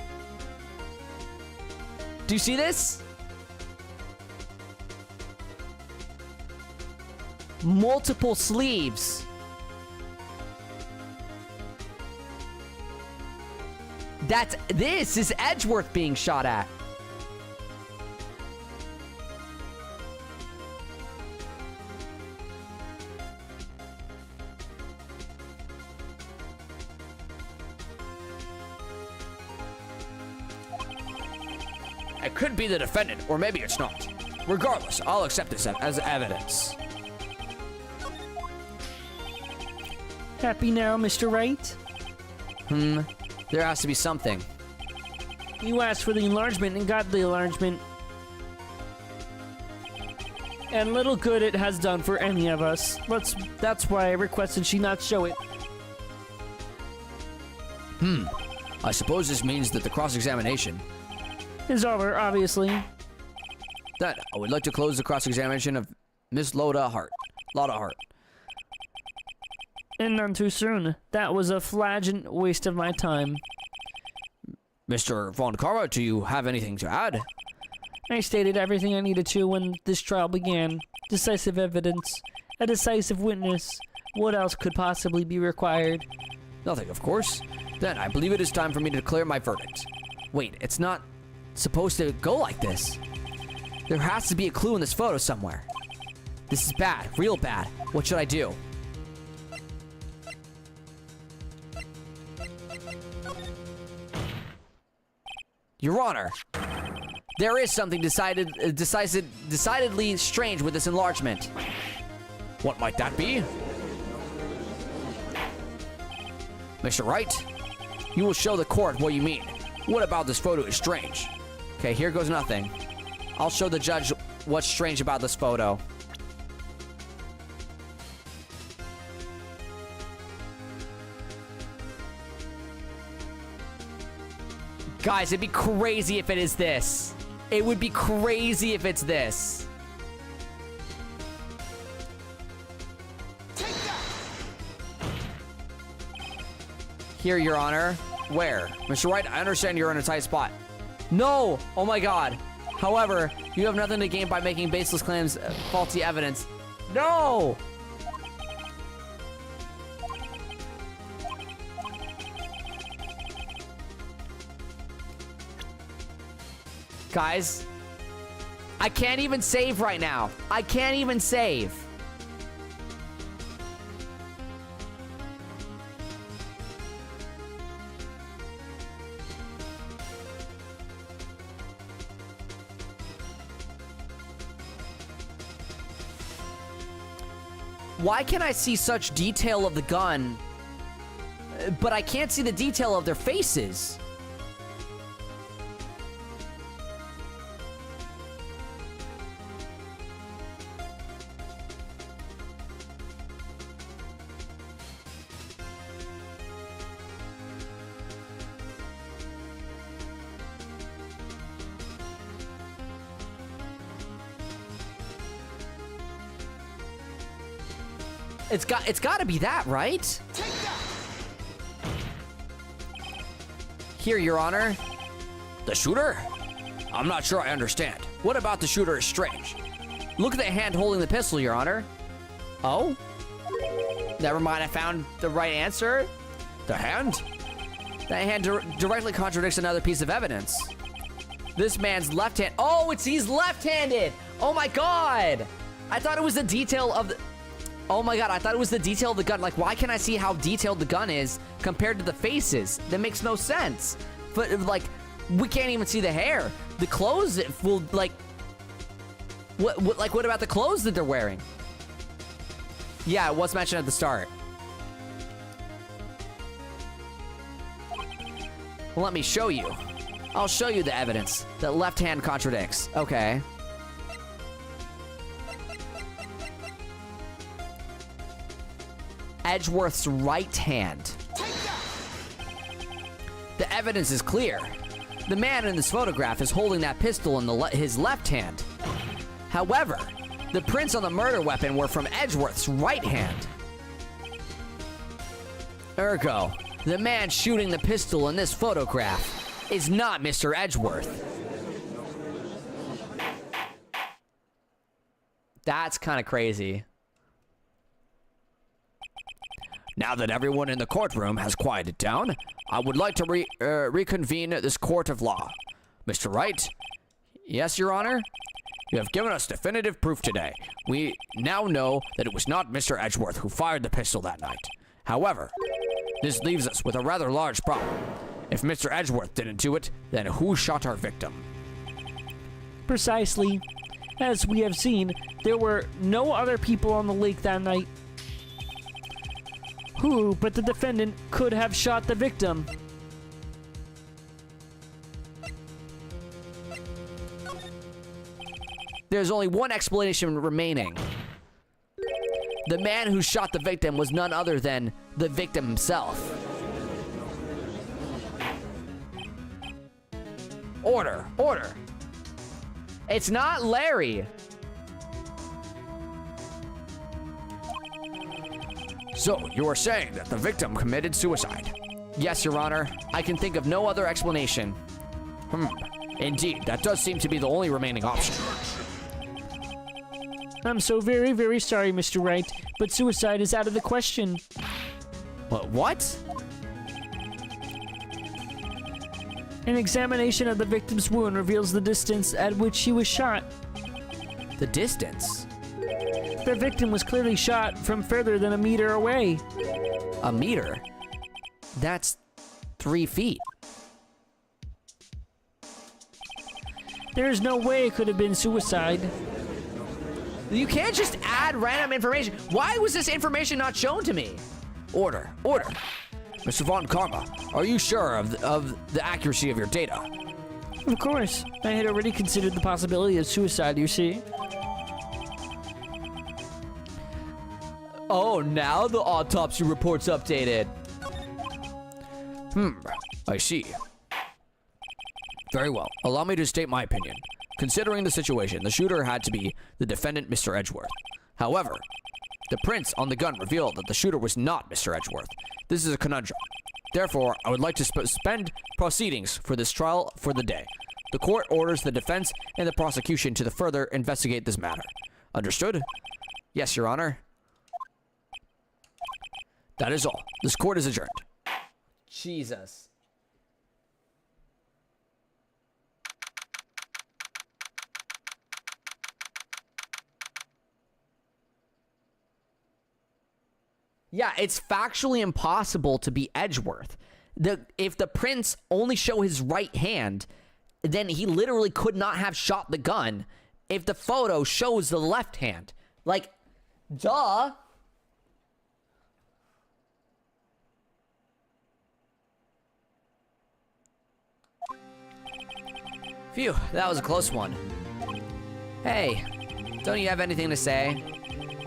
Do you see this? Multiple sleeves. This is Edgeworth being shot at. It could be the defendant, or maybe it's not. Regardless, I'll accept this as evidence. Happy now, Mr. Wright? There has to be something. You asked for the enlargement and got the enlargement. And little good it has done for any of us. That's why I requested she not show it. I suppose this means that the cross-examination... Is over, obviously. Then, I would like to close the cross-examination of Miss Loda Hart. And none too soon. That was a flagrant waste of my time. Mr. Von Karma, do you have anything to add? I stated everything I needed to when this trial began. Decisive evidence. A decisive witness. What else could possibly be required? Nothing, of course. Then, I believe it is time for me to declare my verdict. Wait, it's not supposed to go like this. There has to be a clue in this photo somewhere. This is bad, real bad. What should I do? Your Honor, there is something decidedly strange with this enlargement. What might that be? Mr. Wright, you will show the court what you mean. What about this photo is strange? Okay, here goes nothing. I'll show the judge what's strange about this photo. Guys, it'd be crazy if it is this. It would be crazy if it's this. Here, Your Honor. Where? Mr. Wright, I understand you're in a tight spot. No! Oh my god. However, you have nothing to gain by making baseless claims, faulty evidence. No! Guys, I can't even save right now. I can't even save. Why can I see such detail of the gun, but I can't see the detail of their faces? It's got to be that, right? Here, Your Honor. The shooter? I'm not sure I understand. What about the shooter is strange? Look at the hand holding the pistol, Your Honor. Oh? Never mind, I found the right answer. The hand? That hand directly contradicts another piece of evidence. This man's left hand. Oh, he's left-handed. Oh my god. I thought it was the detail of the... Oh my god, I thought it was the detail of the gun. Like, why can't I see how detailed the gun is compared to the faces? That makes no sense. But, like, we can't even see the hair. The clothes will, like... What about the clothes that they're wearing? Yeah, it was mentioned at the start. Well, let me show you. I'll show you the evidence that left hand contradicts. Okay. Edgeworth's right hand. The evidence is clear. The man in this photograph is holding that pistol in his left hand. However, the prints on the murder weapon were from Edgeworth's right hand. Ergo, the man shooting the pistol in this photograph is not Mr. Edgeworth. That's kind of crazy. Now that everyone in the courtroom has quieted down, I would like to reconvene this court of law. Mr. Wright? Yes, Your Honor? You have given us definitive proof today. We now know that it was not Mr. Edgeworth who fired the pistol that night. However, this leaves us with a rather large problem. If Mr. Edgeworth didn't do it, then who shot our victim? Precisely. As we have seen, there were no other people on the lake that night. Who but the defendant could have shot the victim? There's only one explanation remaining. The man who shot the victim was none other than the victim himself. Order. Order. It's not Larry. So, you are saying that the victim committed suicide? Yes, Your Honor. I can think of no other explanation. Indeed, that does seem to be the only remaining option. I'm so very, very sorry, Mr. Wright, but suicide is out of the question. What? An examination of the victim's wound reveals the distance at which she was shot. The distance? The victim was clearly shot from further than a meter away. A meter? That's 3 feet. There is no way it could have been suicide. You can't just add random information. Why was this information not shown to me? Order. Order. Mr. Von Karma, are you sure of the accuracy of your data? Of course. I had already considered the possibility of suicide, you see. Oh, now the autopsy report's updated. I see. Very well. Allow me to state my opinion. Considering the situation, the shooter had to be the defendant, Mr. Edgeworth. However, the prints on the gun reveal that the shooter was not Mr. Edgeworth. This is a conundrum. Therefore, I would like to suspend proceedings for this trial for the day. The court orders the defense and the prosecution to further investigate this matter. Understood? Yes, Your Honor. That is all. This court is adjourned. Jesus. Yeah, it's factually impossible to be Edgeworth. If the prints only show his right hand, then he literally could not have shot the gun if the photo shows the left hand. Like, duh. Phew, that was a close one. Hey, don't you have anything to say?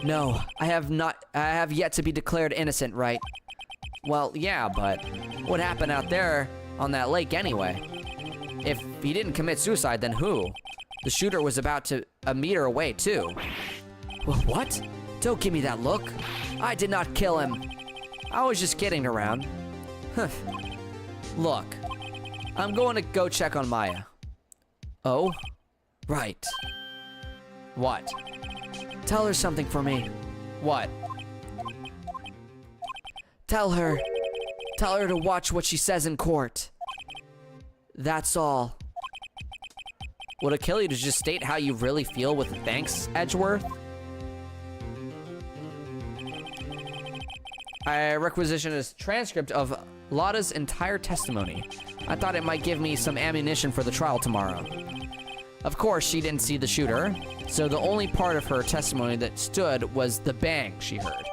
No, I have yet to be declared innocent, right? Well, yeah, but what happened out there on that lake anyway? If he didn't commit suicide, then who? The shooter was about a meter away, too. Well, what? Don't give me that look. I did not kill him. I was just kidding around. Look, I'm going to go check on Maya. Oh? Right. What? Tell her something for me. What? Tell her to watch what she says in court. That's all. Would it kill you to just state how you really feel with thanks, Edgeworth? I requisition a transcript of Lotta's entire testimony. I thought it might give me some ammunition for the trial tomorrow. Of course, she didn't see the shooter, so the only part of her testimony that stood was the bang she heard.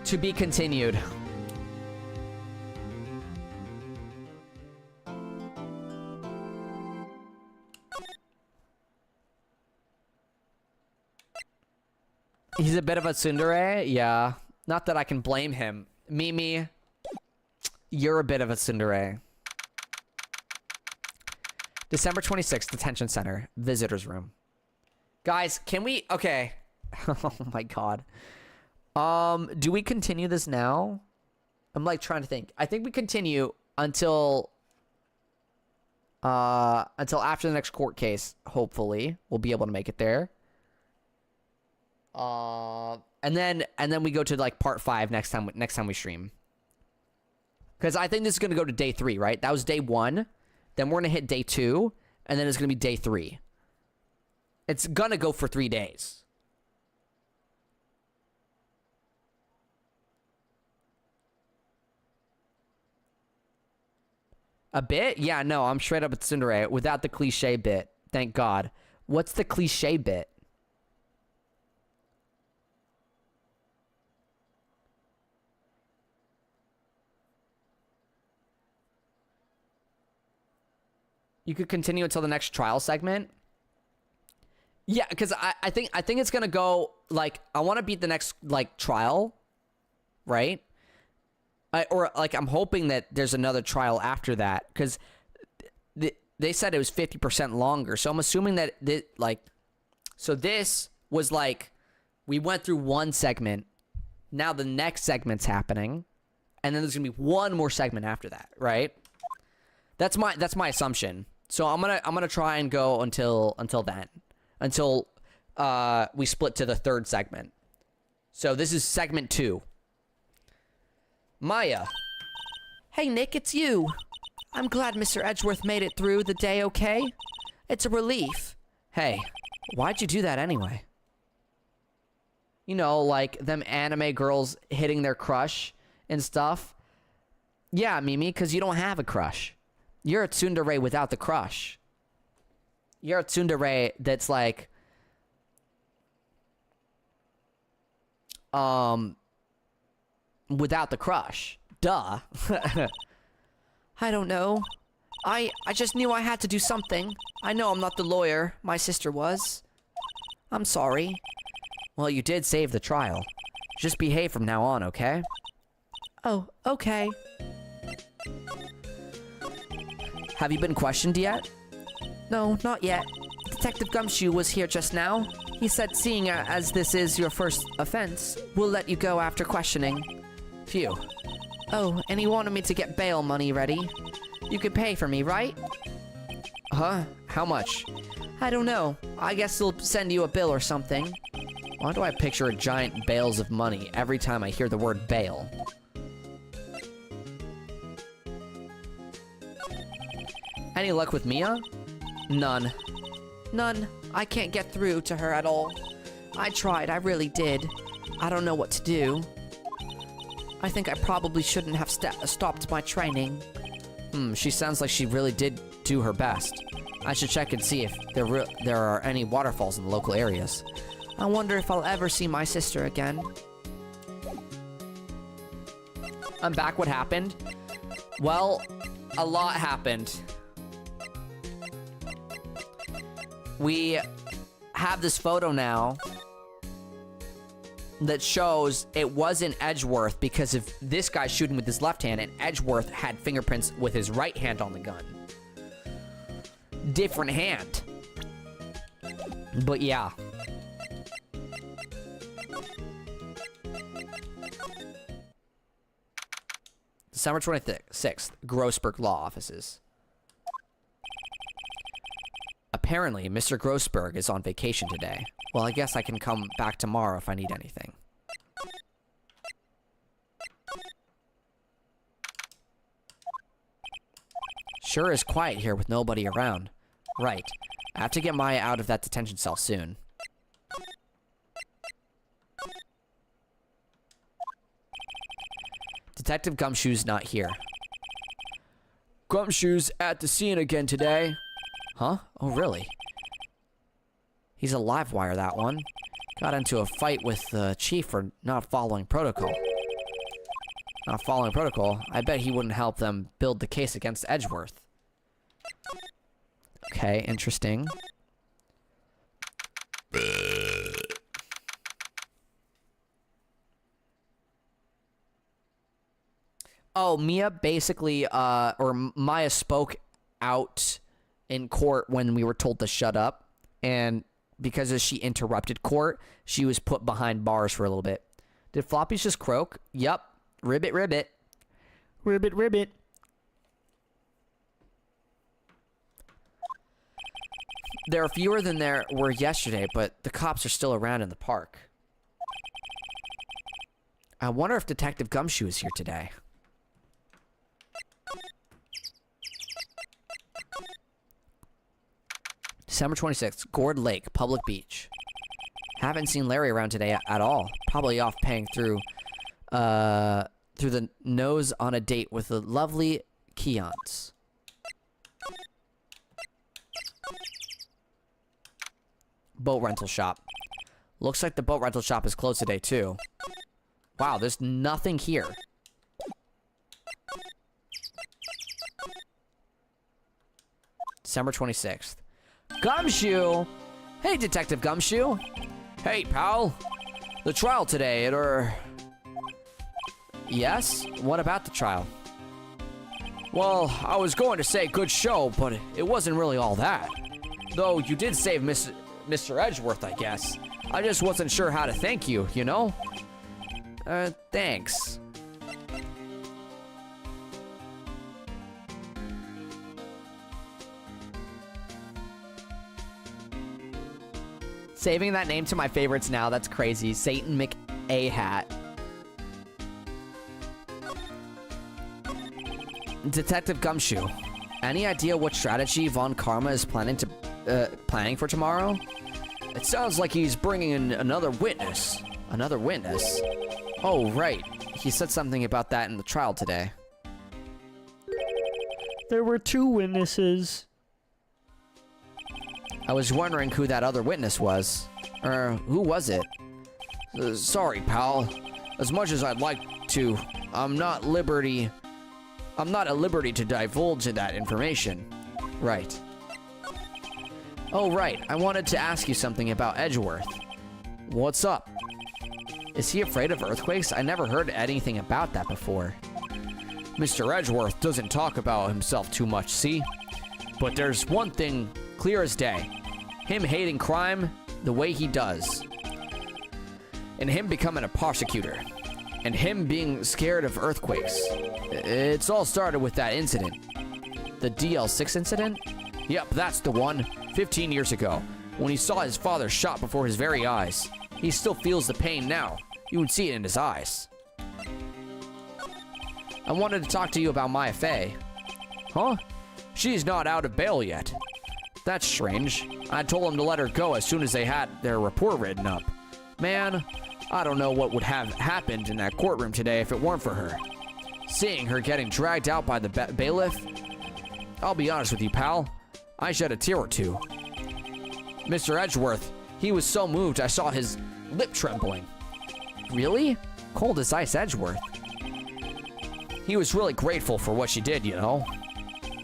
To be continued. He's a bit of a tsundere, yeah. Not that I can blame him. Mimi, you're a bit of a tsundere. December 26th, detention center, visitor's room. Guys, can we... Okay. Oh my god. Do we continue this now? I'm like trying to think. I think we continue until after the next court case. Hopefully, we'll be able to make it there. And then we go to like part 5 next time we stream. Because I think this is gonna go to day 3, right? That was day 1. Then we're gonna hit day 2, and then it's gonna be day 3. It's gonna go for 3 days. A bit? Yeah, no, I'm straight up at Tsundere without the cliche bit. Thank God. What's the cliche bit? You could continue until the next trial segment. Yeah, because I think it's gonna go like I want to beat the next like trial, right? Or like I'm hoping that there's another trial after that because they said it was 50% longer. So I'm assuming that so this was like we went through one segment. Now the next segment's happening, and then there's gonna be one more segment after that, right? That's my assumption. So I'm gonna try and go until then, until we split to the third segment. So this is segment 2. Maya. Hey Nick, it's you. I'm glad Mr. Edgeworth made it through the day okay. It's a relief. Hey, why'd you do that anyway? You know, like them anime girls hitting their crush and stuff. Yeah, Mimi, because you don't have a crush. You're a tsundere without the crush. You're a tsundere that's like... without the crush. Duh. I don't know. I just knew I had to do something. I know I'm not the lawyer. My sister was. I'm sorry. Well, you did save the trial. Just behave from now on, okay? Oh, okay. Have you been questioned yet? No, not yet. Detective Gumshoe was here just now. He said seeing as this is your first offense, we'll let you go after questioning. Phew. Oh, and he wanted me to get bail money ready. You could pay for me, right? Huh? How much? I don't know. I guess he'll send you a bill or something. Why do I picture giant bales of money every time I hear the word bail? Any luck with Mia? None. None. I can't get through to her at all. I tried, I really did. I don't know what to do. I think I probably shouldn't have stopped my training. She sounds like she really did do her best. I should check and see if there are any waterfalls in the local areas. I wonder if I'll ever see my sister again. I'm back. What happened? Well, a lot happened. We have this photo now that shows it wasn't Edgeworth because of this guy shooting with his left hand, and Edgeworth had fingerprints with his right hand on the gun. Different hand. But yeah. December 26th, Grossberg Law Offices. Apparently, Mr. Grossberg is on vacation today. Well, I guess I can come back tomorrow if I need anything. Sure is quiet here with nobody around. Right. I have to get Maya out of that detention cell soon. Detective Gumshoe's not here. Gumshoe's at the scene again today. Huh? Oh, really? He's a live wire, that one. Got into a fight with the chief for not following protocol. Not following protocol? I bet he wouldn't help them build the case against Edgeworth. Okay, interesting. Oh, Mia basically, or Maya spoke out in court when we were told to shut up, and because as she interrupted court, she was put behind bars for a little bit. Did Floppies just croak? Yup. Ribbit, ribbit. Ribbit, ribbit. There are fewer than there were yesterday, but the cops are still around in the park. I wonder if Detective Gumshoe is here today. December 26th, Gourd Lake, Public Beach. Haven't seen Larry around today at all. Probably off paying through the nose on a date with the lovely Keons. Boat rental shop. Looks like the boat rental shop is closed today too. Wow, there's nothing here. December 26th. Gumshoe! Hey, Detective Gumshoe! Hey, pal. The trial today, Yes? What about the trial? Well, I was going to say good show, but it wasn't really all that. Though you did save Mr. Edgeworth, I guess. I just wasn't sure how to thank you, you know? Thanks. Saving that name to my favorites now, that's crazy. Satan McAhat. Detective Gumshoe, any idea what strategy Von Karma is planning for tomorrow? It sounds like he's bringing in another witness. Another witness? Oh, right. He said something about that in the trial today. There were 2 witnesses. I was wondering who that other witness was. Who was it? Sorry, pal. As much as I'd like to, I'm not at liberty to divulge that information. Right. Oh, right. I wanted to ask you something about Edgeworth. What's up? Is he afraid of earthquakes? I never heard anything about that before. Mr. Edgeworth doesn't talk about himself too much, see? But there's one thing clear as day. Him hating crime the way he does. And him becoming a prosecutor. And him being scared of earthquakes. It's all started with that incident. The DL6 incident? Yep, that's the one. 15 years ago, when he saw his father shot before his very eyes. He still feels the pain now. You would see it in his eyes. I wanted to talk to you about Maya Fey. Huh? She's not out of bail yet. That's strange. I told him to let her go as soon as they had their report written up. Man, I don't know what would have happened in that courtroom today if it weren't for her. Seeing her getting dragged out by the bailiff, I'll be honest with you, pal. I shed a tear or two. Mr. Edgeworth, he was so moved I saw his lip trembling. Really? Cold as ice, Edgeworth. He was really grateful for what she did, you know.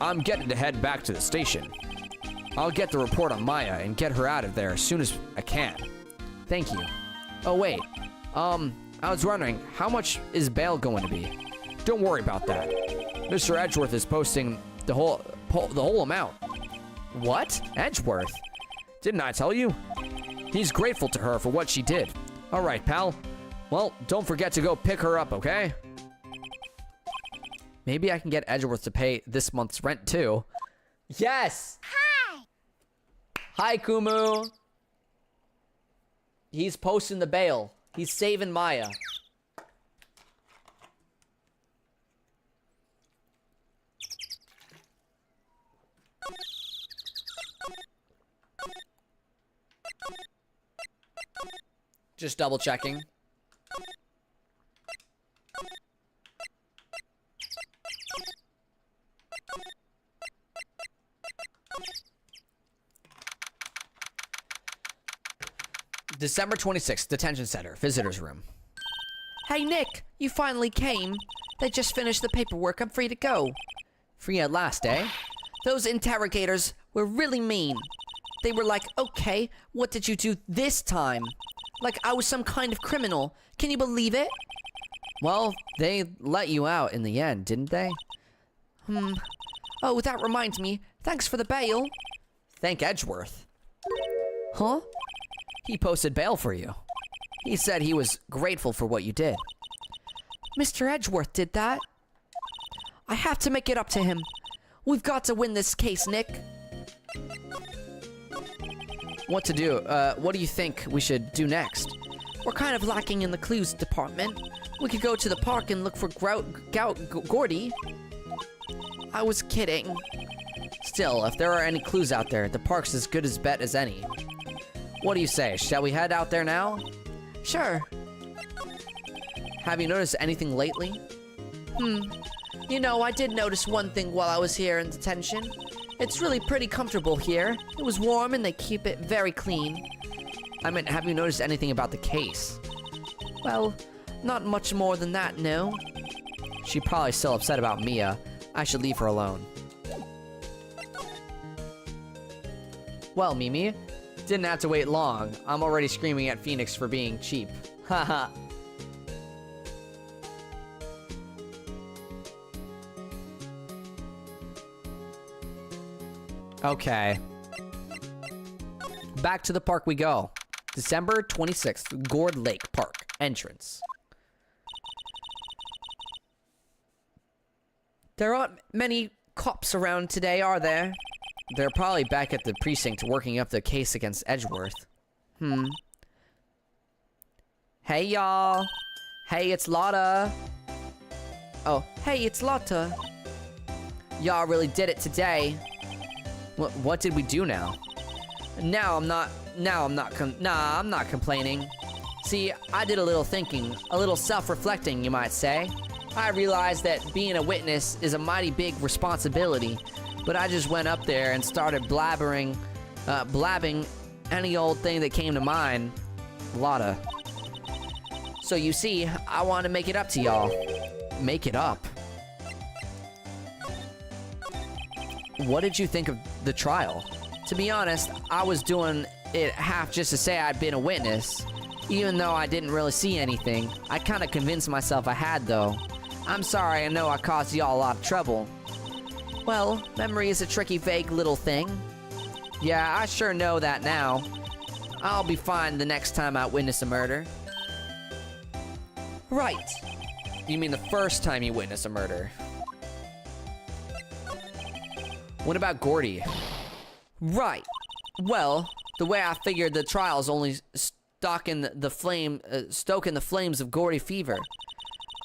I'm getting to head back to the station. I'll get the report on Maya and get her out of there as soon as I can. Thank you. Oh, wait. I was wondering, how much is bail going to be? Don't worry about that. Mr. Edgeworth is posting the whole amount. What? Edgeworth? Didn't I tell you? He's grateful to her for what she did. All right, pal. Well, don't forget to go pick her up, okay? Maybe I can get Edgeworth to pay this month's rent, too. Yes! Hi! Hi, Kumu! He's posting the bail. He's saving Maya. Just double checking. December 26th, detention center, visitor's room. Hey, Nick, you finally came. They just finished the paperwork. I'm free to go. Free at last, eh? Those interrogators were really mean. They were like, okay, what did you do this time? Like I was some kind of criminal. Can you believe it? Well, they let you out in the end, didn't they? Oh, that reminds me. Thanks for the bail. Thank Edgeworth. Huh? He posted bail for you. He said he was grateful for what you did. Mr. Edgeworth did that? I have to make it up to him. We've got to win this case, Nick. What to do? What do you think we should do next? We're kind of lacking in the clues department. We could go to the park and look for Gordy. I was kidding. Still, if there are any clues out there, the park's as good as bet as any. What do you say? Shall we head out there now? Sure. Have you noticed anything lately? You know, I did notice one thing while I was here in detention. It's really pretty comfortable here. It was warm and they keep it very clean. I mean, have you noticed anything about the case? Well, not much more than that, no. She's probably still upset about Mia. I should leave her alone. Well, Mimi, didn't have to wait long. I'm already screaming at Phoenix for being cheap. Haha. Okay. Back to the park we go. December 26th, Gourd Lake Park entrance. There aren't many cops around today, are there? They're probably back at the precinct working up the case against Edgeworth. Hey, y'all. Hey, it's Lotta. Oh, hey, it's Lotta. Y'all really did it today. What did we do now? I'm not complaining. See, I did a little thinking, a little self-reflecting, you might say. I realized that being a witness is a mighty big responsibility, but I just went up there and started blabbing any old thing that came to mind. Lotta. So you see, I want to make it up to y'all. Make it up? What did you think of the trial? To be honest, I was doing it half just to say I'd been a witness. Even though I didn't really see anything, I kind of convinced myself I had, though. I'm sorry, I know I caused y'all a lot of trouble. Well, memory is a tricky, vague little thing. Yeah, I sure know that now. I'll be fine the next time I witness a murder. Right. You mean the first time you witness a murder? What about Gordy? Right. Well, the way I figured the trial's only stoking the flames of Gordy fever.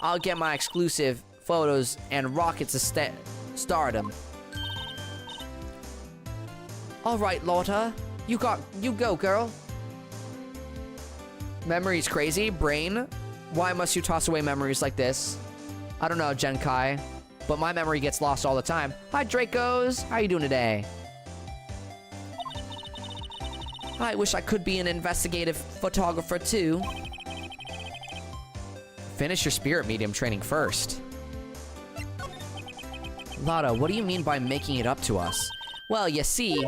I'll get my exclusive photos and rockets to stardom. All right, Lotta. You go, girl. Memories crazy, brain? Why must you toss away memories like this? I don't know, Genkai, but my memory gets lost all the time. Hi, Dracos. How you doing today? I wish I could be an investigative photographer, too. Finish your spirit medium training first. Lotta, what do you mean by making it up to us? Well, you see,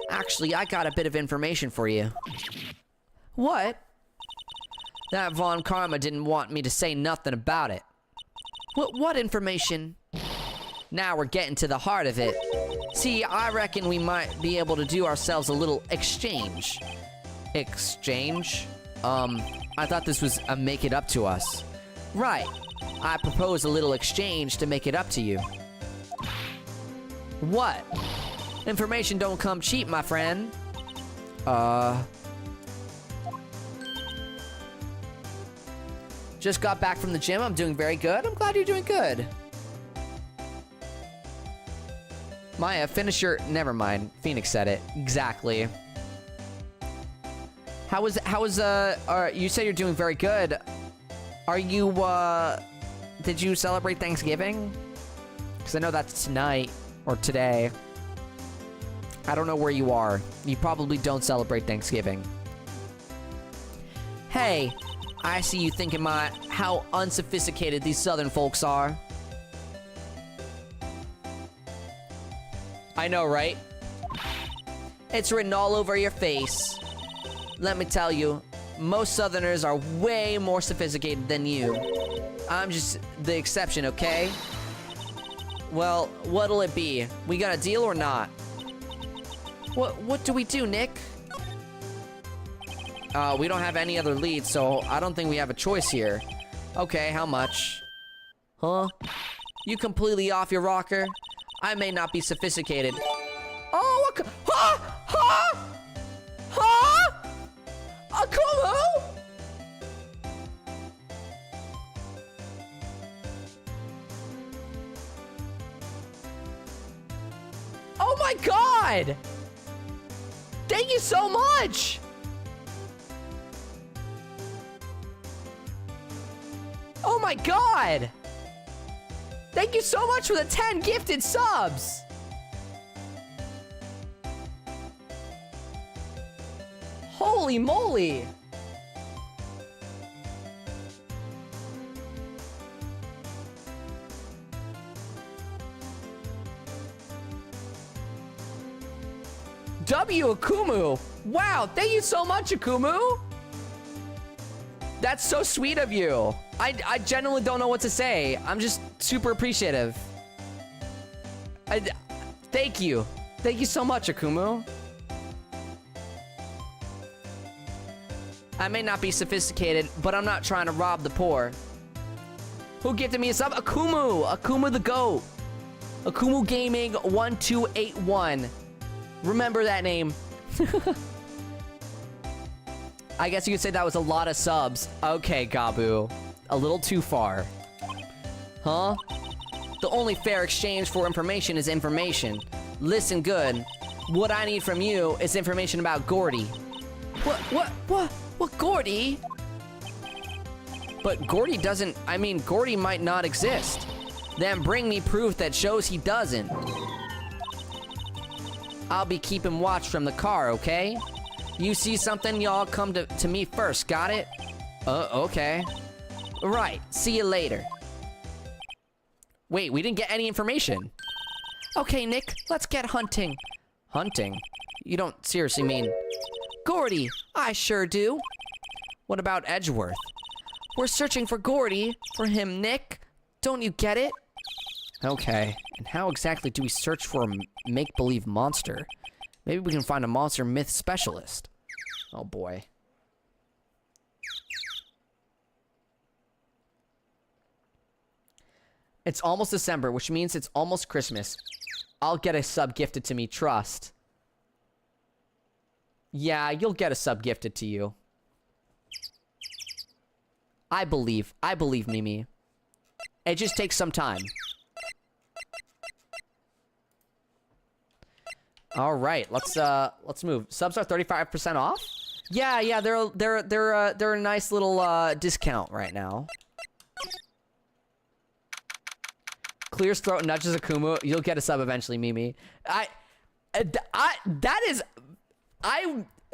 actually, I got a bit of information for you. What? That Von Karma didn't want me to say nothing about it. What information? Now we're getting to the heart of it. See, I reckon we might be able to do ourselves a little exchange. Exchange? I thought this was a make it up to us. Right. I propose a little exchange to make it up to you. What? Information don't come cheap, my friend. Just got back from the gym. I'm doing very good. I'm glad you're doing good. Maya, finish your... Never mind. Phoenix said it. Exactly. How was, you said you're doing very good. Are you, did you celebrate Thanksgiving? Because I know that's tonight, or today. I don't know where you are. You probably don't celebrate Thanksgiving. Hey, I see you thinking how unsophisticated these southern folks are. I know, right? It's written all over your face. Let me tell you, most southerners are way more sophisticated than you. I'm just the exception, okay? Well, what'll it be? We got a deal or not? What do we do, Nick? We don't have any other leads, so I don't think we have a choice here. Okay, how much? Huh? You completely off your rocker? I may not be sophisticated. Oh, huh? Huh? Huh? Akumu? Oh my god! Thank you so much! Oh my god! Thank you so much for the 10 gifted subs! Holy moly! W Akumu! Wow, thank you so much, Akumu! That's so sweet of you. I genuinely don't know what to say. I'm just super appreciative. Thank you. Thank you so much, Akumu. I may not be sophisticated, but I'm not trying to rob the poor. Who gifted me a sub? Akumu! Akumu the GOAT. Akumu Gaming 1281. Remember that name. I guess you could say that was a lot of subs. Okay, Gabu. A little too far. Huh? The only fair exchange for information is information. Listen good. What I need from you is information about Gordy. What Gordy? But Gordy doesn't, I mean, Gordy might not exist. Then bring me proof that shows he doesn't. I'll be keeping watch from the car, okay? You see something, y'all come to me first, got it? Okay. Right, see you later. Wait, we didn't get any information. Okay, Nick, let's get hunting. Hunting? You don't seriously mean... Gordy, I sure do. What about Edgeworth? We're searching for Gordy. For him, Nick. Don't you get it? Okay, and how exactly do we search for a make-believe monster? Maybe we can find a monster myth specialist. Oh boy. It's almost December, which means it's almost Christmas. I'll get a sub gifted to me, trust. Yeah, you'll get a sub gifted to you. I believe, Mimi. It just takes some time. All right, let's move. Subs are 35% off? Yeah, they're a nice little discount right now. Clears throat, nudges Akumu. You'll get a sub eventually, Mimi.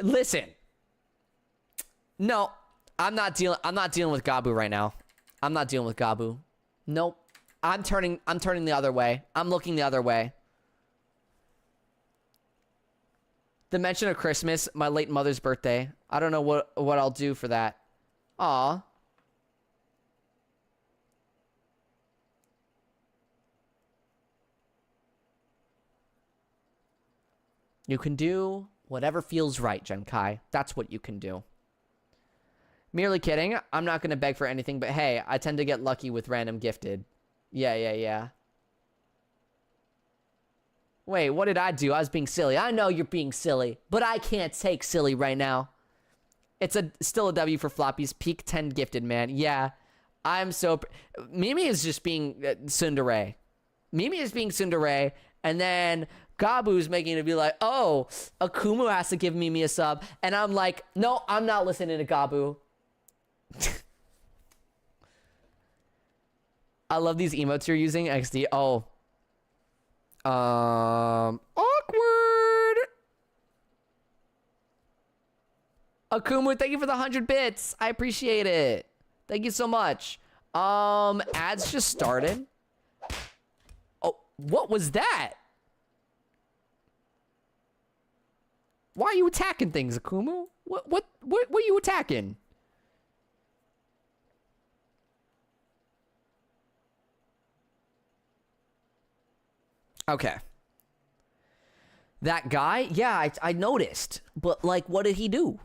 Listen. No, I'm not dealing with Gabu right now. I'm not dealing with Gabu. Nope. I'm turning the other way. I'm looking the other way. The mention of Christmas, my late mother's birthday. I don't know what I'll do for that. Aw. You can do whatever feels right, Genkai. That's what you can do. Merely kidding. I'm not going to beg for anything, but hey, I tend to get lucky with random gifted. Yeah. Wait, what did I do? I was being silly. I know you're being silly, but I can't take silly right now. It's still a W for Floppy's. Peak 10 gifted, man. Yeah, I'm so... Mimi is just being tsundere. Mimi is being tsundere, and then Gabu's making it be like, oh, Akumu has to give Mimi a sub, and I'm like, no, I'm not listening to Gabu. I love these emotes you're using, XD. Oh. Awkward. Akumu, thank you for the 100 bits. I appreciate it. Thank you so much. Ads just started. Oh, what was that? Why are you attacking things, Akumu? What are you attacking? Okay. That guy? Yeah, I noticed. But, like, what did he do?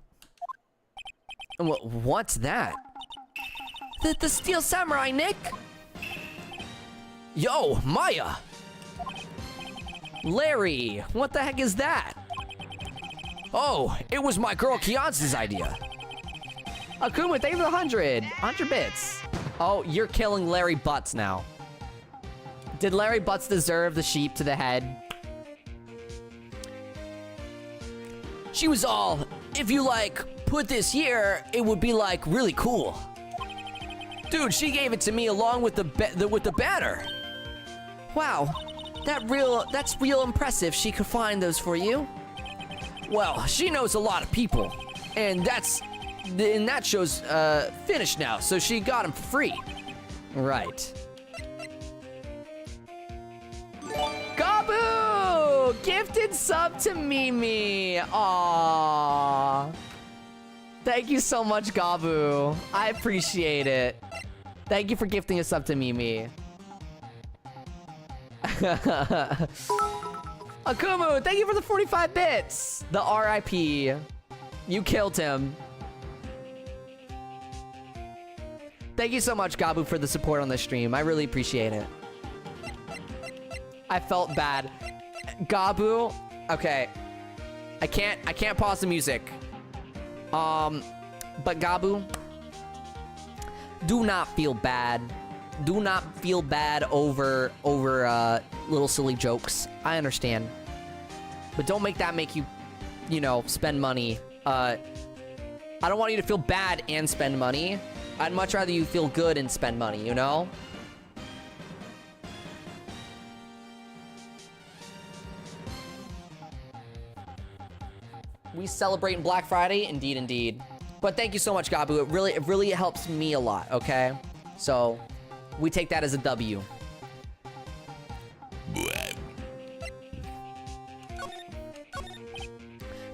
What's that? The Steel Samurai, Nick. Yo, Maya. Larry, what the heck is that? Oh, it was my girl Kiance's idea. Akuma, thank you for the 100 bits. Oh, you're killing Larry Butts now. Did Larry Butts deserve the sheep to the head? She was all, if you like, put this here, it would be like really cool. Dude, she gave it to me along with the banner. Wow, that's real impressive. She could find those for you. Well, she knows a lot of people, and that show's finished now, so she got them for free. Right. Gabu! Gifted sub to Mimi. Aww. Thank you so much, Gabu. I appreciate it. Thank you for gifting a sub to Mimi. Akumu, thank you for the 45 bits. The RIP. You killed him. Thank you so much, Gabu, for the support on this stream. I really appreciate it. I felt bad. Gabu, okay. I can't pause the music. But Gabu, do not feel bad. Do not feel bad over little silly jokes. I understand. But don't make that make you, spend money. I don't want you to feel bad and spend money. I'd much rather you feel good and spend money, you know? We celebrate Black Friday, indeed, indeed. But thank you so much, Gabu. It really helps me a lot, okay? So, we take that as a W.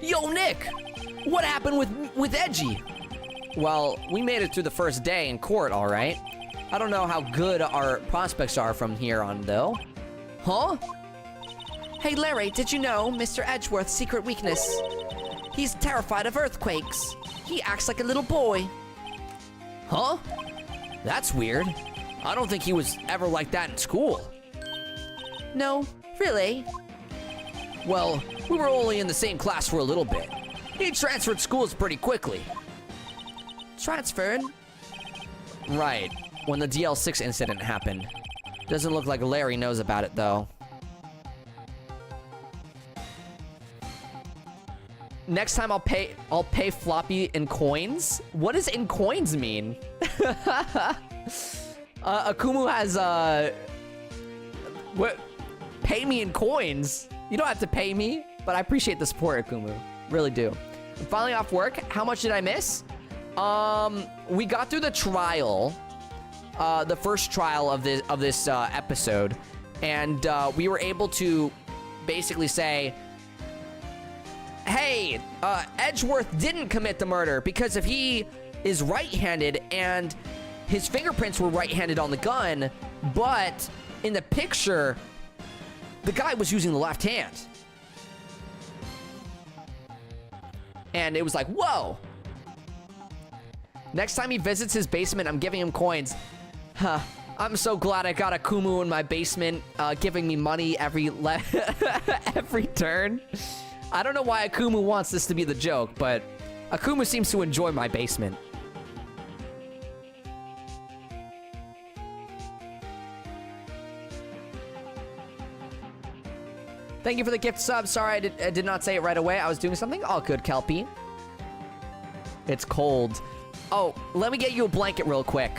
Yo, Nick! What happened with Edgy? Well, we made it through the first day in court, all right? I don't know how good our prospects are from here on, though. Huh? Hey, Larry, did you know Mr. Edgeworth's secret weakness? He's terrified of earthquakes. He acts like a little boy. Huh? That's weird. I don't think he was ever like that in school. No, really? Well, we were only in the same class for a little bit. He transferred schools pretty quickly. Transferred? Right, when the DL6 incident happened. Doesn't look like Larry knows about it, though. Next time I'll pay Floppy in coins. What does in coins mean? Akumu has what? Pay me in coins. You don't have to pay me, but I appreciate the support, Akumu. Really do. I'm finally off work. How much did I miss? We got through the trial, the first trial of this episode, and we were able to basically say, hey, Edgeworth didn't commit the murder, because if he is right-handed and his fingerprints were right-handed on the gun, but in the picture, the guy was using the left hand. And it was like, whoa. Next time he visits his basement, I'm giving him coins. Huh. I'm so glad I got Akumu in my basement, giving me money every every turn. I don't know why Akumu wants this to be the joke, but Akumu seems to enjoy my basement. Thank you for the gift sub. Sorry, I did not say it right away. I was doing something. All good, Kelpie. It's cold. Oh, let me get you a blanket real quick.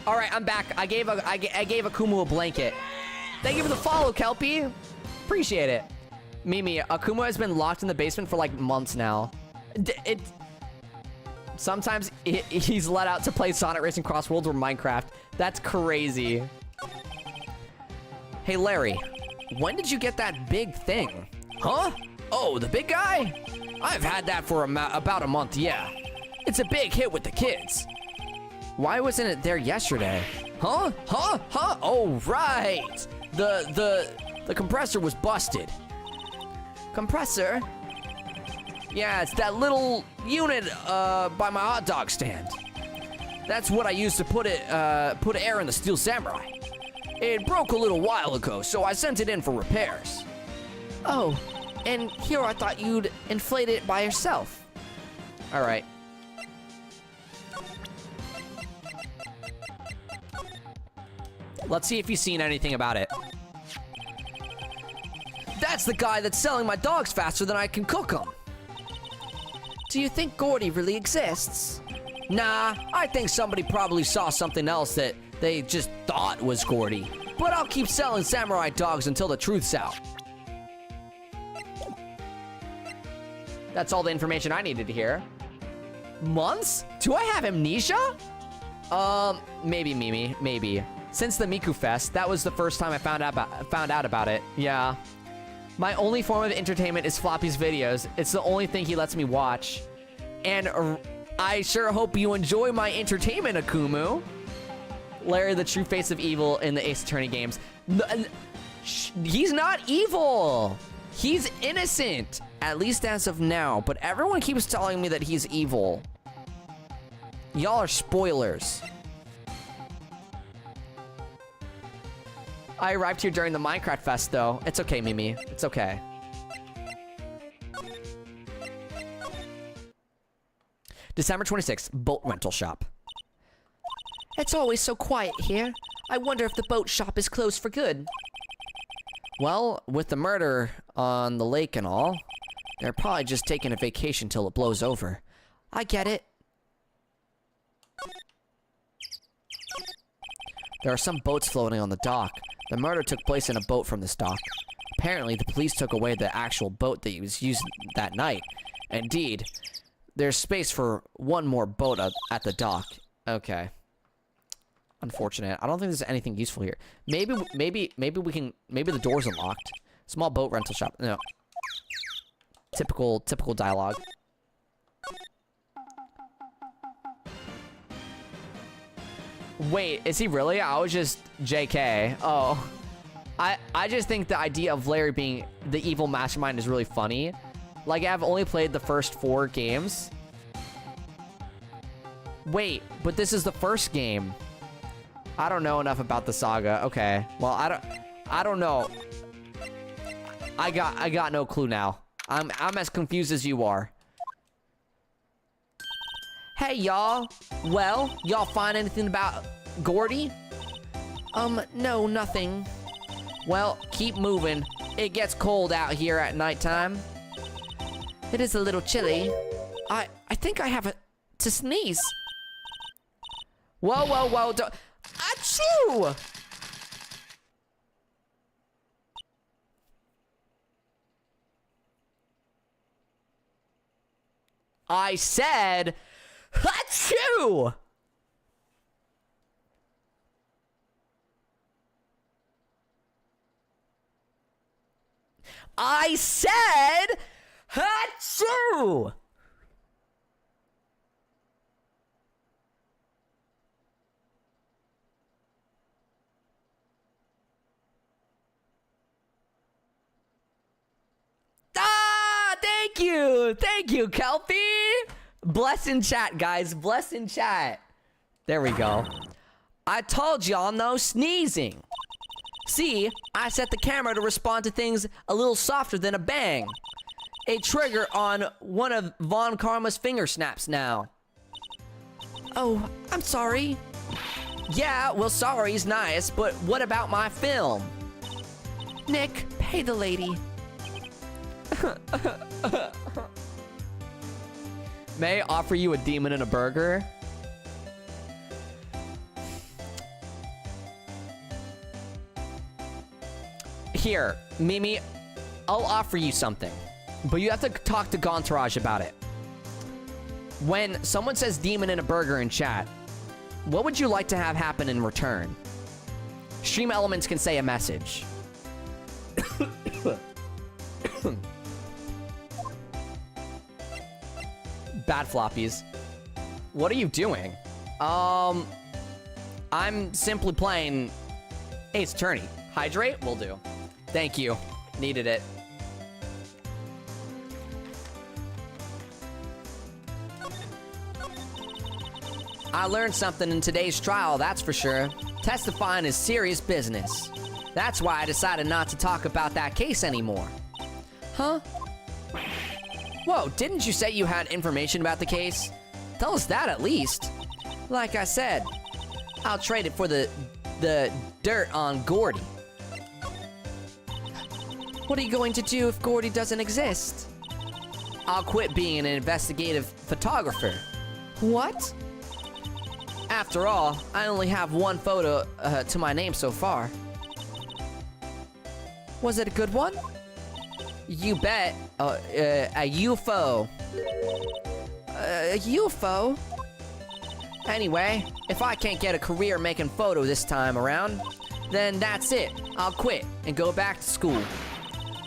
All right, I'm back. I gave Akumu a blanket. Thank you for the follow, Kelpie. Appreciate it. Mimi, Akumu has been locked in the basement for like months now. Sometimes he's let out to play Sonic Racing Cross Worlds or Minecraft. That's crazy. Hey, Larry, when did you get that big thing? Huh? Oh, the big guy? I've had that for about a month, yeah. It's a big hit with the kids. Why wasn't it there yesterday? Huh? Oh, right. The compressor was busted. Compressor? Yeah, it's that little unit by my hot dog stand. That's what I used to put air in the Steel Samurai. It broke a little while ago, so I sent it in for repairs. Oh, and here I thought you'd inflate it by yourself. All right. Let's see if you've seen anything about it. That's the guy that's selling my dogs faster than I can cook them. Do you think Gordy really exists? Nah, I think somebody probably saw something else that they just thought was Gordy. But I'll keep selling samurai dogs until the truth's out. That's all the information I needed to hear. Months? Do I have amnesia? Maybe, Mimi, maybe. Since the Miku Fest, that was the first time I found out about it. Yeah. My only form of entertainment is Floppy's videos. It's the only thing he lets me watch. And I sure hope you enjoy my entertainment, Akumu. Larry, the true face of evil in the Ace Attorney games. He's not evil. He's innocent, at least as of now. But everyone keeps telling me that he's evil. Y'all are spoilers. I arrived here during the Minecraft Fest, though. It's okay, Mimi. It's okay. December 26th, boat rental shop. It's always so quiet here. I wonder if the boat shop is closed for good. Well, with the murder on the lake and all, they're probably just taking a vacation till it blows over. I get it. There are some boats floating on the dock. The murder took place in a boat from this dock. Apparently, the police took away the actual boat that he was using that night. Indeed, there's space for one more boat at the dock. Okay. Unfortunate. I don't think there's anything useful here. Maybe the door's unlocked. Small boat rental shop. No. Typical dialogue. Wait, is he really? I was just JK. Oh. I just think the idea of Larry being the evil mastermind is really funny. Like, I've only played the first 4 games. Wait, but this is the first game. I don't know enough about the saga. Okay. Well, I don't know. I got no clue now. I'm as confused as you are. Hey, y'all. Well, y'all find anything about Gordy? No, nothing. Well, keep moving. It gets cold out here at nighttime. It is a little chilly. I think I have to sneeze. Whoa, don't... Achoo! I said... Achoo! I said... Achoo! Thank you, Kelpie. Bless in chat, guys. Bless in chat. There we go. I told y'all no sneezing. See, I set the camera to respond to things a little softer than a bang. A trigger on one of Von Karma's finger snaps now. Oh, I'm sorry. Yeah, well, sorry's nice, but what about my film? Nick, pay the lady. May I offer you a demon and a burger? Here, Mimi, I'll offer you something, but you have to talk to Gontourage about it. When someone says demon and a burger in chat, what would you like to have happen in return? Stream Elements can say a message. Bad floppies. What are you doing? I I'm simply playing Ace Attorney. Hydrate? Will do. Thank you. Needed it. I learned something in today's trial, that's for sure. Testifying is serious business. That's why I decided not to talk about that case anymore. Huh? Whoa, didn't you say you had information about the case? Tell us that at least. Like I said, I'll trade it for the dirt on Gordy. What are you going to do if Gordy doesn't exist? I'll quit being an investigative photographer. What? After all, I only have one photo to my name so far. Was it a good one? You bet. A UFO. A UFO? Anyway, if I can't get a career making photo this time around, then that's it. I'll quit and go back to school.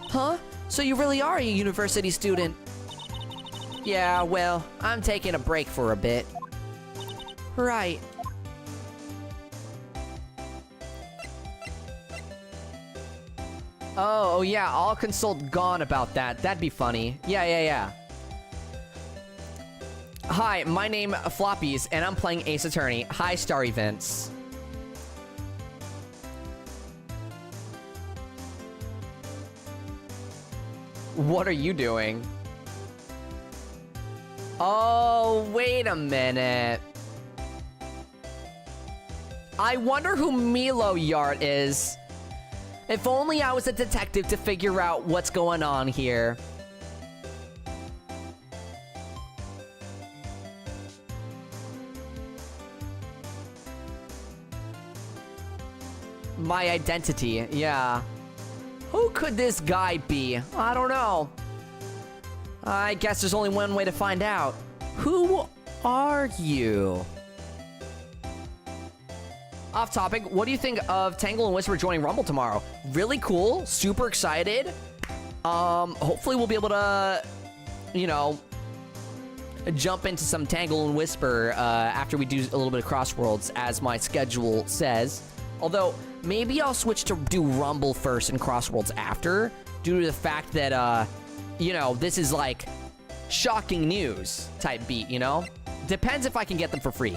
Huh? So you really are a university student? Yeah, well, I'm taking a break for a bit. Right. Oh, yeah, I'll consult Gone about that. That'd be funny. Yeah. Hi, my name Floppies, and I'm playing Ace Attorney. Hi, Starry Vince. What are you doing? Oh, wait a minute. I wonder who Milo Yart is. If only I was a detective to figure out what's going on here. My identity, yeah. Who could this guy be? I don't know. I guess there's only one way to find out. Who are you? Off topic, what do you think of Tangle and Whisper joining Rumble tomorrow? Really cool, super excited. Hopefully we'll be able to, you know, jump into some Tangle and Whisper after we do a little bit of Crossworlds, as my schedule says. Although, maybe I'll switch to do Rumble first and Crossworlds after, due to the fact that, you know, this is like shocking news type beat, you know? Depends if I can get them for free.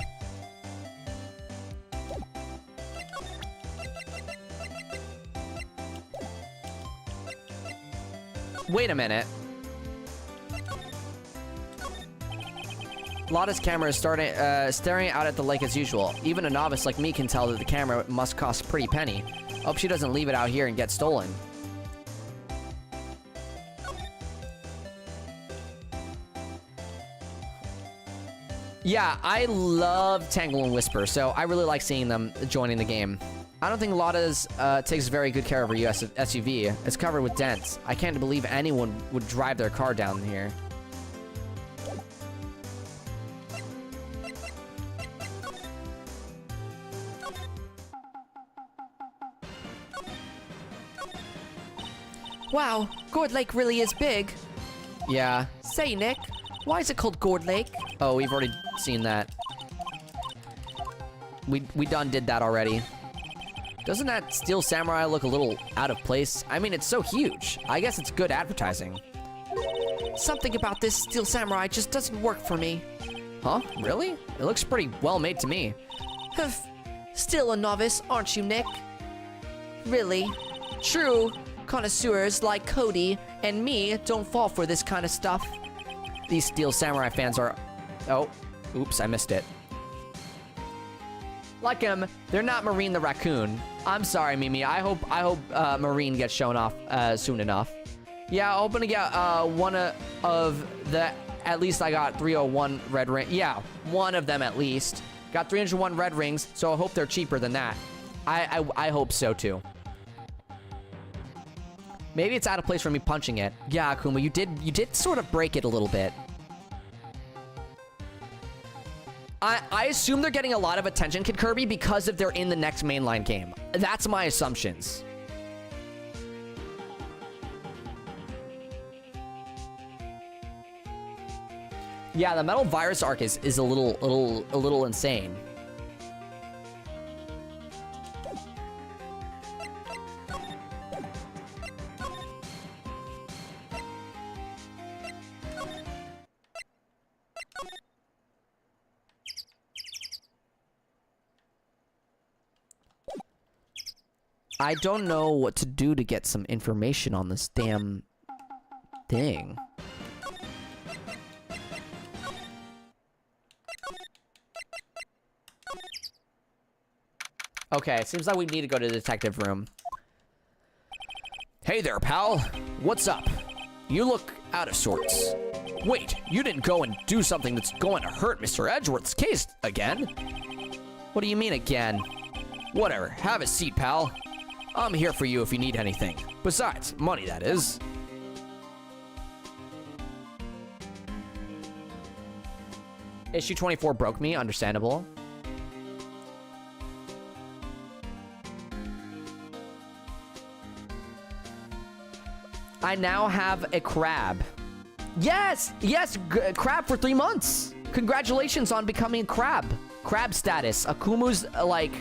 Wait a minute. Lotta's camera is staring out at the lake as usual. Even a novice like me can tell that the camera must cost a pretty penny. Hope she doesn't leave it out here and get stolen. Yeah, I love Tangle and Whisper, so I really like seeing them joining the game. I don't think Lotta's takes very good care of her US SUV. It's covered with dents. I can't believe anyone would drive their car down here. Wow, Gourd Lake really is big. Yeah. Say, Nick, why is it called Gourd Lake? Oh, we've already seen that. We done did that already. Doesn't that Steel Samurai look a little out of place? I mean, it's so huge. I guess it's good advertising. Something about this Steel Samurai just doesn't work for me. Huh? Really? It looks pretty well made to me. Still a novice, aren't you, Nick? Really? True. Connoisseurs like Cody and me don't fall for this kind of stuff. These Steel Samurai fans are... Oh, oops, I missed it. Like him, they're not Marine the Raccoon. I'm sorry, Mimi. I hope Marine gets shown off soon enough. Yeah, hoping to get one of the... At least I got 301 red ring. Yeah, one of them at least. Got 301 red rings, so I hope they're cheaper than that. I hope so too. Maybe it's out of place for me punching it. Yeah, Akuma, you did sort of break it a little bit. I assume they're getting a lot of attention, Kid Kirby, because if they're in the next mainline game. That's my assumptions. Yeah, the Metal Virus arc is a little insane. I don't know what to do to get some information on this damn thing. Okay, it seems like we need to go to the detective room. Hey there, pal. What's up? You look out of sorts. Wait, you didn't go and do something that's going to hurt Mr. Edgeworth's case again? What do you mean again? Whatever, have a seat, pal. I'm here for you if you need anything. Besides, money, that is. Issue 24 broke me, understandable. I now have a crab. Yes! Yes! Crab for 3 months! Congratulations on becoming a crab. Crab status. Akumu's, like...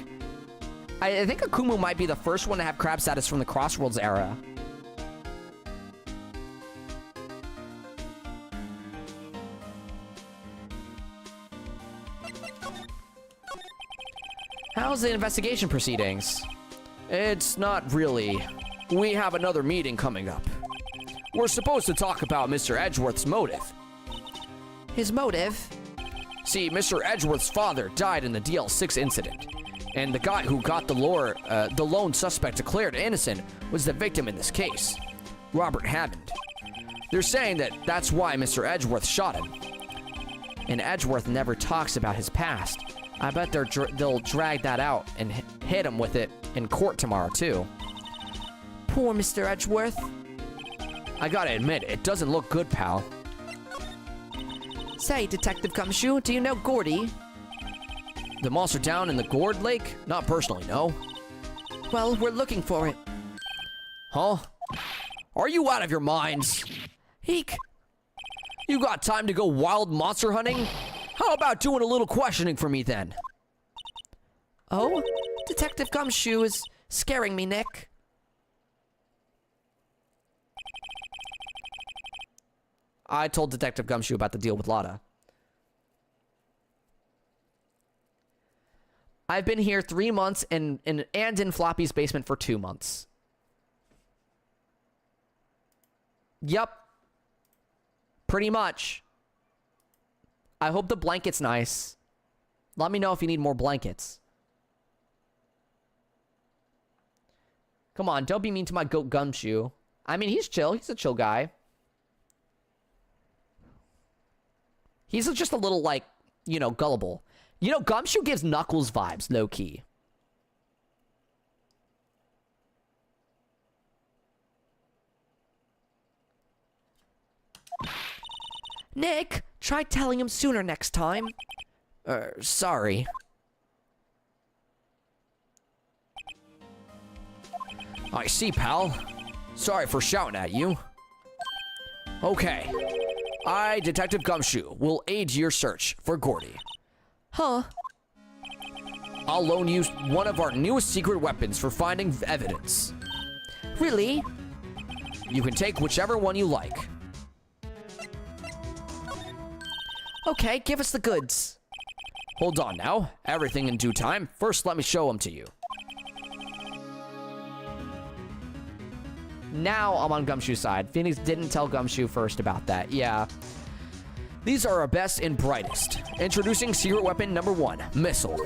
I think Akumu might be the first one to have crab status from the Crossworlds era. How's the investigation proceedings? It's not really. We have another meeting coming up. We're supposed to talk about Mr. Edgeworth's motive. His motive? See, Mr. Edgeworth's father died in the DL6 incident, and the guy who got the lone suspect declared innocent was the victim in this case, Robert Hammond. They're saying that that's why Mr. Edgeworth shot him. And Edgeworth never talks about his past. I bet they'll drag that out and hit him with it in court tomorrow, too. Poor Mr. Edgeworth. I gotta admit, it doesn't look good, pal. Say, Detective Gumshoe, do you know Gordy? The monster down in the Gourd Lake? Not personally, no. Well, we're looking for it. Huh? Are you out of your minds? Eek. You got time to go wild monster hunting? How about doing a little questioning for me then? Oh? Detective Gumshoe is scaring me, Nick. I told Detective Gumshoe about the deal with Lotta. I've been here 3 months and in Floppy's basement for 2 months. Yep. Pretty much. I hope the blanket's nice. Let me know if you need more blankets. Come on, don't be mean to my goat Gumshoe. I mean, he's chill. He's a chill guy. He's just a little, like, you know, gullible. You know, Gumshoe gives Knuckles vibes, low-key. Nick, try telling him sooner next time. Sorry. I see, pal. Sorry for shouting at you. Okay. I, Detective Gumshoe, will aid your search for Gordy. Huh? I'll loan you one of our newest secret weapons for finding evidence. Really? You can take whichever one you like. Okay, give us the goods. Hold on now. Everything in due time. First, let me show them to you. Now I'm on Gumshoe's side. Phoenix didn't tell Gumshoe first about that. Yeah. These are our best and brightest. Introducing secret weapon number 1, Missile.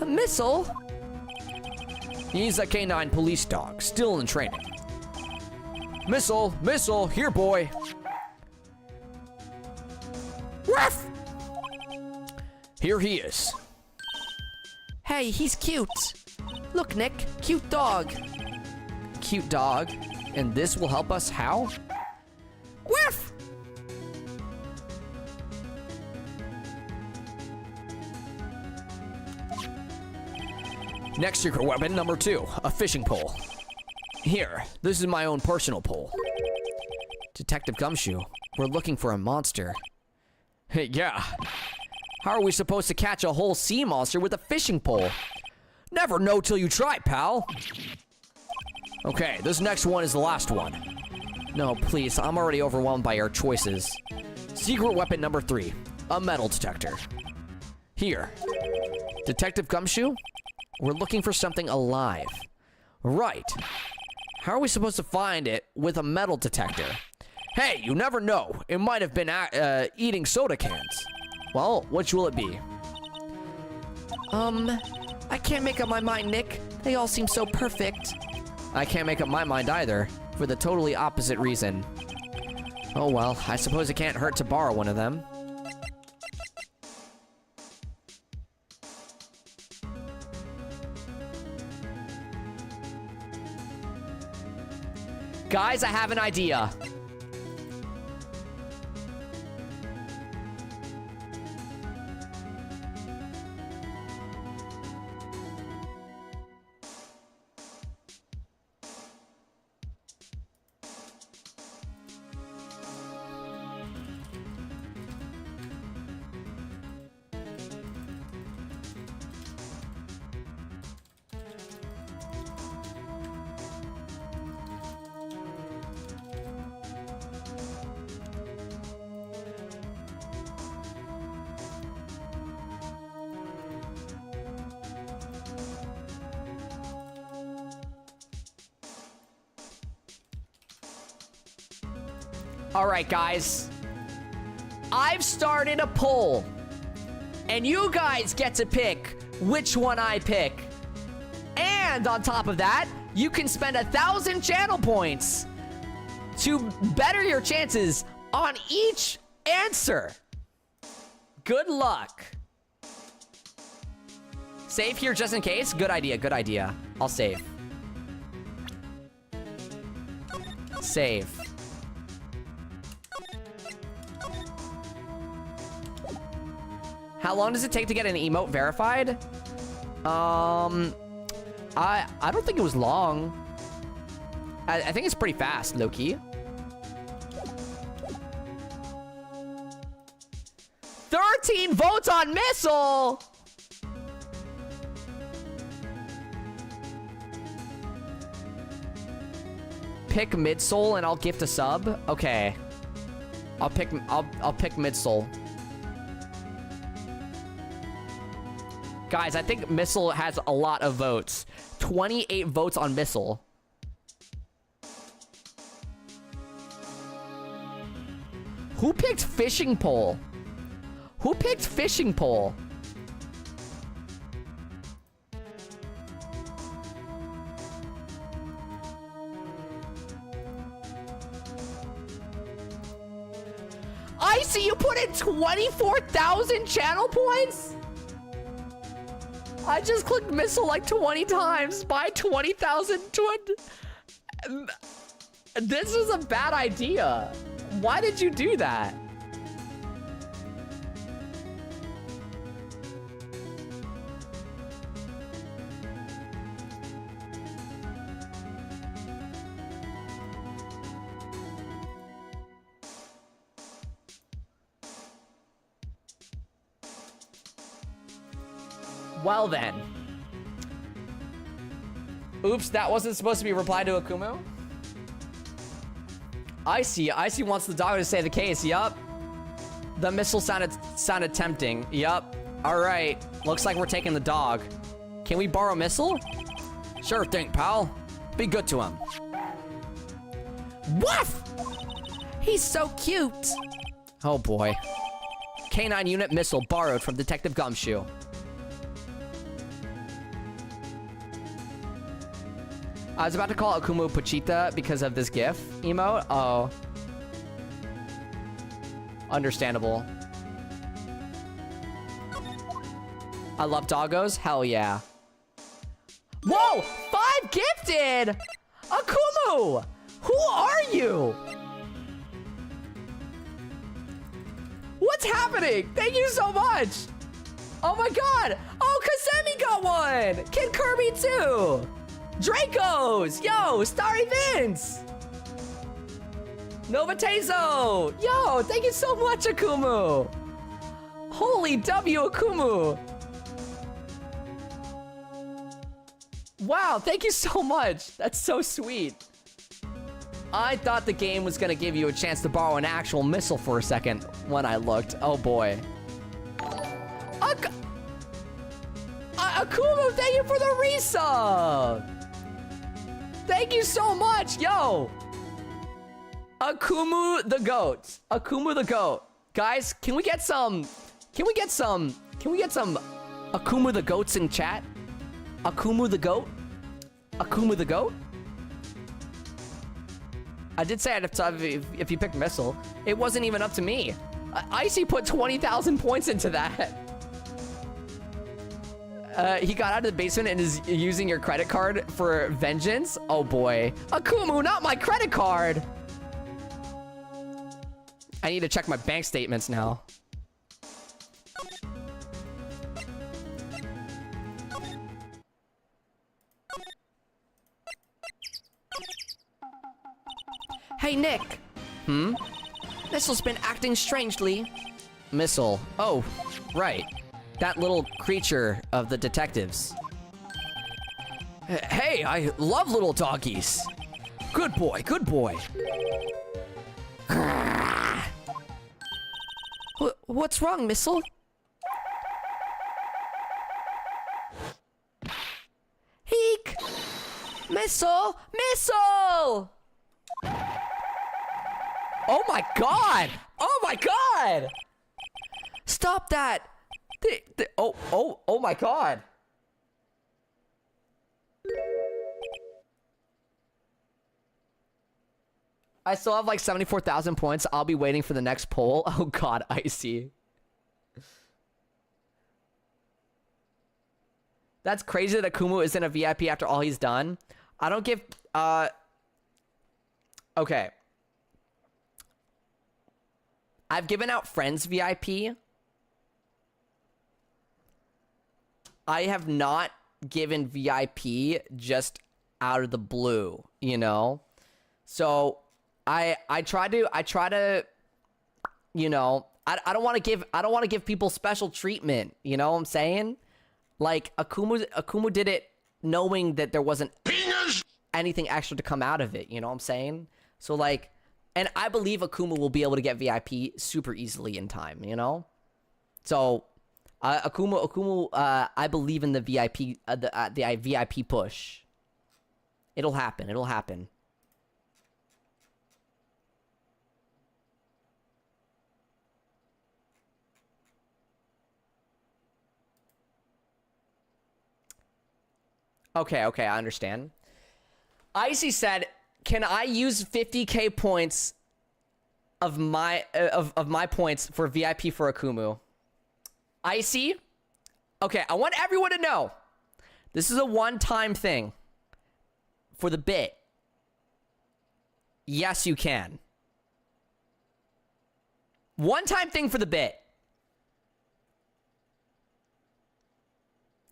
A missile? He's a canine police dog, still in training. Missile, Missile, here boy. Ruff! Here he is. Hey, he's cute. Look, Nick, cute dog. Cute dog. And this will help us how? Whiff! Next secret weapon, number 2, a fishing pole. Here, this is my own personal pole. Detective Gumshoe, we're looking for a monster. Hey, yeah. How are we supposed to catch a whole sea monster with a fishing pole? Never know till you try, pal. Okay, this next one is the last one. No, please, I'm already overwhelmed by your choices. Secret weapon number 3, a metal detector. Here. Detective Gumshoe, we're looking for something alive. Right. How are we supposed to find it with a metal detector? Hey, you never know. It might have been eating soda cans. Well, which will it be? I can't make up my mind, Nick. They all seem so perfect. I can't make up my mind either, for the totally opposite reason. Oh well, I suppose it can't hurt to borrow one of them. Guys, I have an idea. All right, guys. I've started a poll. And you guys get to pick which one I pick. And on top of that, you can spend 1,000 channel points to better your chances on each answer. Good luck. Save here just in case. Good idea, good idea. I'll save. Save. How long does it take to get an emote verified? I don't think it was long. I think it's pretty fast, low-key. 13 votes on missile! Pick Midsole and I'll gift a sub? Okay. I'll pick Midsole. Guys, I think Missile has a lot of votes. 28 votes on Missile. Who picked Fishing Pole? Who picked Fishing Pole? Icy, you put in 24,000 channel points? I just clicked Missile like 20 times. Buy 20,000 This is a bad idea. Why did you do that? Well then. Oops, that wasn't supposed to be a reply to Akumu. Icy wants the dog to say the case. Yup. The missile sounded tempting. Yup. All right. Looks like we're taking the dog. Can we borrow missile? Sure thing, pal. Be good to him. Woof! He's so cute. Oh boy. K9 unit missile borrowed from Detective Gumshoe. I was about to call Akumu Pachita because of this GIF emote. Oh. Understandable. I love doggos. Hell yeah. Whoa! 5 gifted! Akumu! Who are you? What's happening? Thank you so much! Oh my god! Oh, Kasemi got one! Kid Kirby too! Dracos! Yo, Starry Vince! Novatezo! Yo, thank you so much, Akumu! Holy W, Akumu! Wow, thank you so much! That's so sweet. I thought the game was gonna give you a chance to borrow an actual missile for a second when I looked. Oh boy. Akumu, thank you for the resub! Thank you so much, yo. Akumu the goat. Akumu the goat. Guys, can we get some Akumu the goats in chat? Akumu the goat? Akumu the goat? I did say I'd have to if you picked missile. It wasn't even up to me. Icy put 20,000 points into that. He got out of the basement and is using your credit card for vengeance? Oh boy. Akumu, not my credit card! I need to check my bank statements now. Hey, Nick. Missile's been acting strangely. Missile. Oh, right. That little creature of the detectives. Hey, I love little doggies. Good boy, good boy. What's wrong, Missile? Eek! Missile! Missile! Oh my god! Oh my god! Stop that! Oh my god! I still have like 74,000 points. I'll be waiting for the next poll. Oh god, Icy. That's crazy that Akumu isn't a VIP after all he's done. I don't give... Okay. I've given out friends VIP. I have not given VIP just out of the blue, you know? So I try to, you know, I don't want to give people special treatment, you know what I'm saying? Like Akumu did it knowing that there wasn't anything extra to come out of it, you know what I'm saying? So like, and I believe Akumu will be able to get VIP super easily in time, you know? So Akumu, I believe in the VIP, the VIP push. It'll happen. It'll happen. Okay, I understand. Icy said, "Can I use 50k points of my points for VIP for Akumu?" Icy? Okay, I want everyone to know. This is a one-time thing. For the bit. Yes, you can. One-time thing for the bit.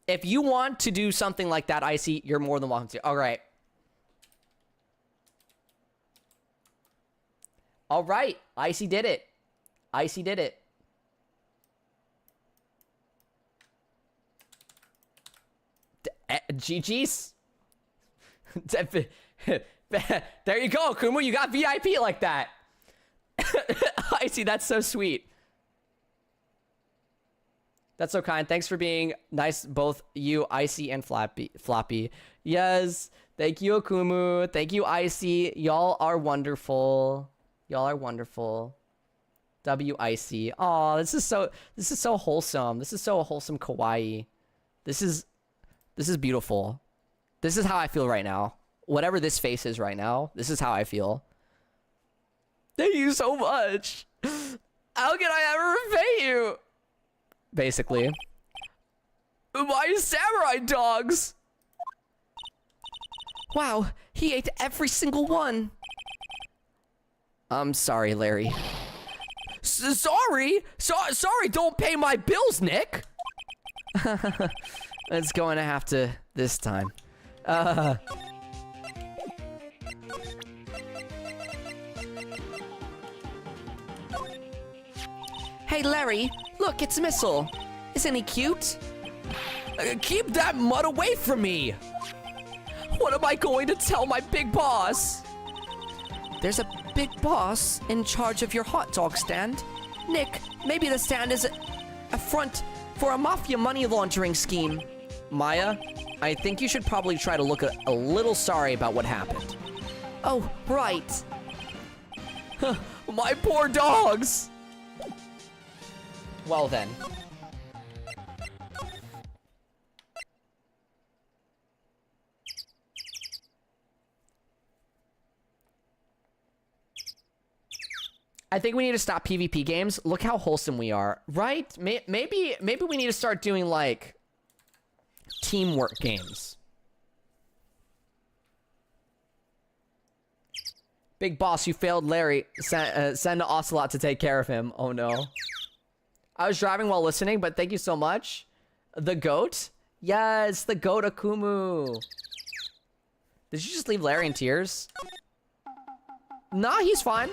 If you want to do something like that, Icy, you're more than welcome to. All right. All right. Icy did it. Icy did it. GG's. There you go, Kumu. You got VIP like that. Icy, that's so sweet. That's so kind. Thanks for being nice, both you, Icy, and Floppy. Yes. Thank you, Akumu. Thank you, Icy. Y'all are wonderful. Y'all are wonderful. Icy. Aw, this is so wholesome. This is so wholesome kawaii. This is beautiful. This is how I feel right now. Whatever this face is right now, this is how I feel. Thank you so much. How can I ever repay you? Basically. My samurai dogs! Wow, he ate every single one. I'm sorry, Larry. Sorry? Sorry, don't pay my bills, Nick. It's going to have to this time. Hey, Larry, look, it's Missile. Isn't he cute? Keep that mud away from me. What am I going to tell my big boss? There's a big boss in charge of your hot dog stand. Nick, maybe the stand is a front for a mafia money laundering scheme. Maya, I think you should probably try to look a little sorry about what happened. Oh, right. My poor dogs! Well then. I think we need to stop PvP games. Look how wholesome we are, right? Maybe we need to start doing, like, teamwork games. Big boss, you failed Larry. Send Ocelot to take care of him. Oh no. I was driving while listening, but thank you so much. The goat? Yes, the goat Akumu. Did you just leave Larry in tears? Nah, he's fine.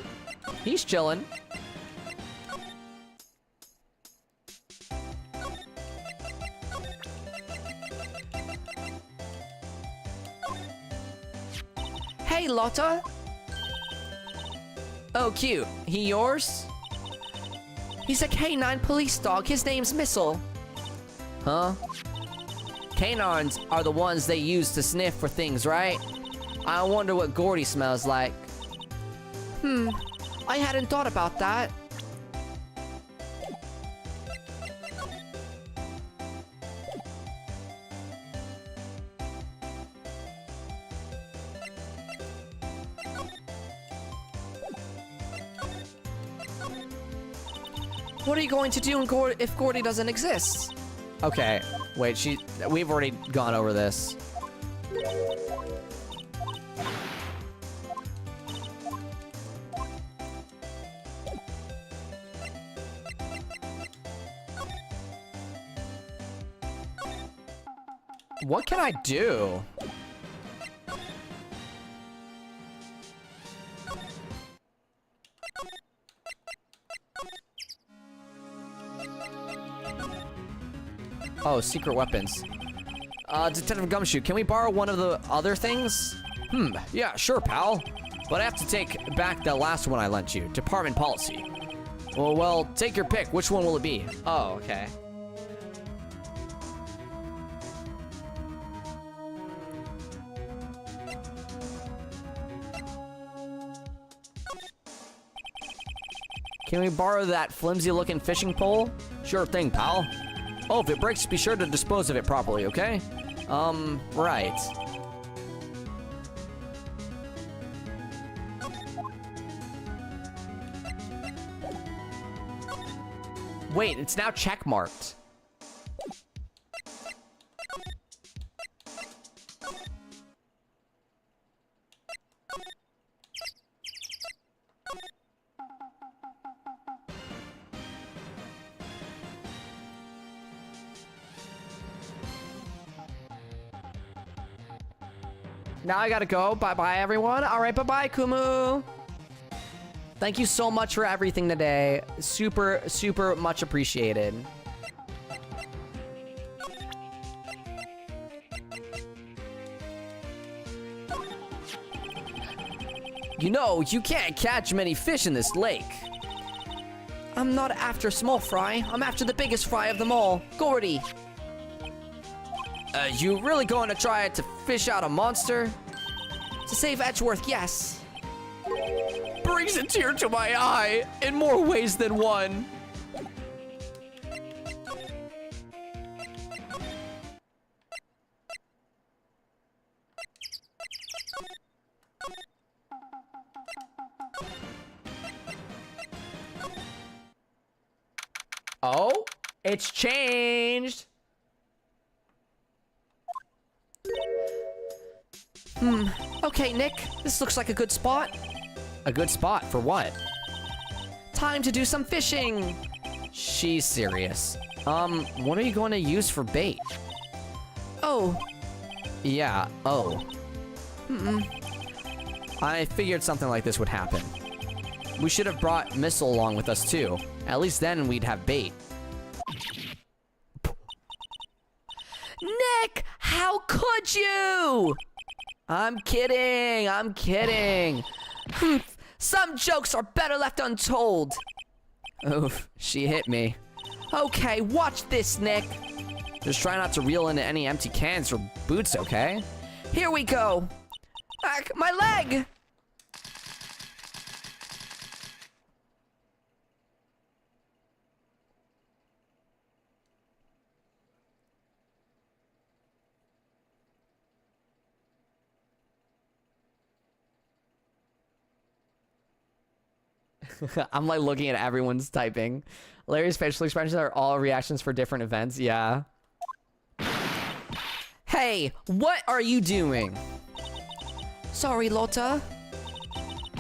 He's chilling. Hey, Lotta. Oh, cute. He yours? He's a canine police dog. His name's Missile. Huh? Canines are the ones they use to sniff for things, right? I wonder what Gordy smells like. I hadn't thought about that. What are you going to do if Gordy doesn't exist? Okay, wait, we've already gone over this. What can I do? Oh, secret weapons. Detective Gumshoe, can we borrow one of the other things? Yeah, sure, pal. But I have to take back the last one I lent you. Department policy. Well, take your pick. Which one will it be? Oh, okay. Can we borrow that flimsy-looking fishing pole? Sure thing, pal. Oh, if it breaks, be sure to dispose of it properly, okay? Right. Wait, it's now checkmarked. Now I gotta go. Bye-bye, everyone. All right, bye-bye, Kumu. Thank you so much for everything today. Super, super much appreciated. You know, you can't catch many fish in this lake. I'm not after small fry. I'm after the biggest fry of them all, Gordy. You really going to try to fish out a monster? To save Edgeworth, yes. Brings a tear to my eye in more ways than one. Oh, it's changed. Okay, Nick, this looks like a good spot. A good spot for what? Time to do some fishing. She's serious. What are you going to use for bait? Oh, Yeah, oh. I figured something like this would happen. We should have brought Missile along with us too. At least then we'd have bait. Nick, how could you? I'm kidding, I'm kidding. Some jokes are better left untold. Oof, she hit me. Okay, watch this, Nick. Just try not to reel into any empty cans or boots, okay? Here we go. My leg! I'm like looking at everyone's typing. Larry's facial expressions are all reactions for different events. Yeah. Hey, what are you doing? Sorry, Lotta.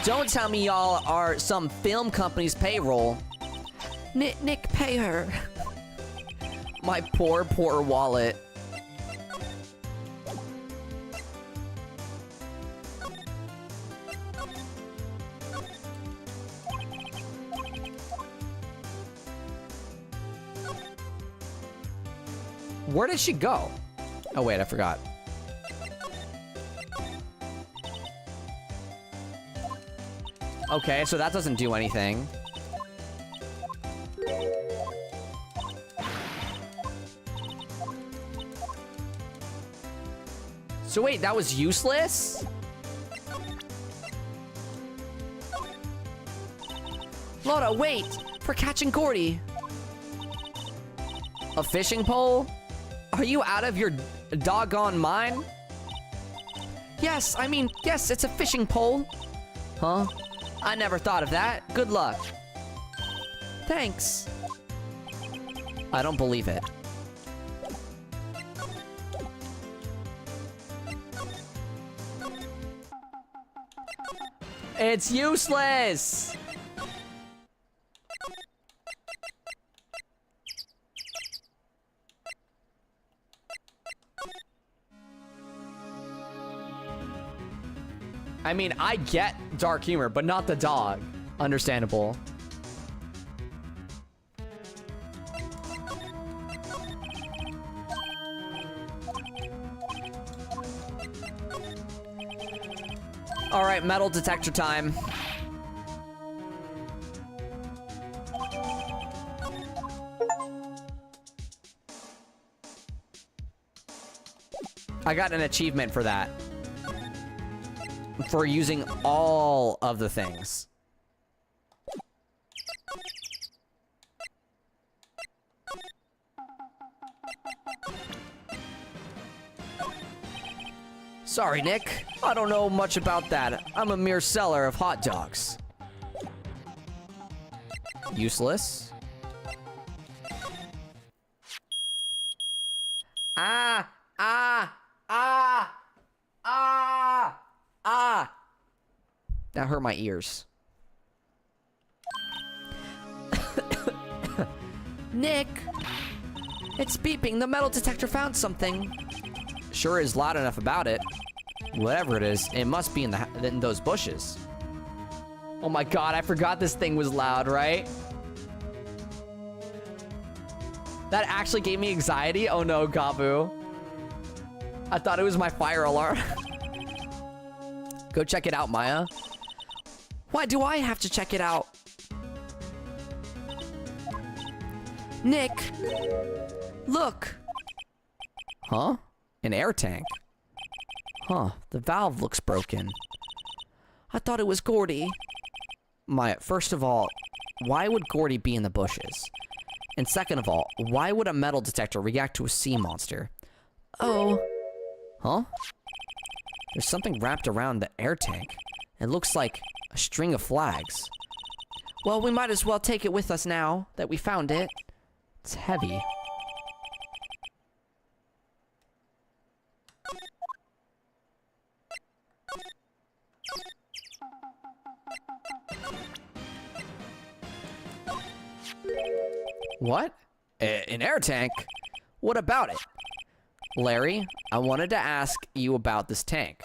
Don't tell me y'all are some film company's payroll. Nick, pay her. My poor wallet. Where did she go? Oh, wait, I forgot. Okay, so that doesn't do anything. So wait, that was useless? Lotta, wait! For catching Gordy. A fishing pole? Are you out of your doggone mind? Yes, it's a fishing pole. Huh? I never thought of that. Good luck. Thanks. I don't believe it. It's useless! I mean, I get dark humor, but not the dog. Understandable. All right, metal detector time. I got an achievement for that. For using all of the things. Sorry, Nick. I don't know much about that. I'm a mere seller of hot dogs. Useless. Ah! That hurt my ears. Nick! It's beeping. The metal detector found something. Sure is loud enough about it. Whatever it is, it must be in those bushes. Oh my god, I forgot this thing was loud, right? That actually gave me anxiety? Oh no, Gabu. I thought it was my fire alarm. Go check it out, Maya. Why do I have to check it out? Nick! Look! Huh? An air tank. Huh, the valve looks broken. I thought it was Gordy. Maya, first of all, why would Gordy be in the bushes? And second of all, why would a metal detector react to a sea monster? Oh. Huh? There's something wrapped around the air tank. It looks like a string of flags. Well, we might as well take it with us now that we found it. It's heavy. What? An air tank? What about it? Larry, I wanted to ask you about this tank.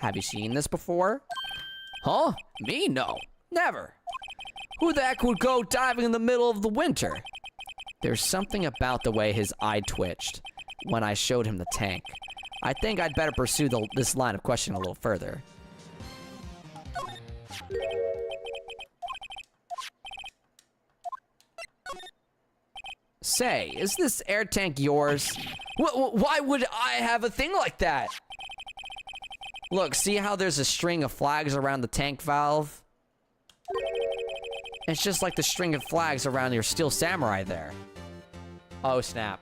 Have you seen this before? Huh? Me? No. Never. Who the heck would go diving in the middle of the winter? There's something about the way his eye twitched when I showed him the tank. I think I'd better pursue this line of questioning a little further. Say, is this air tank yours? Why would I have a thing like that? Look, see how there's a string of flags around the tank valve? It's just like the string of flags around your Steel Samurai there. Oh, snap.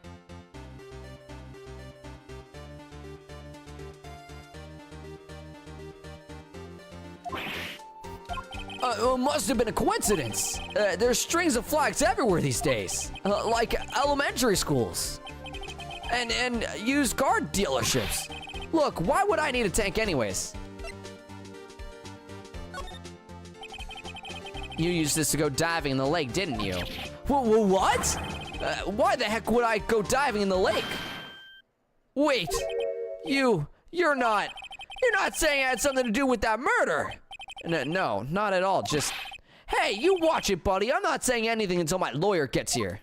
Must have been a coincidence. There's strings of flags everywhere these days. Like elementary schools. And used car dealerships. Look, why would I need a tank anyways? You used this to go diving in the lake, didn't you? What? Why the heck would I go diving in the lake? Wait, you're not saying it had something to do with that murder? No, not at all. Just, Hey, you watch it, buddy. I'm not saying anything until my lawyer gets here.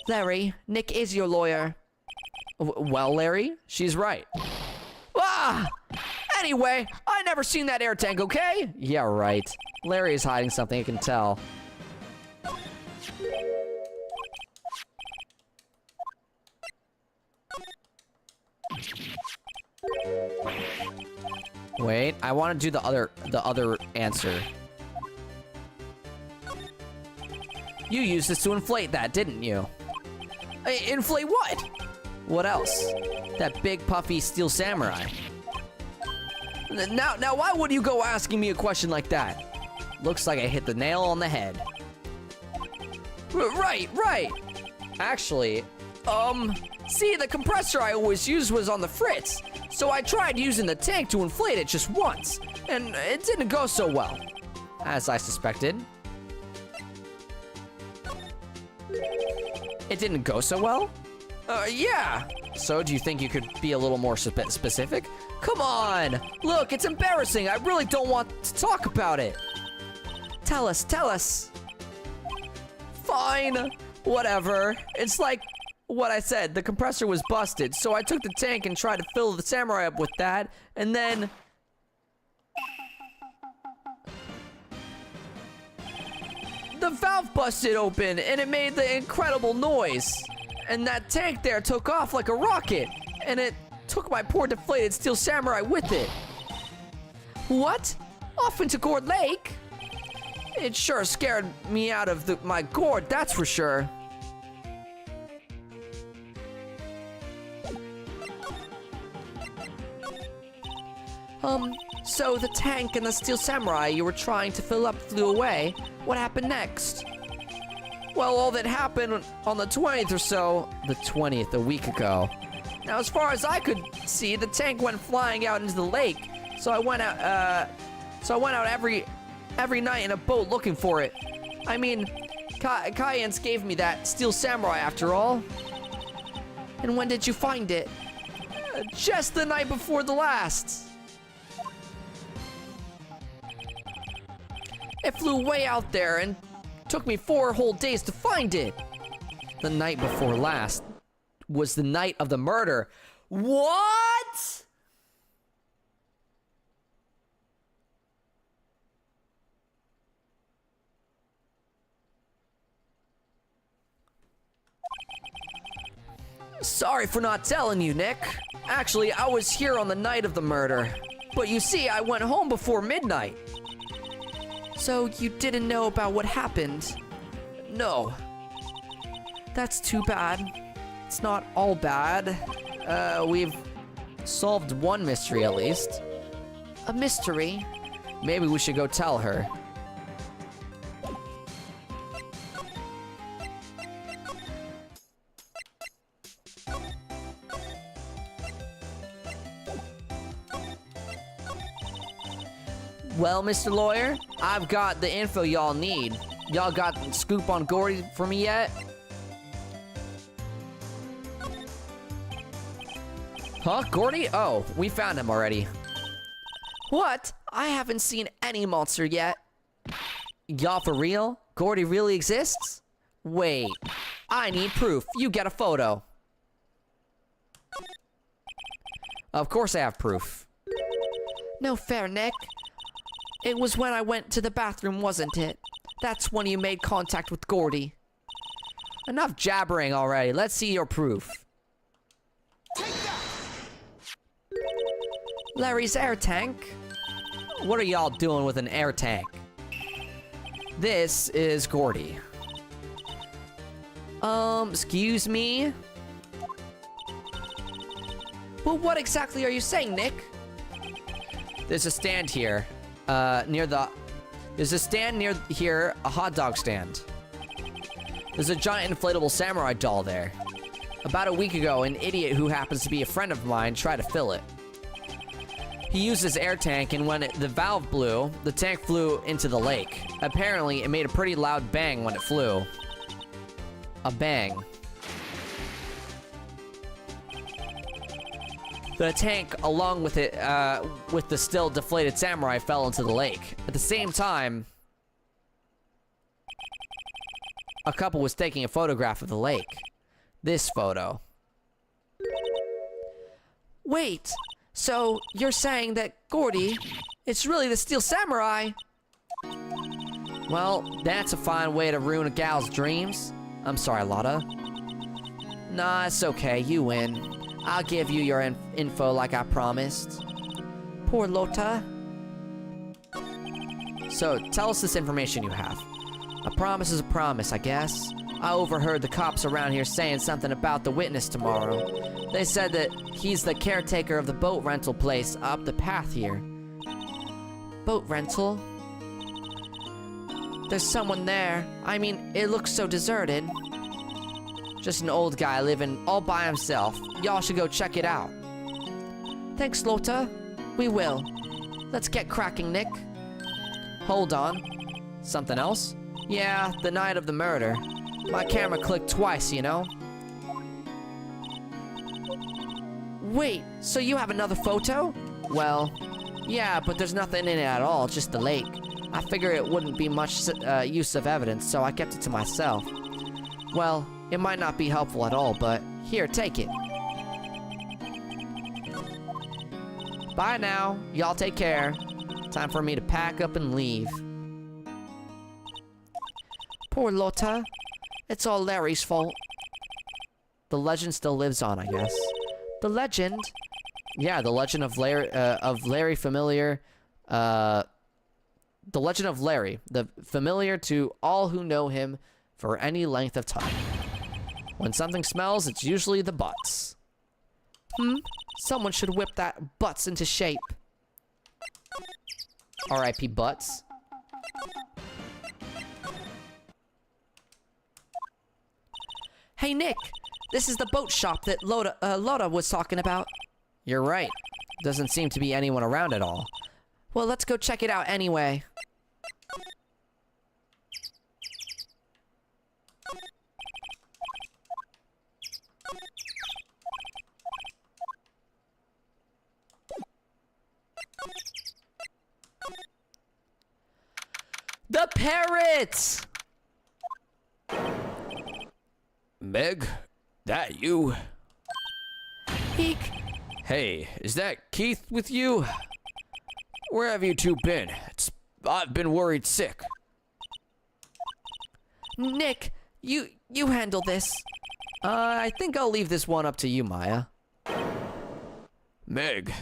Larry, Nick is your lawyer. Well, Larry, she's right. Ah! Anyway, I never seen that air tank, okay? Yeah, right. Larry is hiding something, I can tell. Wait, I want to do the other answer. You used this to inflate that, didn't you? Inflate what? What else? That big puffy Steel Samurai. Now, why would you go asking me a question like that? Looks like I hit the nail on the head. Right. Actually, see, the compressor I always used was on the fritz, so I tried using the tank to inflate it just once, and it didn't go so well. as I suspected. It didn't go so well? Yeah. So, do you think you could be a little more specific? Come on! Look, it's embarrassing. I really don't want to talk about it. Tell us. Fine. Whatever. It's like what I said. The compressor was busted, so I took the tank and tried to fill the samurai up with that, and then... the valve busted open, and it made the incredible noise. And that tank there took off like a rocket, and it took my poor deflated steel samurai with it. What? Off into Gourd Lake? It sure scared me out of my gourd, that's for sure. So the tank and the steel samurai you were trying to fill up flew away. What happened next? Well, all that happened on the 20th or so, The 20th, a week ago. now as far as I could see, the tank went flying out into the lake. So I went out, every night in a boat looking for it. I mean, Kayans gave me that steel samurai after all. And when did you find it? Just the night before the last. It flew way out there and took me 4 whole days to find it. The night before last was the night of the murder. What? Sorry for not telling you, Nick. Actually, I was here on the night of the murder. But you see, I went home before midnight. So you didn't know about what happened? No. That's too bad. It's not all bad. We've solved one mystery at least. A mystery? Maybe we should go tell her. Well, Mr. Lawyer, I've got the info y'all need. Y'all got the scoop on Gordy for me yet? Huh, Gordy? Oh, we found him already. What? I haven't seen any monster yet. Y'all for real? Gordy really exists? Wait, I need proof. You get a photo. Of course I have proof. No fair, Nick. It was when I went to the bathroom, wasn't it? That's when you made contact with Gordy. Enough jabbering already. Let's see your proof. Larry's air tank? What are y'all doing with an air tank? This is Gordy. Excuse me? Well, what exactly are you saying, Nick? There's a stand here, There's a stand near here, a hot dog stand. There's a giant inflatable samurai doll there. About a week ago, an idiot who happens to be a friend of mine tried to fill it. He used his air tank, and when the valve blew, the tank flew into the lake. Apparently, it made a pretty loud bang when it flew. A bang. The tank, along with it, with the still deflated samurai, fell into the lake. At the same time, a couple was taking a photograph of the lake. This photo. Wait, so you're saying that Gordy, it's really the Steel Samurai? Well, that's a fine way to ruin a gal's dreams. I'm sorry, Lotta. Nah, it's okay, you win. I'll give you your info like I promised. Poor Lotta. So, tell us this information you have. A promise is a promise, I guess. I overheard the cops around here saying something about the witness tomorrow. They said that he's the caretaker of the boat rental place up the path here. Boat rental? There's someone there. I mean, it looks so deserted. Just an old guy living all by himself. Y'all should go check it out. Thanks, Lotta. We will. Let's get cracking, Nick. Hold on. Something else? Yeah, the night of the murder. My camera clicked twice, you know? Wait, so you have another photo? Well, yeah, but there's nothing in it at all, just the lake. I figure it wouldn't be much use of evidence, so I kept it to myself. Well, it might not be helpful at all, but here, take it. Bye now. Y'all take care. Time for me to pack up and leave. Poor Lotta. It's all Larry's fault. The legend still lives on, I guess. The legend? Yeah, the legend of Larry familiar. The legend of Larry. The familiar to all who know him for any length of time. When something smells, it's usually the butts. Someone should whip that butts into shape. R.I.P. butts. Hey, Nick. This is the boat shop that Lotta was talking about. You're right. Doesn't seem to be anyone around at all. Well, let's go check it out anyway. The parrots! Meg, that you? Eek. Hey, is that Keith with you? Where have you two been? I've been worried sick. Nick, you handle this. I think I'll leave this one up to you, Maya. Meg,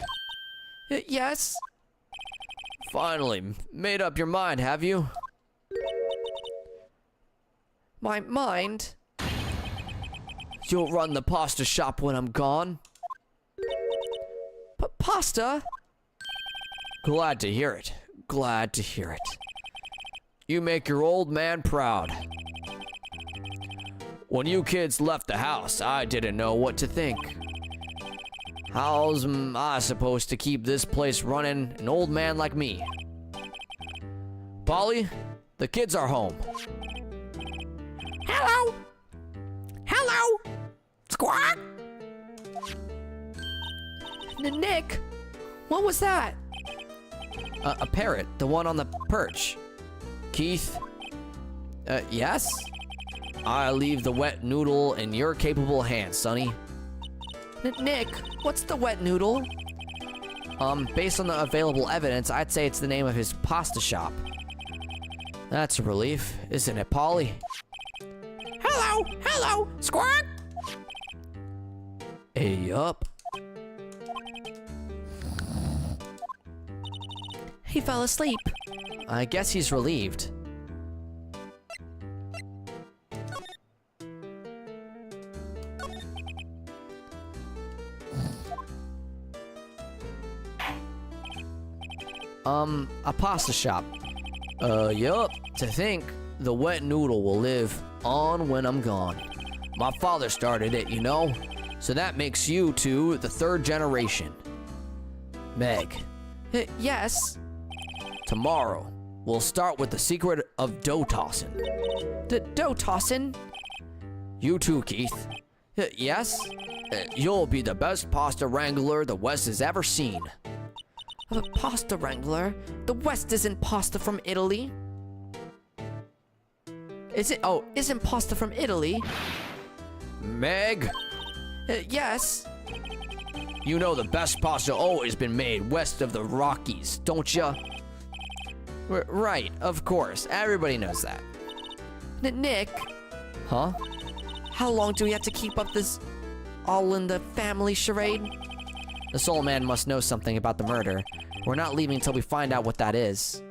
Yes? finally made up your mind, have you? My mind? You'll run the pasta shop when I'm gone? Pasta? Glad to hear it. Glad to hear it. You make your old man proud. When you kids left the house, I didn't know what to think. How's I supposed to keep this place running, an old man like me? Polly, the kids are home. Hello? Hello? Squawk? Nick, what was that? A parrot, the one on the perch. Keith? Yes? I leave the wet noodle in your capable hands, Sonny. Nick, what's the wet noodle? Based on the available evidence, I'd say it's the name of his pasta shop. That's a relief, isn't it, Polly? Hello? Hello, Squawk. Hey up. He fell asleep. I guess he's relieved. A pasta shop. Yup. To think the wet noodle will live on when I'm gone. My father started it, you know? So that makes you two the third generation. Meg, Yes. tomorrow we'll start with the secret of dough tossing. Dough tossing? You too, Keith. Yes. You'll be the best pasta wrangler the West has ever seen. A pasta wrangler? The West isn't pasta from Italy. Is it? Oh, isn't pasta from Italy? Meg, Yes. you know the best pasta always been made west of the Rockies, don't ya? Right, of course. Everybody knows that. Nick, Huh? how long do we have to keep up this all in the family charade? The soul man must know something about the murder. We're not leaving until we find out what that is.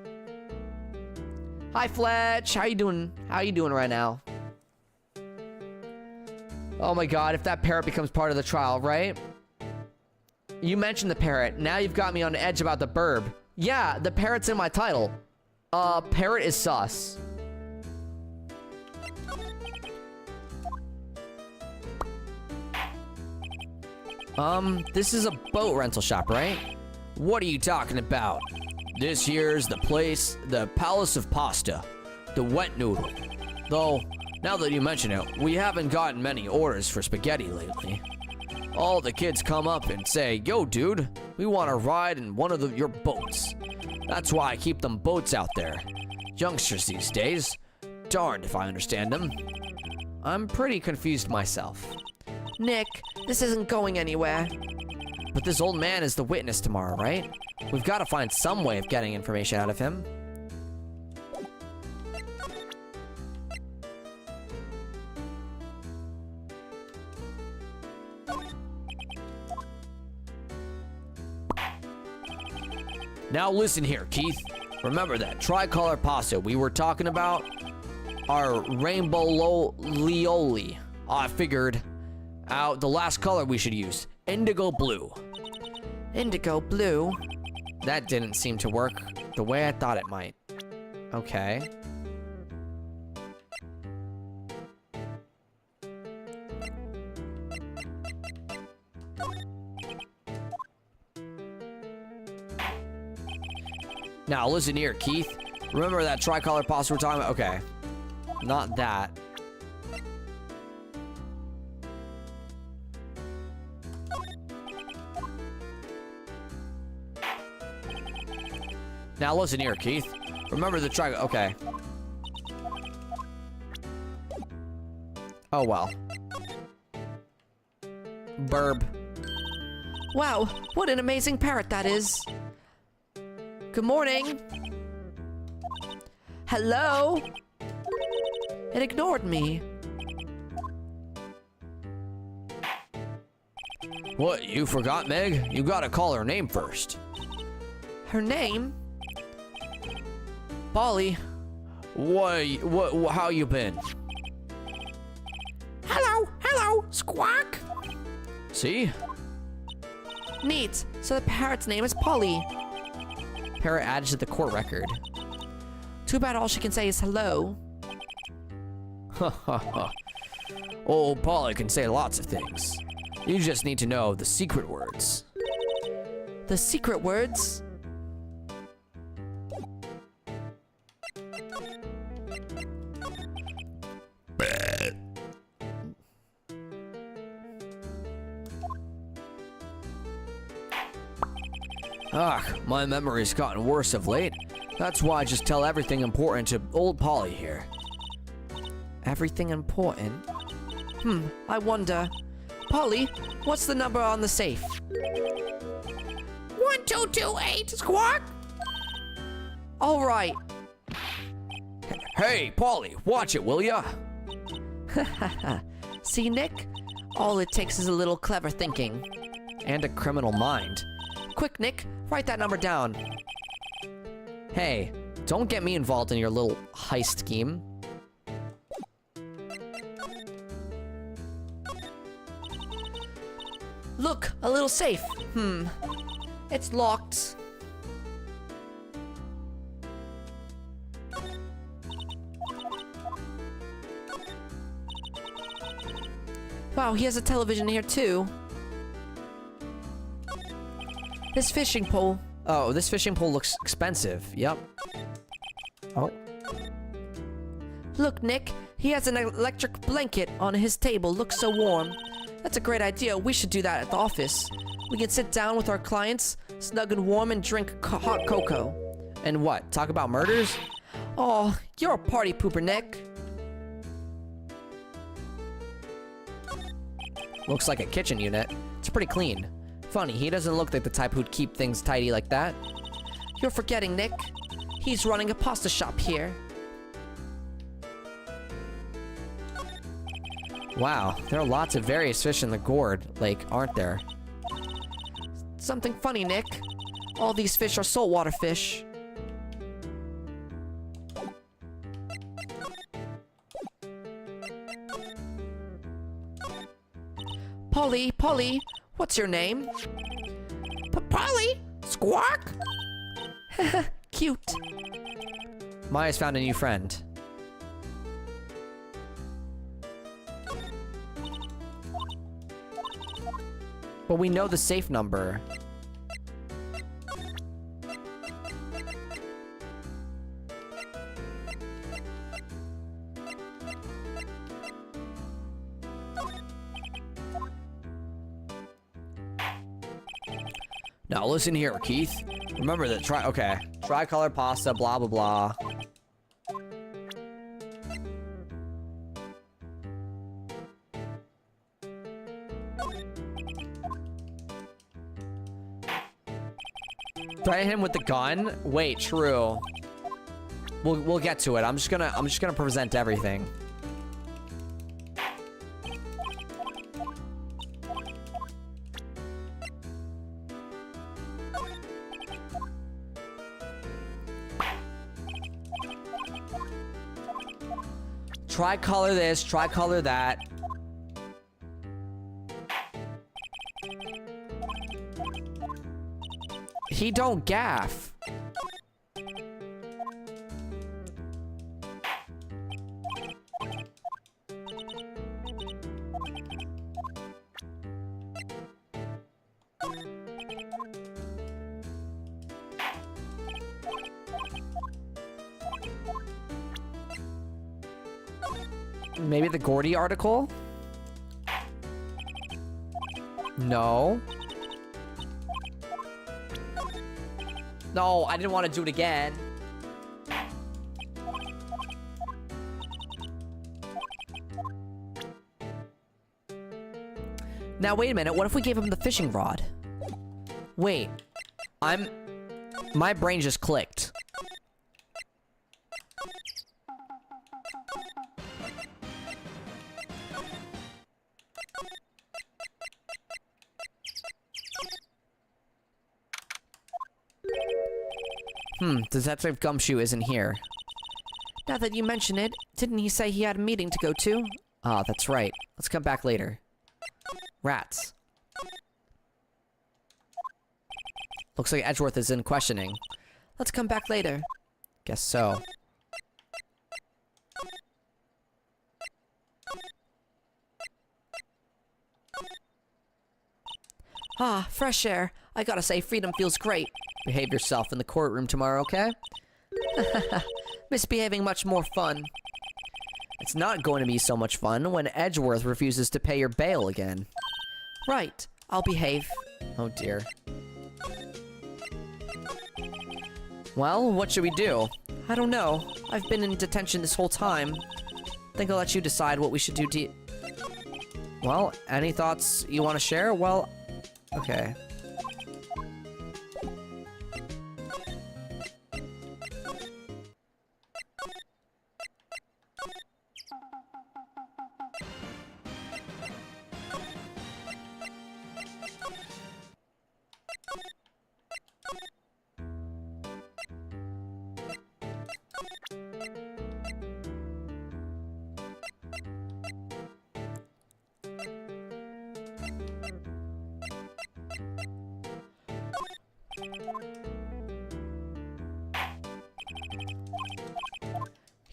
Hi, Fletch. How you doing? How you doing right now? Oh my god, if that parrot becomes part of the trial, right? You mentioned the parrot. Now you've got me on edge about the burb. Yeah, the parrot's in my title. Parrot is sus. This is a boat rental shop, right? What are you talking about? This here's the place, the Palace of Pasta, the wet noodle. Though, now that you mention it, we haven't gotten many orders for spaghetti lately. All the kids come up and say, yo dude, we want to ride in one of your boats. That's why I keep them boats out there. Youngsters these days, darned if I understand them. I'm pretty confused myself. Nick, this isn't going anywhere. But this old man is the witness tomorrow, right? We've got to find some way of getting information out of him. Now listen here, Keith. Remember that tricolor pasta we were talking about? Our rainbow lioli. I figured out the last color we should use. Indigo blue. Indigo blue? That didn't seem to work the way I thought it might. Okay. Now listen here, Keith. Remember that tricolor pasta we're talking about? Okay. Not that. Now listen here, Keith. Remember the tricolor. Okay. Oh well. Burb. Wow, what an amazing parrot that is. Good morning. Hello? It ignored me. What, you forgot, Meg? You gotta call her name first. Her name? Polly. What, how you been? Hello, Squawk. See? Neat, so the parrot's name is Polly. Parrot added to the court record. Too bad all she can say is hello. Ha ha ha. Old Polly can say lots of things. You just need to know the secret words. The secret words? My memory's gotten worse of late. That's why I just tell everything important to old Polly here. Everything important? I wonder. Polly, what's the number on the safe? 1228, Squawk. All right. Hey, Polly, watch it, will ya? See, Nick? All it takes is a little clever thinking. And a criminal mind. Quick, Nick, write that number down. Hey, don't get me involved in your little heist scheme. Look, a little safe. It's locked. Wow, he has a television here too. This fishing pole. Oh, this fishing pole looks expensive. Yep. Oh. Look, Nick, he has an electric blanket on his table. Looks so warm. That's a great idea. We should do that at the office. We can sit down with our clients, snug and warm, and drink hot cocoa. And what? Talk about murders? Oh, you're a party pooper, Nick. Looks like a kitchen unit. It's pretty clean. Funny, he doesn't look like the type who'd keep things tidy like that. You're forgetting, Nick. He's running a pasta shop here. Wow, there are lots of various fish in the gourd lake, aren't there? Something funny, Nick. All these fish are saltwater fish. Polly, what's your name? Polly? Squawk? Cute. Maya's found a new friend. But we know the safe number. Now listen here, Keith. Remember that Okay. Tricolor pasta, blah, blah, blah. Threaten him with the gun? Wait, true. We'll get to it. I'm just gonna present everything. Tricolor this, tricolor that. He don't gaff. Maybe the Gordy article? No. No, I didn't want to do it again. Now, wait a minute. What if we gave him the fishing rod? Wait. My brain just clicked. Detective Gumshoe isn't here. Now that you mention it, didn't he say he had a meeting to go to? Ah, that's right. Let's come back later. Rats. Looks like Edgeworth is in questioning. Let's come back later. Guess so. Ah, fresh air. I gotta say, freedom feels great. Behave yourself in the courtroom tomorrow, okay? Misbehaving much more fun. It's not going to be so much fun when Edgeworth refuses to pay your bail again. Right. I'll behave. Oh dear. Well, what should we do? I don't know. I've been in detention this whole time. Think I'll let you decide what we should do. Well, any thoughts you want to share? Well, okay.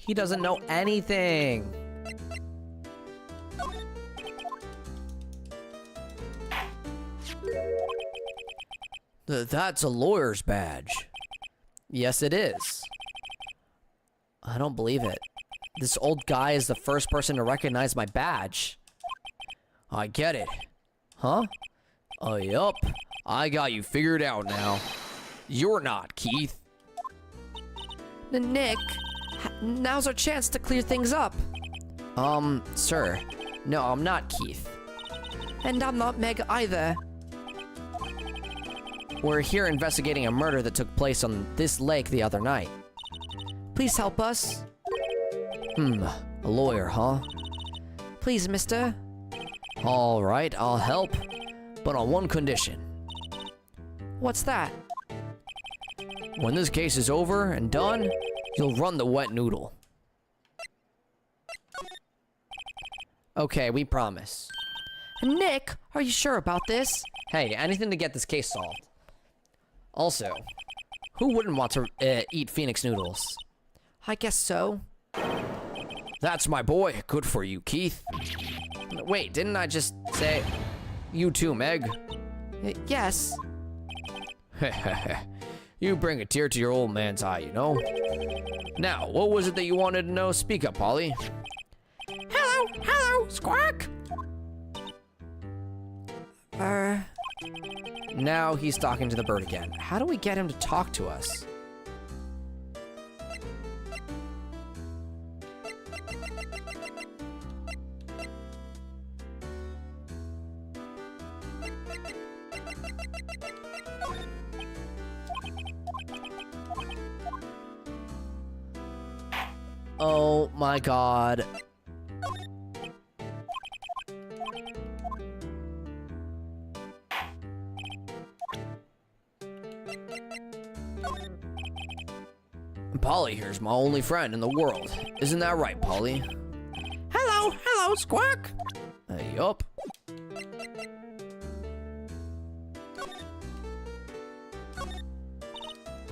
He doesn't know anything. That's a lawyer's badge. Yes, it is. I don't believe it. This old guy is the first person to recognize my badge. I get it. Huh? Oh, yup. I got you figured out now. You're not, Keith. Nick, now's our chance to clear things up. Sir. No, I'm not Keith. And I'm not Meg either. We're here investigating a murder that took place on this lake the other night. Please help us. A lawyer, huh? Please, mister. All right, I'll help. But on one condition. What's that? When this case is over and done, you'll run the wet noodle. Okay, we promise. Nick, are you sure about this? Hey, anything to get this case solved. Also, who wouldn't want to eat Phoenix noodles? I guess so. That's my boy. Good for you, Keith. Wait, didn't I just say... You too, Meg. Yes. You bring a tear to your old man's eye, you know? Now, what was it that you wanted to know? Speak up, Polly. Hello, Squawk. Now he's talking to the bird again. How do we get him to talk to us? Oh my god. Polly here's my only friend in the world. Isn't that right, Polly? Hello, Squawk. Yup.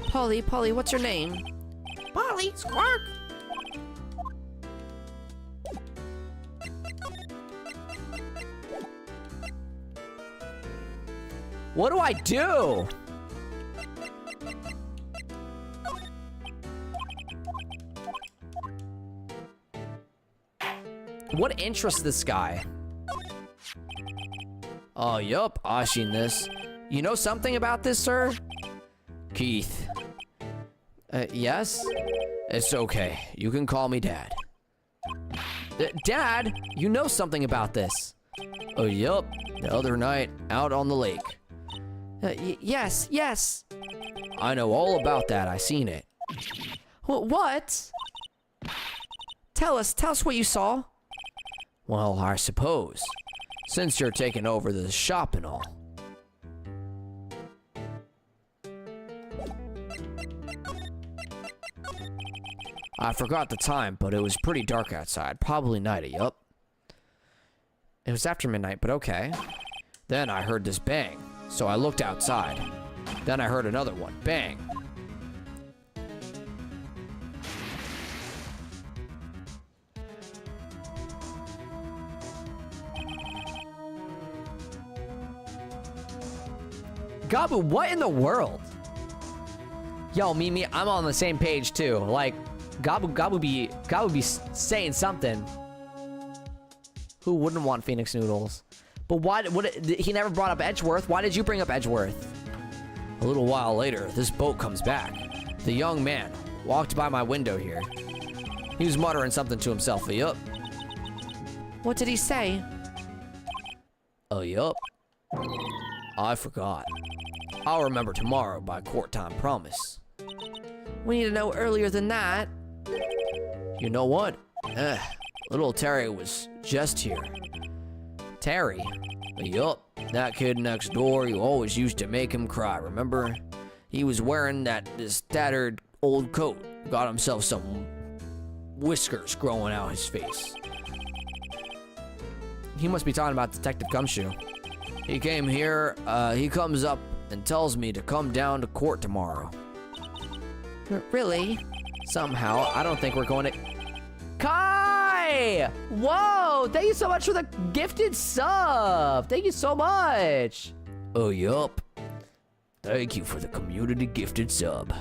Polly, what's your name? Polly, Squawk. What do I do? What interests this guy? Oh, yup, I seen this. You know something about this, sir? Keith, Yes? it's okay. You can call me Dad. Dad, you know something about this. Oh, yup, the other night, out on the lake. Yes. I know all about that. I seen it. What? Tell us what you saw. Well, I suppose. Since you're taking over the shop and all. I forgot the time, but it was pretty dark outside. Probably nighty, yup. It was after midnight, but okay. Then I heard this bang, so I looked outside. Then I heard another one, bang. Gabu, what in the world? Yo, Mimi, I'm on the same page too. Like, Gabu be saying something. Who wouldn't want Phoenix noodles? But why? He never brought up Edgeworth. Why did you bring up Edgeworth? A little while later, this boat comes back. The young man walked by my window here. He was muttering something to himself. Yup. What did he say? Oh, yup. I forgot. I'll remember tomorrow by court time, promise. We need to know earlier than that. You know what? Little Terry was just here. Terry? Yup, that kid next door, you always used to make him cry, remember? He was wearing this tattered old coat. Got himself some whiskers growing out his face. He must be talking about Detective Gumshoe. He came here, he comes up and tells me to come down to court tomorrow. Really? Somehow, I don't think we're going to... Kai! Whoa! Thank you so much for the gifted sub. Thank you so much. Oh, yup. Thank you for the community gifted sub.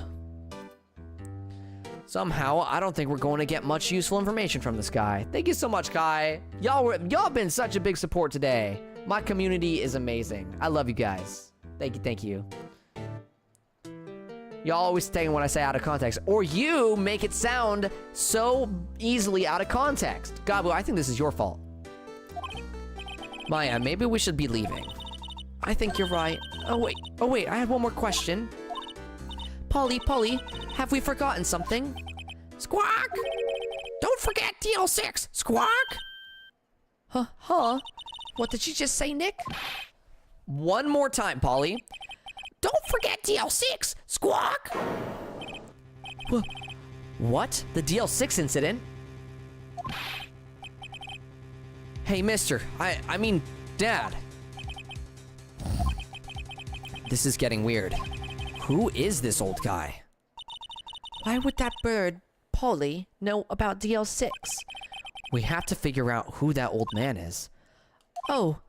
Somehow, I don't think we're going to get much useful information from this guy. Thank you so much, Kai. Y'all been such a big support today. My community is amazing. I love you guys. Thank you, thank you. Y'all always take what I say out of context, or you make it sound so easily out of context. Gabu, I think this is your fault. Maya, maybe we should be leaving. I think you're right. Oh wait, I have one more question. Polly, have we forgotten something? Squawk! Don't forget DL6, Squawk! Huh? What did you just say, Nick? One more time, Polly. Don't forget DL6, Squawk! What? The DL6 incident? Hey, mister. I mean, Dad. This is getting weird. Who is this old guy? Why would that bird, Polly, know about DL6? We have to figure out who that old man is. Oh.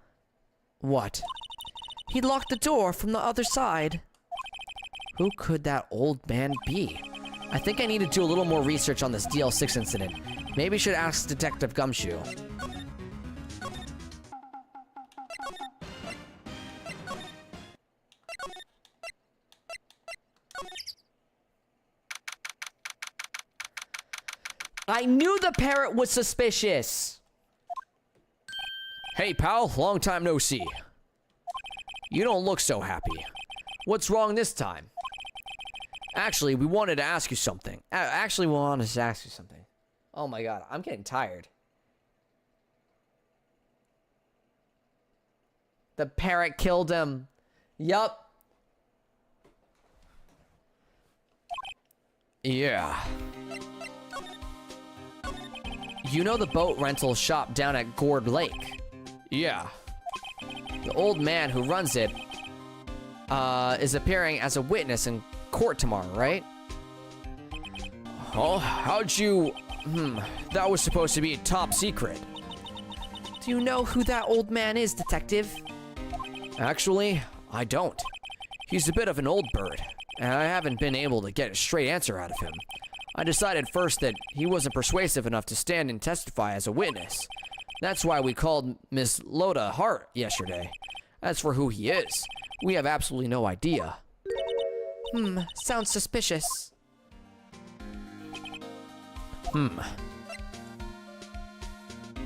What? He locked the door from the other side. Who could that old man be? I think I need to do a little more research on this DL6 incident. Maybe I should ask Detective Gumshoe. I knew the parrot was suspicious. Hey, pal, long time no see. You don't look so happy. What's wrong this time? Actually, we wanted to ask you something. Oh my god, I'm getting tired. The parrot killed him. Yup. Yeah. You know the boat rental shop down at Gourd Lake? Yeah. The old man who runs it is appearing as a witness in court tomorrow, right? Oh, how'd you... that was supposed to be top secret. Do you know who that old man is, Detective? Actually, I don't. He's a bit of an old bird, and I haven't been able to get a straight answer out of him. I decided first that he wasn't persuasive enough to stand and testify as a witness. That's why we called Miss Loda Hart yesterday. As for who he is, we have absolutely no idea. Sounds suspicious.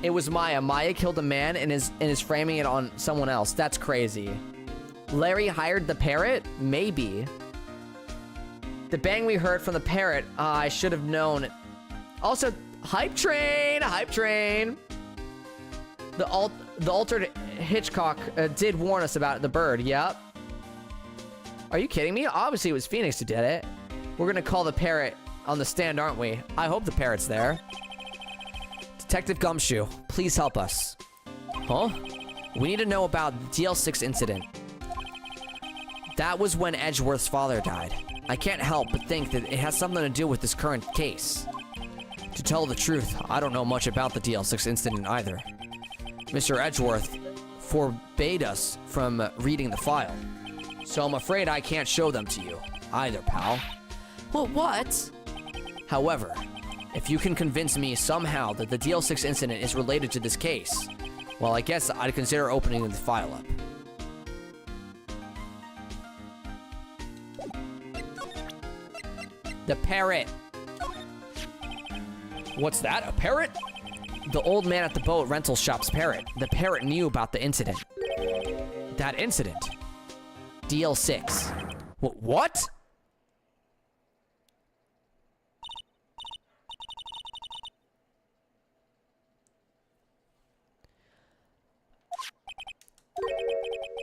It was Maya. Maya killed a man and is framing it on someone else. That's crazy. Larry hired the parrot? Maybe. The bang we heard from the parrot, I should have known. Also, hype train. The altered Hitchcock did warn us about the bird. Yep. Are you kidding me? Obviously, it was Phoenix who did it. We're gonna call the parrot on the stand, aren't we? I hope the parrot's there. Detective Gumshoe, please help us. Huh? We need to know about the DL6 incident. That was when Edgeworth's father died. I can't help but think that it has something to do with this current case. To tell the truth, I don't know much about the DL6 incident either. Mr. Edgeworth forbade us from reading the file. So I'm afraid I can't show them to you either, pal. Well, what? However, if you can convince me somehow that the DL6 incident is related to this case, well, I guess I'd consider opening the file up. The parrot. What's that, a parrot? The old man at the boat rental shop's parrot. The parrot knew about the incident. That incident? DL6. What?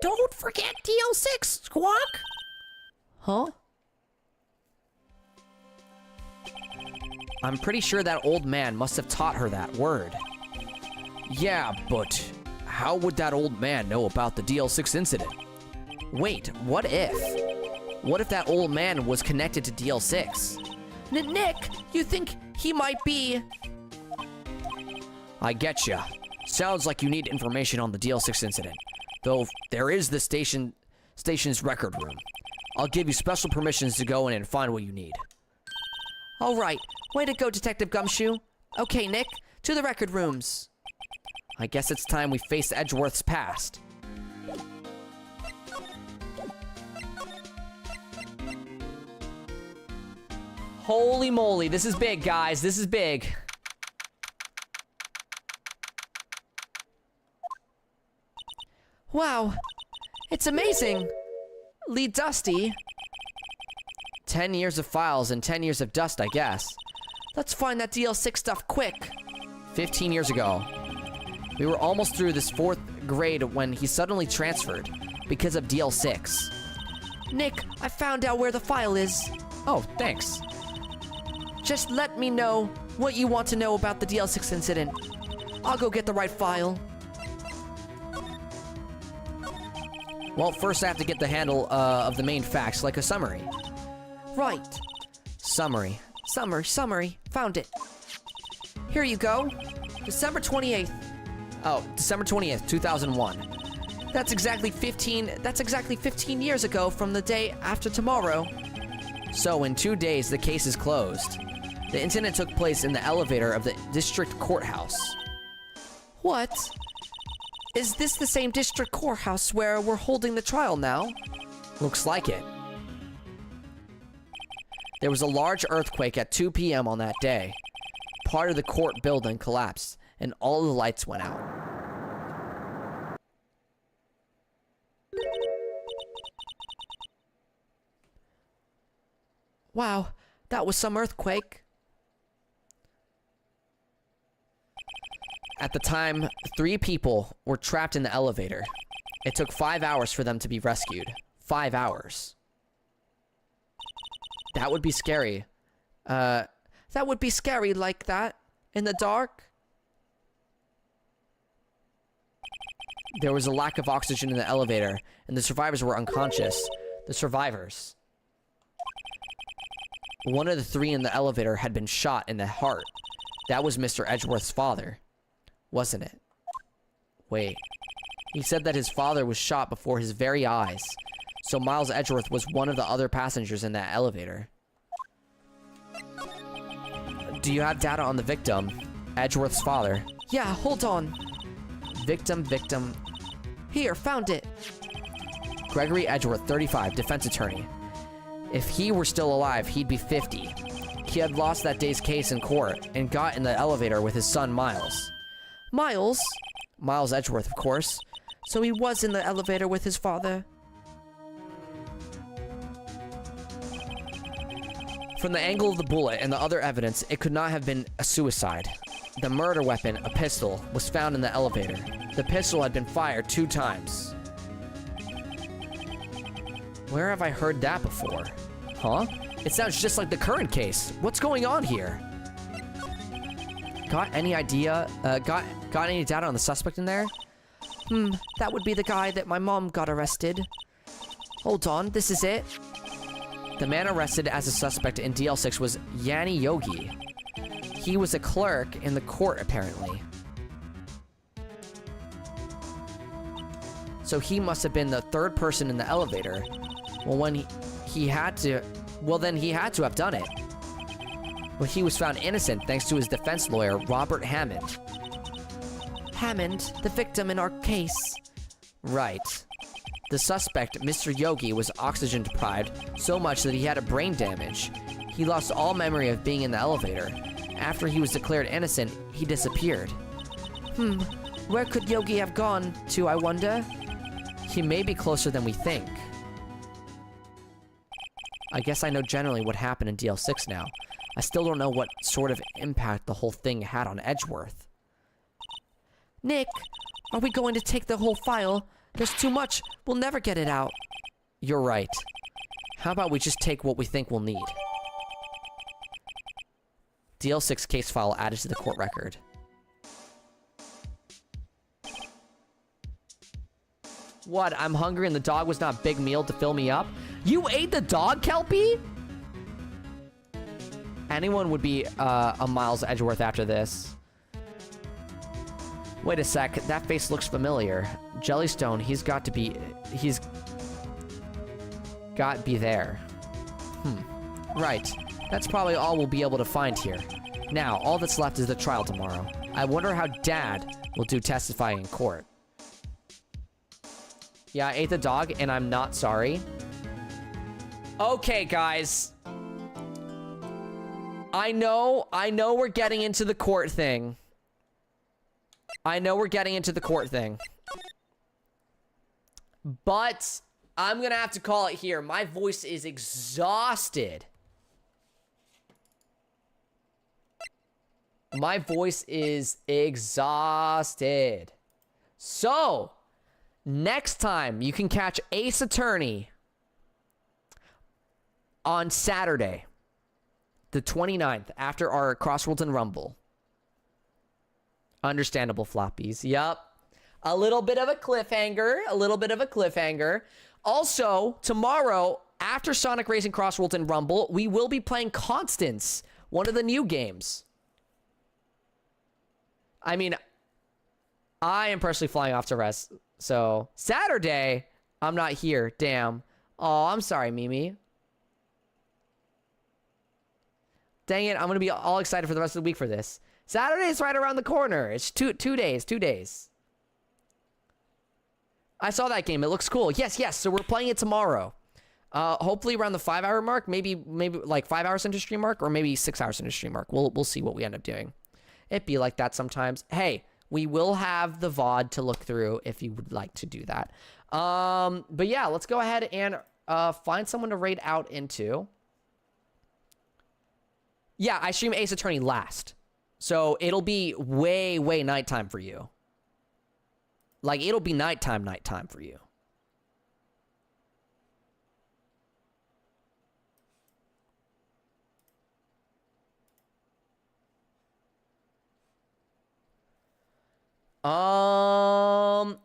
Don't forget DL6, Squawk! Huh? I'm pretty sure that old man must have taught her that word. Yeah, but how would that old man know about the DL6 incident? Wait, what if? What if that old man was connected to DL6? Nick, you think he might be... I getcha. Sounds like you need information on the DL6 incident. Though there is the station's record room. I'll give you special permissions to go in and find what you need. All right. Way to go, Detective Gumshoe. Okay, Nick. To the record rooms. I guess it's time we face Edgeworth's past. Holy moly. This is big, guys. This is big. Wow. It's amazing. Lee Dusty. 10 years of files and 10 years of dust, I guess. Let's find that DL6 stuff quick. 15 years ago. We were almost through this 4th grade when he suddenly transferred because of DL6. Nick, I found out where the file is. Oh, thanks. Just let me know what you want to know about the DL6 incident. I'll go get the right file. Well, first I have to get the handle of the main facts, like a summary. Right. Summary. Summary. Found it. Here you go. December 28th. Oh, December 20th, 2001. That's exactly 15 years ago from the day after tomorrow. So in 2 days, the case is closed. The incident took place in the elevator of the district courthouse. What? Is this the same district courthouse where we're holding the trial now? Looks like it. There was a large earthquake at 2 p.m. on that day. Part of the court building collapsed, and all the lights went out. Wow, that was some earthquake. At the time, 3 people were trapped in the elevator. It took 5 hours for them to be rescued. 5 hours. That would be scary. That would be scary like that. In the dark. There was a lack of oxygen in the elevator, and the survivors were unconscious. The survivors. One of the 3 in the elevator had been shot in the heart. That was Mr. Edgeworth's father, wasn't it? Wait. He said that his father was shot before his very eyes. So Miles Edgeworth was one of the other passengers in that elevator. Do you have data on the victim, Edgeworth's father? Yeah, hold on. Victim. Here, found it. Gregory Edgeworth, 35, defense attorney. If he were still alive, he'd be 50. He had lost that day's case in court and got in the elevator with his son, Miles. Miles? Miles Edgeworth, of course. So he was in the elevator with his father. From the angle of the bullet and the other evidence, it could not have been a suicide. The murder weapon, a pistol, was found in the elevator. The pistol had been fired 2 times. Where have I heard that before? Huh? It sounds just like the current case. What's going on here? Got any idea? Got any data on the suspect in there? That would be the guy that my mom got arrested. Hold on, this is it. The man arrested as a suspect in DL6 was Yanni Yogi. He was a clerk in the court, apparently. So he must have been the 3rd person in the elevator. Well, then he had to have done it. But he was found innocent thanks to his defense lawyer, Robert Hammond. Hammond, the victim in our case. Right. The suspect, Mr. Yogi, was oxygen deprived so much that he had a brain damage. He lost all memory of being in the elevator. After he was declared innocent, he disappeared. Where could Yogi have gone to, I wonder? He may be closer than we think. I guess I know generally what happened in DL6 now. I still don't know what sort of impact the whole thing had on Edgeworth. Nick, are we going to take the whole file? There's too much. We'll never get it out. You're right. How about we just take what we think we'll need? DL6 case file added to the court record. What? I'm hungry and the dog was not a big meal to fill me up? You ate the dog, Kelpie? Anyone would be a Miles Edgeworth after this. Wait a sec. That face looks familiar. Jellystone, he's got to be there. Right. That's probably all we'll be able to find here. Now, all that's left is the trial tomorrow. I wonder how Dad will do testifying in court. Yeah, I ate the dog, and I'm not sorry. Okay, guys. I know we're getting into the court thing. But I'm gonna have to call it here. My voice is exhausted. My voice is exhausted. So, next time you can catch Ace Attorney on Saturday, the 29th, after our Crossworlds and Rumble. Understandable, floppies. Yup. A little bit of a cliffhanger. Also, tomorrow, after Sonic Racing Crossworlds and Rumble, we will be playing Constance, one of the new games. I mean, I am personally flying off to rest. So, Saturday, I'm not here. Damn. Oh, I'm sorry, Mimi. Dang it, I'm going to be all excited for the rest of the week for this. Saturday's right around the corner. It's two days. I saw that game. It looks cool. Yes. So we're playing it tomorrow. Hopefully around the 5-hour mark. Maybe like 5 hours into stream mark, or maybe 6 hours into stream mark. We'll see what we end up doing. It'd be like that sometimes. Hey, we will have the VOD to look through if you would like to do that. But yeah, let's go ahead and find someone to raid out into. Yeah, I stream Ace Attorney last. So it'll be way nighttime for you. Like, it'll be nighttime for you.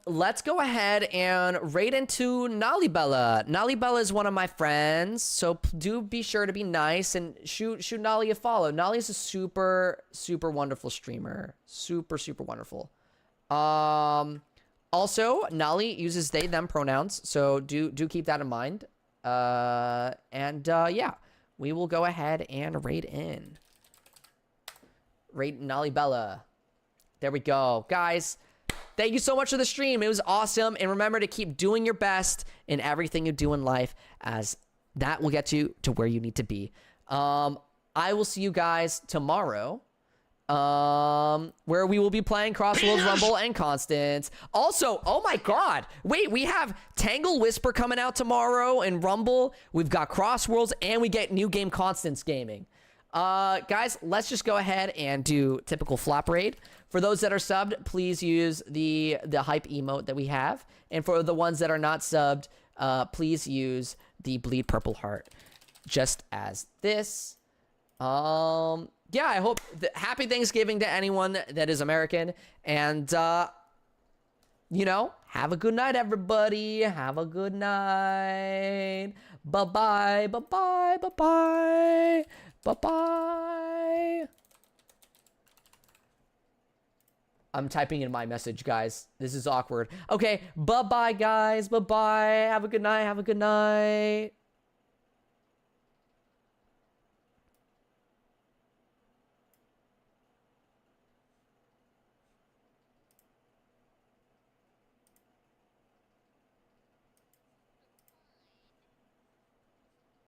Let's go ahead and raid into Nalibella. Nalibella is one of my friends, so do be sure to be nice and shoot Nali a follow. Nali is a super wonderful streamer. Super wonderful. Also, Nali uses they them pronouns, so do keep that in mind. Yeah, we will go ahead and raid in. Raid Nalibella. There we go. Guys, thank you so much for the stream. It was awesome. And remember to keep doing your best in everything you do in life, as that will get you to where you need to be. I will see you guys tomorrow, where we will be playing Crossworlds, Rumble, and Constance. Also, oh my god. Wait, we have Tangle Whisper coming out tomorrow in Rumble. We've got Crossworlds, and we get new game Constance Gaming. Guys, let's just go ahead and do typical flop raid. For those that are subbed, please use the hype emote that we have. And for the ones that are not subbed, please use the bleed purple heart, just as this. Yeah, I hope happy Thanksgiving to anyone that is American. And, you know, have a good night, everybody. Have a good night. Bye-bye, bye-bye, bye-bye. Bye-bye. I'm typing in my message, guys. This is awkward. Okay, bye-bye, guys. Bye-bye. Have a good night. Have a good night.